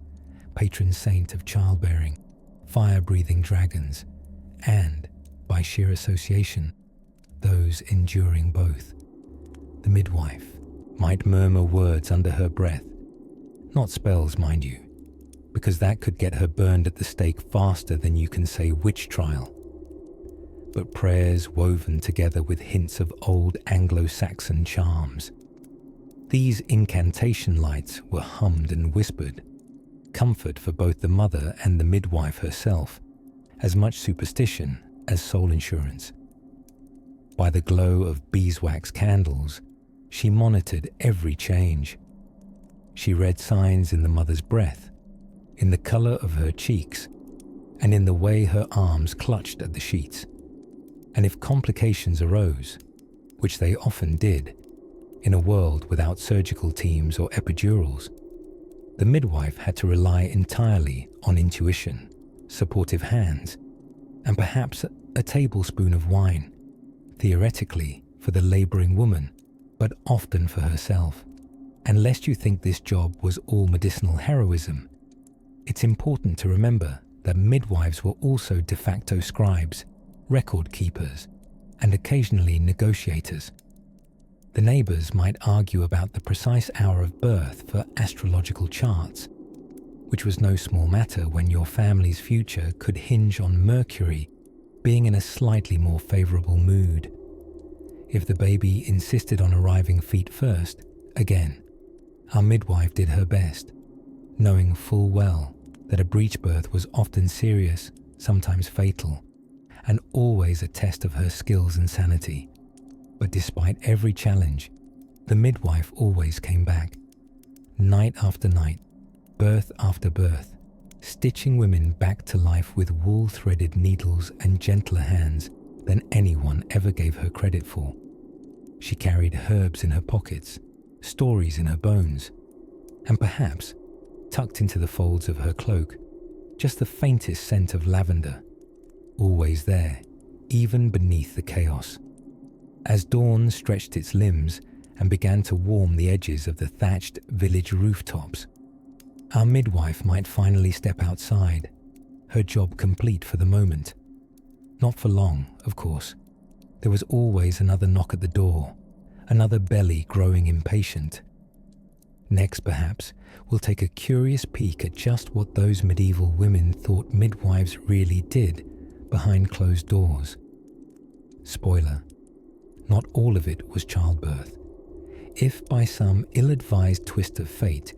Speaker 1: patron saint of childbearing, fire-breathing dragons, and, by sheer association, those enduring both. The midwife might murmur words under her breath, not spells, mind you, because that could get her burned at the stake faster than you can say witch trial, but prayers woven together with hints of old Anglo-Saxon charms. These incantation lights were hummed and whispered, comfort for both the mother and the midwife herself, as much superstition as soul insurance. By the glow of beeswax candles, she monitored every change. She read signs in the mother's breath, in the color of her cheeks, and in the way her arms clutched at the sheets. And if complications arose, which they often did, in a world without surgical teams or epidurals, the midwife had to rely entirely on intuition, supportive hands, and perhaps a tablespoon of wine, theoretically for the laboring woman, but often for herself. And lest you think this job was all medicinal heroism, it's important to remember that midwives were also de facto scribes, record keepers, and occasionally negotiators. The neighbors might argue about the precise hour of birth for astrological charts, which was no small matter when your family's future could hinge on Mercury being in a slightly more favorable mood. If the baby insisted on arriving feet first, again, our midwife did her best, knowing full well that a breech birth was often serious, sometimes fatal, and always a test of her skills and sanity. But despite every challenge, the midwife always came back, night after night, birth after birth, stitching women back to life with wool-threaded needles and gentler hands than anyone ever gave her credit for. She carried herbs in her pockets, stories in her bones, and perhaps, tucked into the folds of her cloak, just the faintest scent of lavender, always there, even beneath the chaos. As dawn stretched its limbs and began to warm the edges of the thatched village rooftops, our midwife might finally step outside, her job complete for the moment. Not for long, of course. There was always another knock at the door, another belly growing impatient. Next, perhaps, we'll take a curious peek at just what those medieval women thought midwives really did behind closed doors. Spoiler, not all of it was childbirth. If by some ill-advised twist of fate,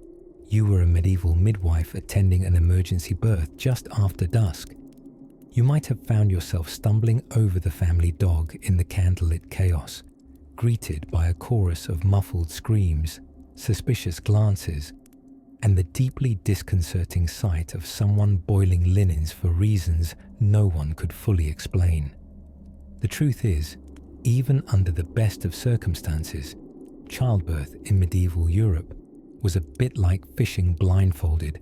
Speaker 1: you were a medieval midwife attending an emergency birth just after dusk, you might have found yourself stumbling over the family dog in the candlelit chaos, greeted by a chorus of muffled screams, suspicious glances, and the deeply disconcerting sight of someone boiling linens for reasons no one could fully explain. The truth is, even under the best of circumstances, childbirth in medieval Europe was a bit like fishing blindfolded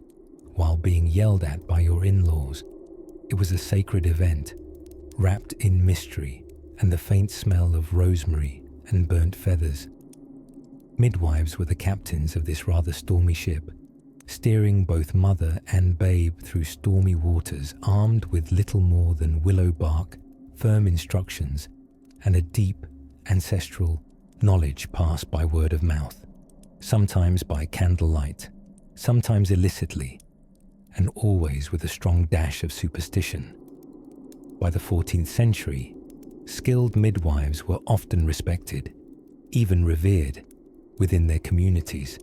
Speaker 1: while being yelled at by your in-laws. It was a sacred event, wrapped in mystery and the faint smell of rosemary and burnt feathers. Midwives were the captains of this rather stormy ship, steering both mother and babe through stormy waters, armed with little more than willow bark, firm instructions, and a deep, ancestral knowledge passed by word of mouth, sometimes by candlelight, sometimes illicitly, and always with a strong dash of superstition. By the 14th century, skilled midwives were often respected, even revered, within their communities,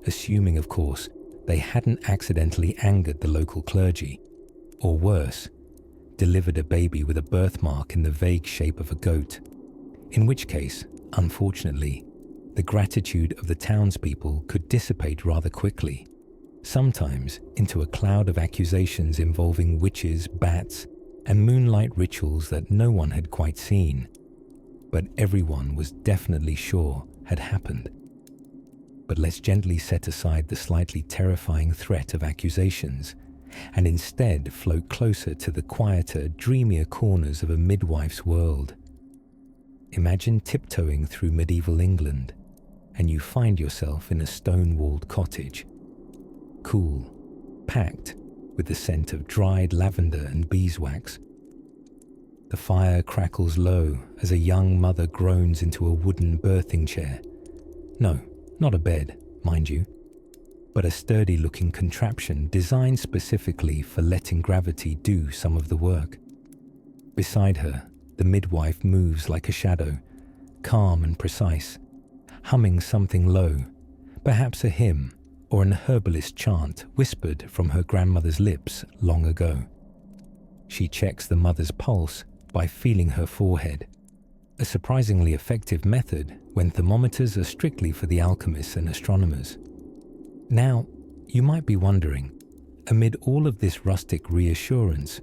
Speaker 1: assuming, of course, they hadn't accidentally angered the local clergy, or worse, delivered a baby with a birthmark in the vague shape of a goat, in which case, unfortunately, the gratitude of the townspeople could dissipate rather quickly, sometimes into a cloud of accusations involving witches, bats, and moonlight rituals that no one had quite seen, but everyone was definitely sure had happened. But let's gently set aside the slightly terrifying threat of accusations and instead float closer to the quieter, dreamier corners of a midwife's world. Imagine tiptoeing through medieval England and you find yourself in a stone-walled cottage. Cool, packed with the scent of dried lavender and beeswax. The fire crackles low as a young mother groans into a wooden birthing chair. No, not a bed, mind you, but a sturdy-looking contraption designed specifically for letting gravity do some of the work. Beside her, the midwife moves like a shadow, calm and precise, humming something low, perhaps a hymn or an herbalist chant whispered from her grandmother's lips long ago. She checks the mother's pulse by feeling her forehead, a surprisingly effective method when thermometers are strictly for the alchemists and astronomers. Now, you might be wondering, amid all of this rustic reassurance,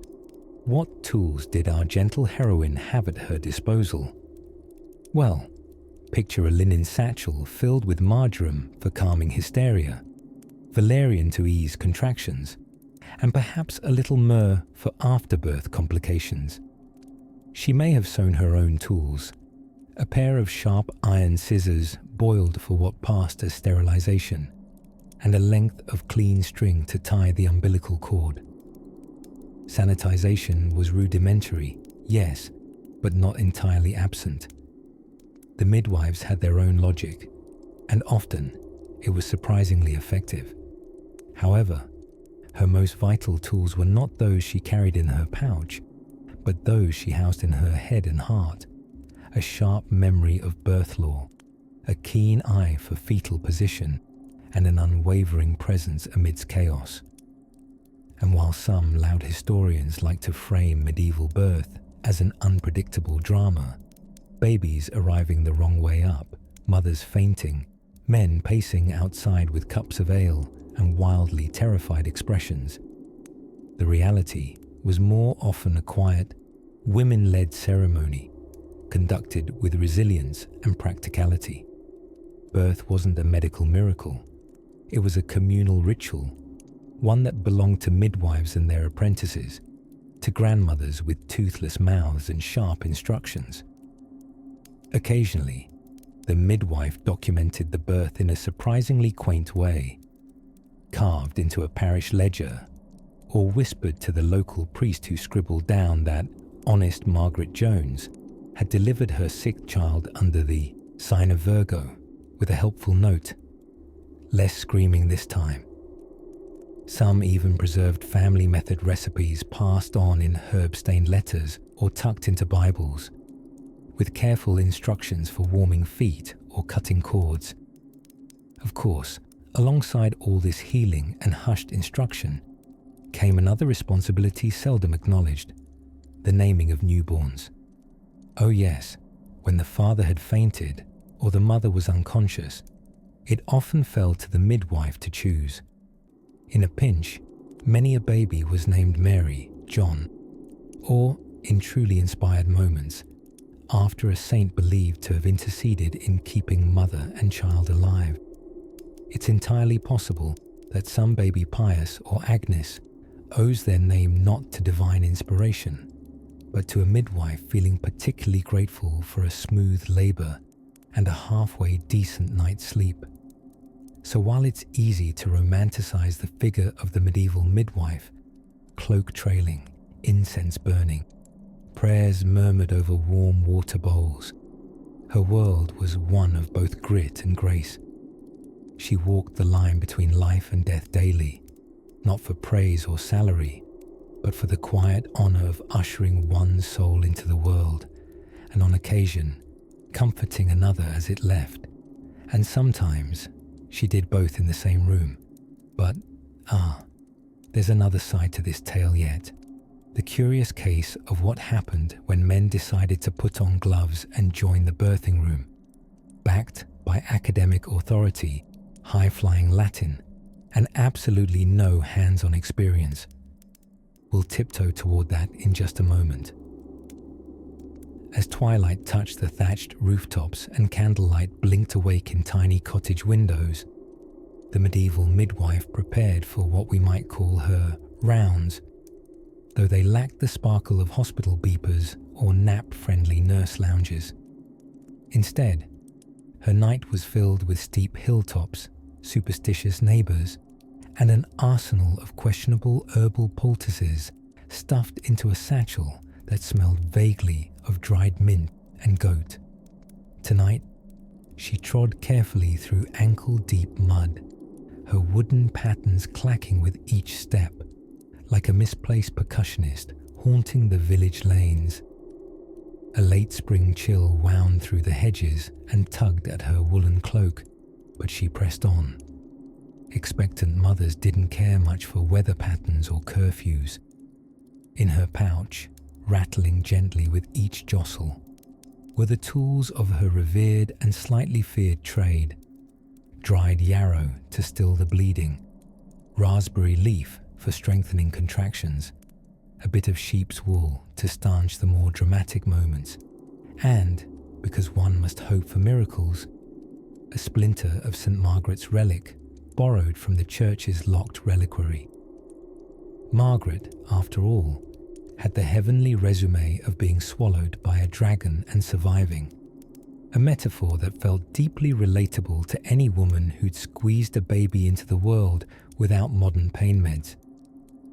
Speaker 1: what tools did our gentle heroine have at her disposal? Well, picture a linen satchel filled with marjoram for calming hysteria, valerian to ease contractions, and perhaps a little myrrh for afterbirth complications. She may have sewn her own tools, a pair of sharp iron scissors boiled for what passed as sterilization, and a length of clean string to tie the umbilical cord. Sanitization was rudimentary, yes, but not entirely absent. The midwives had their own logic, and often it was surprisingly effective. However, her most vital tools were not those she carried in her pouch, but those she housed in her head and heart, a sharp memory of birth lore, a keen eye for fetal position, and an unwavering presence amidst chaos. And while some loud historians like to frame medieval birth as an unpredictable drama, babies arriving the wrong way up, mothers fainting, men pacing outside with cups of ale, and wildly terrified expressions, the reality was more often a quiet, women-led ceremony conducted with resilience and practicality. Birth wasn't a medical miracle. It was a communal ritual, one that belonged to midwives and their apprentices, to grandmothers with toothless mouths and sharp instructions. Occasionally, the midwife documented the birth in a surprisingly quaint way, carved into a parish ledger, or whispered to the local priest who scribbled down that honest Margaret Jones had delivered her sick child under the sign of Virgo with a helpful note. Less screaming this time. Some even preserved family method recipes passed on in herb-stained letters or tucked into Bibles, with careful instructions for warming feet or cutting cords. Of course, alongside all this healing and hushed instruction came another responsibility seldom acknowledged, the naming of newborns. Oh yes, when the father had fainted or the mother was unconscious, it often fell to the midwife to choose. In a pinch, many a baby was named Mary, John, or, in truly inspired moments, after a saint believed to have interceded in keeping mother and child alive. It's entirely possible that some baby Pius or Agnes owes their name not to divine inspiration, but to a midwife feeling particularly grateful for a smooth labour and a halfway decent night's sleep. So while it's easy to romanticize the figure of the medieval midwife, cloak trailing, incense burning, prayers murmured over warm water bowls, her world was one of both grit and grace. She walked the line between life and death daily, not for praise or salary, but for the quiet honor of ushering one soul into the world, and on occasion, comforting another as it left. And sometimes, she did both in the same room. But, there's another side to this tale yet. The curious case of what happened when men decided to put on gloves and join the birthing room, backed by academic authority, high-flying Latin, and absolutely no hands-on experience. We'll tiptoe toward that in just a moment. As twilight touched the thatched rooftops and candlelight blinked awake in tiny cottage windows, the medieval midwife prepared for what we might call her rounds, though they lacked the sparkle of hospital beepers or nap-friendly nurse lounges. Instead, her night was filled with steep hilltops, superstitious neighbours, and an arsenal of questionable herbal poultices stuffed into a satchel that smelled vaguely of dried mint and goat. Tonight, she trod carefully through ankle-deep mud, her wooden pattens clacking with each step, like a misplaced percussionist haunting the village lanes. A late spring chill wound through the hedges and tugged at her woolen cloak, but she pressed on. Expectant mothers didn't care much for weather patterns or curfews. In her pouch, rattling gently with each jostle, were the tools of her revered and slightly feared trade: dried yarrow to still the bleeding, raspberry leaf for strengthening contractions, a bit of sheep's wool to stanch the more dramatic moments, and, because one must hope for miracles, a splinter of St. Margaret's relic borrowed from the church's locked reliquary. Margaret, after all, had the heavenly resume of being swallowed by a dragon and surviving, a metaphor that felt deeply relatable to any woman who'd squeezed a baby into the world without modern pain meds.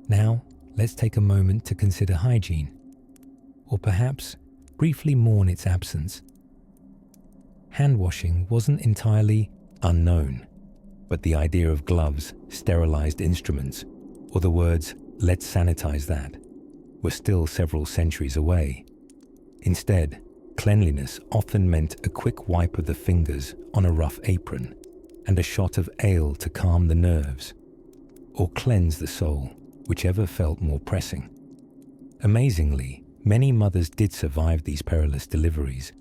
Speaker 1: Now, let's take a moment to consider hygiene, or perhaps briefly mourn its absence. Hand washing wasn't entirely unknown, but the idea of gloves, sterilized instruments, or the words, "let's sanitize that," were still several centuries away. Instead, cleanliness often meant a quick wipe of the fingers on a rough apron and a shot of ale to calm the nerves, or cleanse the soul, whichever felt more pressing. Amazingly, many mothers did survive these perilous deliveries,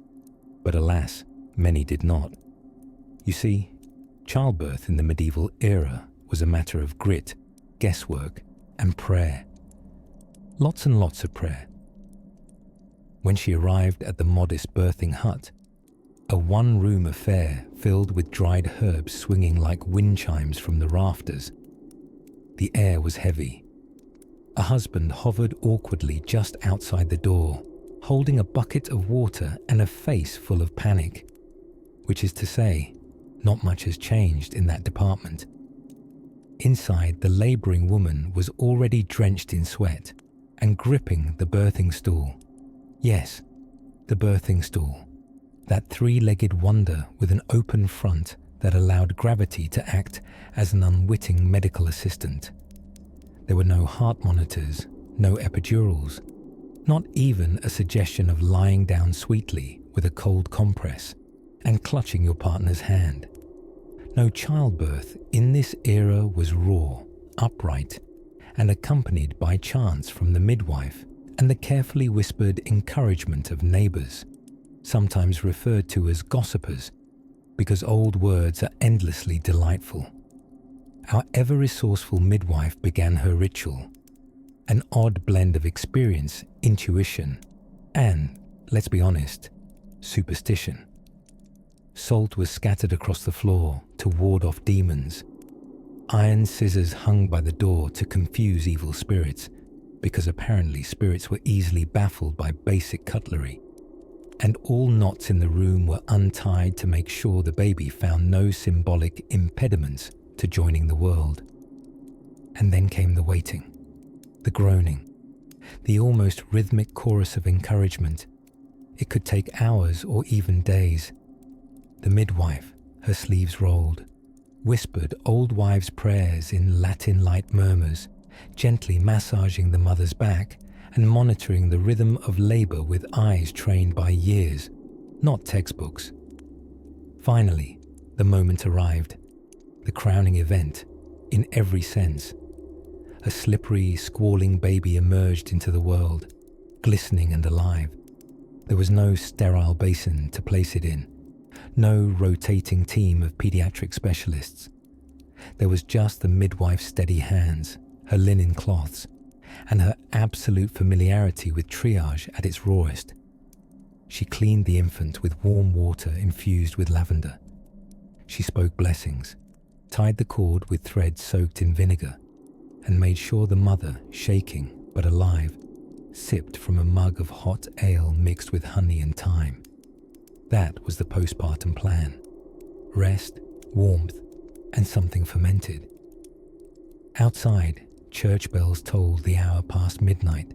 Speaker 1: but alas, many did not. You see, childbirth in the medieval era was a matter of grit, guesswork, and prayer. Lots and lots of prayer. When she arrived at the modest birthing hut, a one-room affair filled with dried herbs swinging like wind chimes from the rafters, The air was heavy. A husband hovered awkwardly just outside the door, holding a bucket of water and a face full of panic, which is to say, not much has changed in that department. Inside, the labouring woman was already drenched in sweat and gripping the birthing stool. Yes, the birthing stool. That three-legged wonder with an open front that allowed gravity to act as an unwitting medical assistant. There were no heart monitors, no epidurals, not even a suggestion of lying down sweetly with a cold compress and clutching your partner's hand. No childbirth in this era was raw, upright, and accompanied by chants from the midwife and the carefully whispered encouragement of neighbours, sometimes referred to as gossipers, because old words are endlessly delightful. Our ever-resourceful midwife began her ritual, an odd blend of experience, intuition, and, let's be honest, superstition. Salt was scattered across the floor to ward off demons. Iron scissors hung by the door to confuse evil spirits, because apparently spirits were easily baffled by basic cutlery. And all knots in the room were untied to make sure the baby found no symbolic impediments to joining the world. And then came the waiting, the groaning, the almost rhythmic chorus of encouragement. It could take hours or even days. The midwife, her sleeves rolled, whispered old wives' prayers in Latin-like murmurs, gently massaging the mother's back and monitoring the rhythm of labour with eyes trained by years, not textbooks. Finally, the moment arrived, the crowning event, in every sense. A slippery, squalling baby emerged into the world, glistening and alive. There was no sterile basin to place it in, no rotating team of paediatric specialists. There was just the midwife's steady hands, her linen cloths, and her absolute familiarity with triage at its rawest. She cleaned the infant with warm water infused with lavender. She spoke blessings, tied the cord with thread soaked in vinegar, and made sure the mother, shaking but alive, sipped from a mug of hot ale mixed with honey and thyme. That was the postpartum plan. Rest, warmth, and something fermented. Outside, church bells tolled the hour past midnight.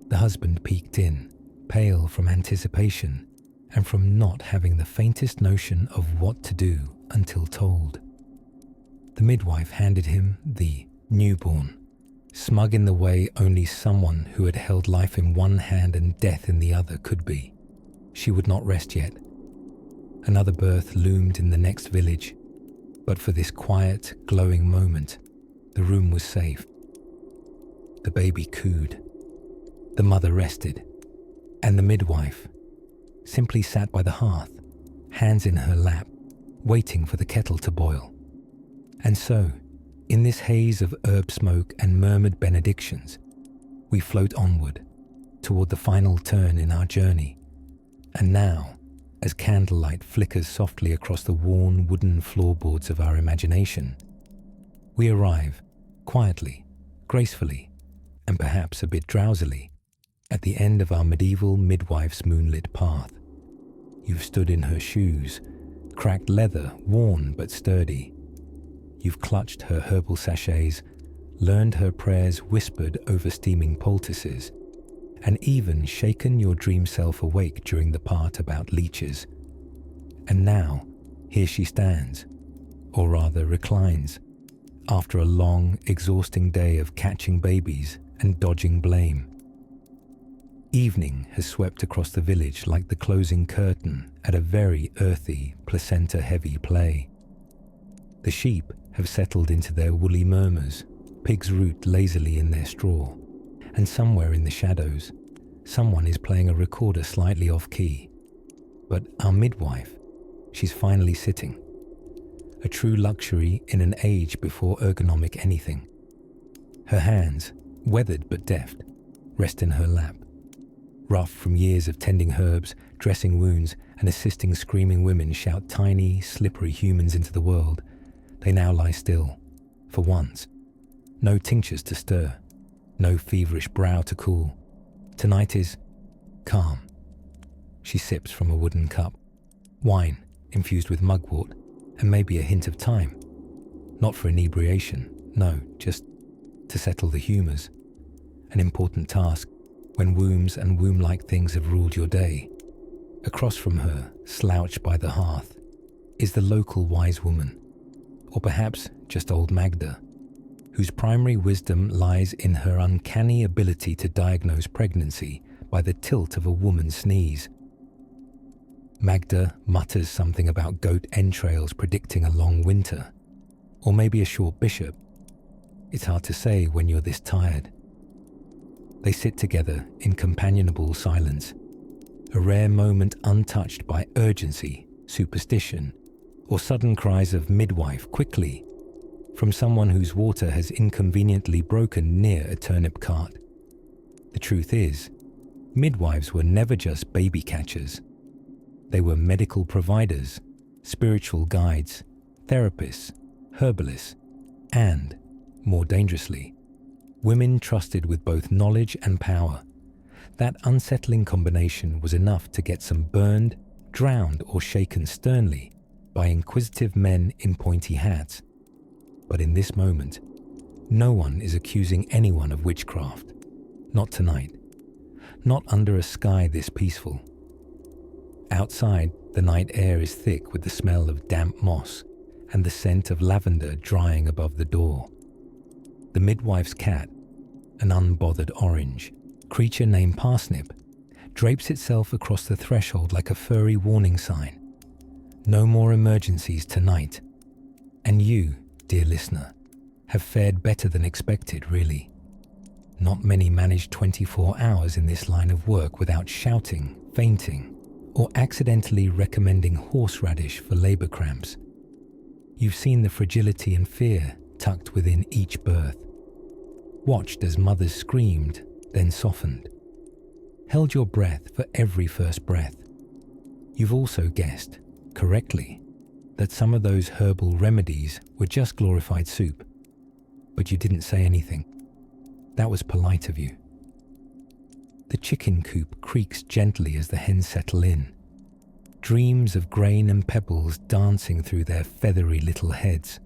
Speaker 1: The husband peeked in, pale from anticipation and from not having the faintest notion of what to do until told. The midwife handed him the newborn, smug in the way only someone who had held life in one hand and death in the other could be. She would not rest yet. Another birth loomed in the next village, but for this quiet, glowing moment, the room was safe. The baby cooed. The mother rested, and the midwife simply sat by the hearth, hands in her lap, waiting for the kettle to boil. And so, in this haze of herb smoke and murmured benedictions, we float onward toward the final turn in our journey. And now, as candlelight flickers softly across the worn wooden floorboards of our imagination, we arrive, quietly, gracefully, and perhaps a bit drowsily, at the end of our medieval midwife's moonlit path. You've stood in her shoes, cracked leather, worn but sturdy. You've clutched her herbal sachets, learned her prayers whispered over steaming poultices, and even shaken your dream self awake during the part about leeches. And now, here she stands, or rather reclines, after a long, exhausting day of catching babies and dodging blame. Evening has swept across the village like the closing curtain at a very earthy, placenta-heavy play. The sheep have settled into their woolly murmurs, pigs root lazily in their straw, and somewhere in the shadows, someone is playing a recorder slightly off-key. But our midwife, she's finally sitting. A true luxury in an age before ergonomic anything. Her hands, weathered but deft, rest in her lap. Rough from years of tending herbs, dressing wounds, and assisting screaming women shout tiny, slippery humans into the world, they now lie still, for once, No tinctures to stir, no feverish brow to cool. Tonight is calm. She sips from a wooden cup. Wine infused with mugwort and maybe a hint of thyme. Not for inebriation, no, just to settle the humours. An important task when wombs and womb-like things have ruled your day. Across from her, slouched by the hearth, is the local wise woman, or perhaps just old Magda, whose primary wisdom lies in her uncanny ability to diagnose pregnancy by the tilt of a woman's sneeze. Magda mutters something about goat entrails predicting a long winter, or maybe a short bishop. It's hard to say when you're this tired. They sit together in companionable silence, a rare moment untouched by urgency, superstition, or sudden cries of "midwife, quickly!" from someone whose water has inconveniently broken near a turnip cart. The truth is, midwives were never just baby catchers. They were medical providers, spiritual guides, therapists, herbalists, and, more dangerously, women trusted with both knowledge and power. That unsettling combination was enough to get some burned, drowned, or shaken sternly by inquisitive men in pointy hats. But in this moment, no one is accusing anyone of witchcraft. Not tonight. Not under a sky this peaceful. Outside, the night air is thick with the smell of damp moss and the scent of lavender drying above the door. The midwife's cat, an unbothered orange, creature named Parsnip, drapes itself across the threshold like a furry warning sign. No more emergencies tonight. And you, dear listener, have fared better than expected, really. Not many manage 24 hours in this line of work without shouting, fainting, or accidentally recommending horseradish for labour cramps. You've seen the fragility and fear tucked within each birth. Watched as mothers screamed, then softened. Held your breath for every first breath. You've also guessed, correctly, that some of those herbal remedies were just glorified soup. But you didn't say anything. That was polite of you. The chicken coop creaks gently as the hens settle in. Dreams of grain and pebbles dancing through their feathery little heads.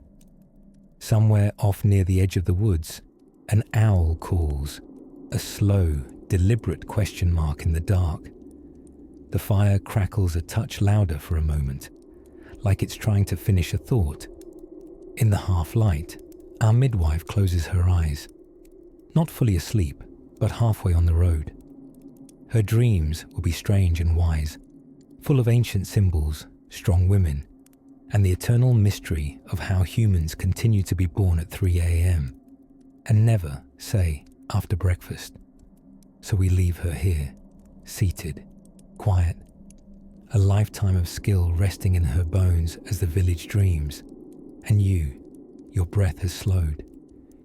Speaker 1: Somewhere off near the edge of the woods, an owl calls, a slow, deliberate question mark in the dark. The fire crackles a touch louder for a moment, like it's trying to finish a thought. In the half-light, our midwife closes her eyes. Not fully asleep, but halfway on the road. Her dreams will be strange and wise, full of ancient symbols, strong women, and the eternal mystery of how humans continue to be born at 3 a.m. and never, say, after breakfast. So we leave her here, seated, quiet, a lifetime of skill resting in her bones as the village dreams. And you, your breath has slowed,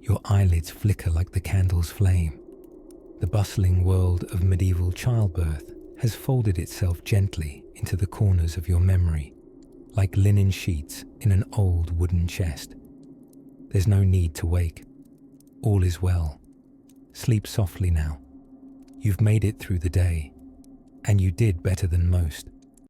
Speaker 1: your eyelids flicker like the candle's flame. The bustling world of medieval childbirth has folded itself gently into the corners of your memory, like linen sheets in an old wooden chest. There's no need to wake. All is well. Sleep softly now. You've made it through the day, and you did better than most.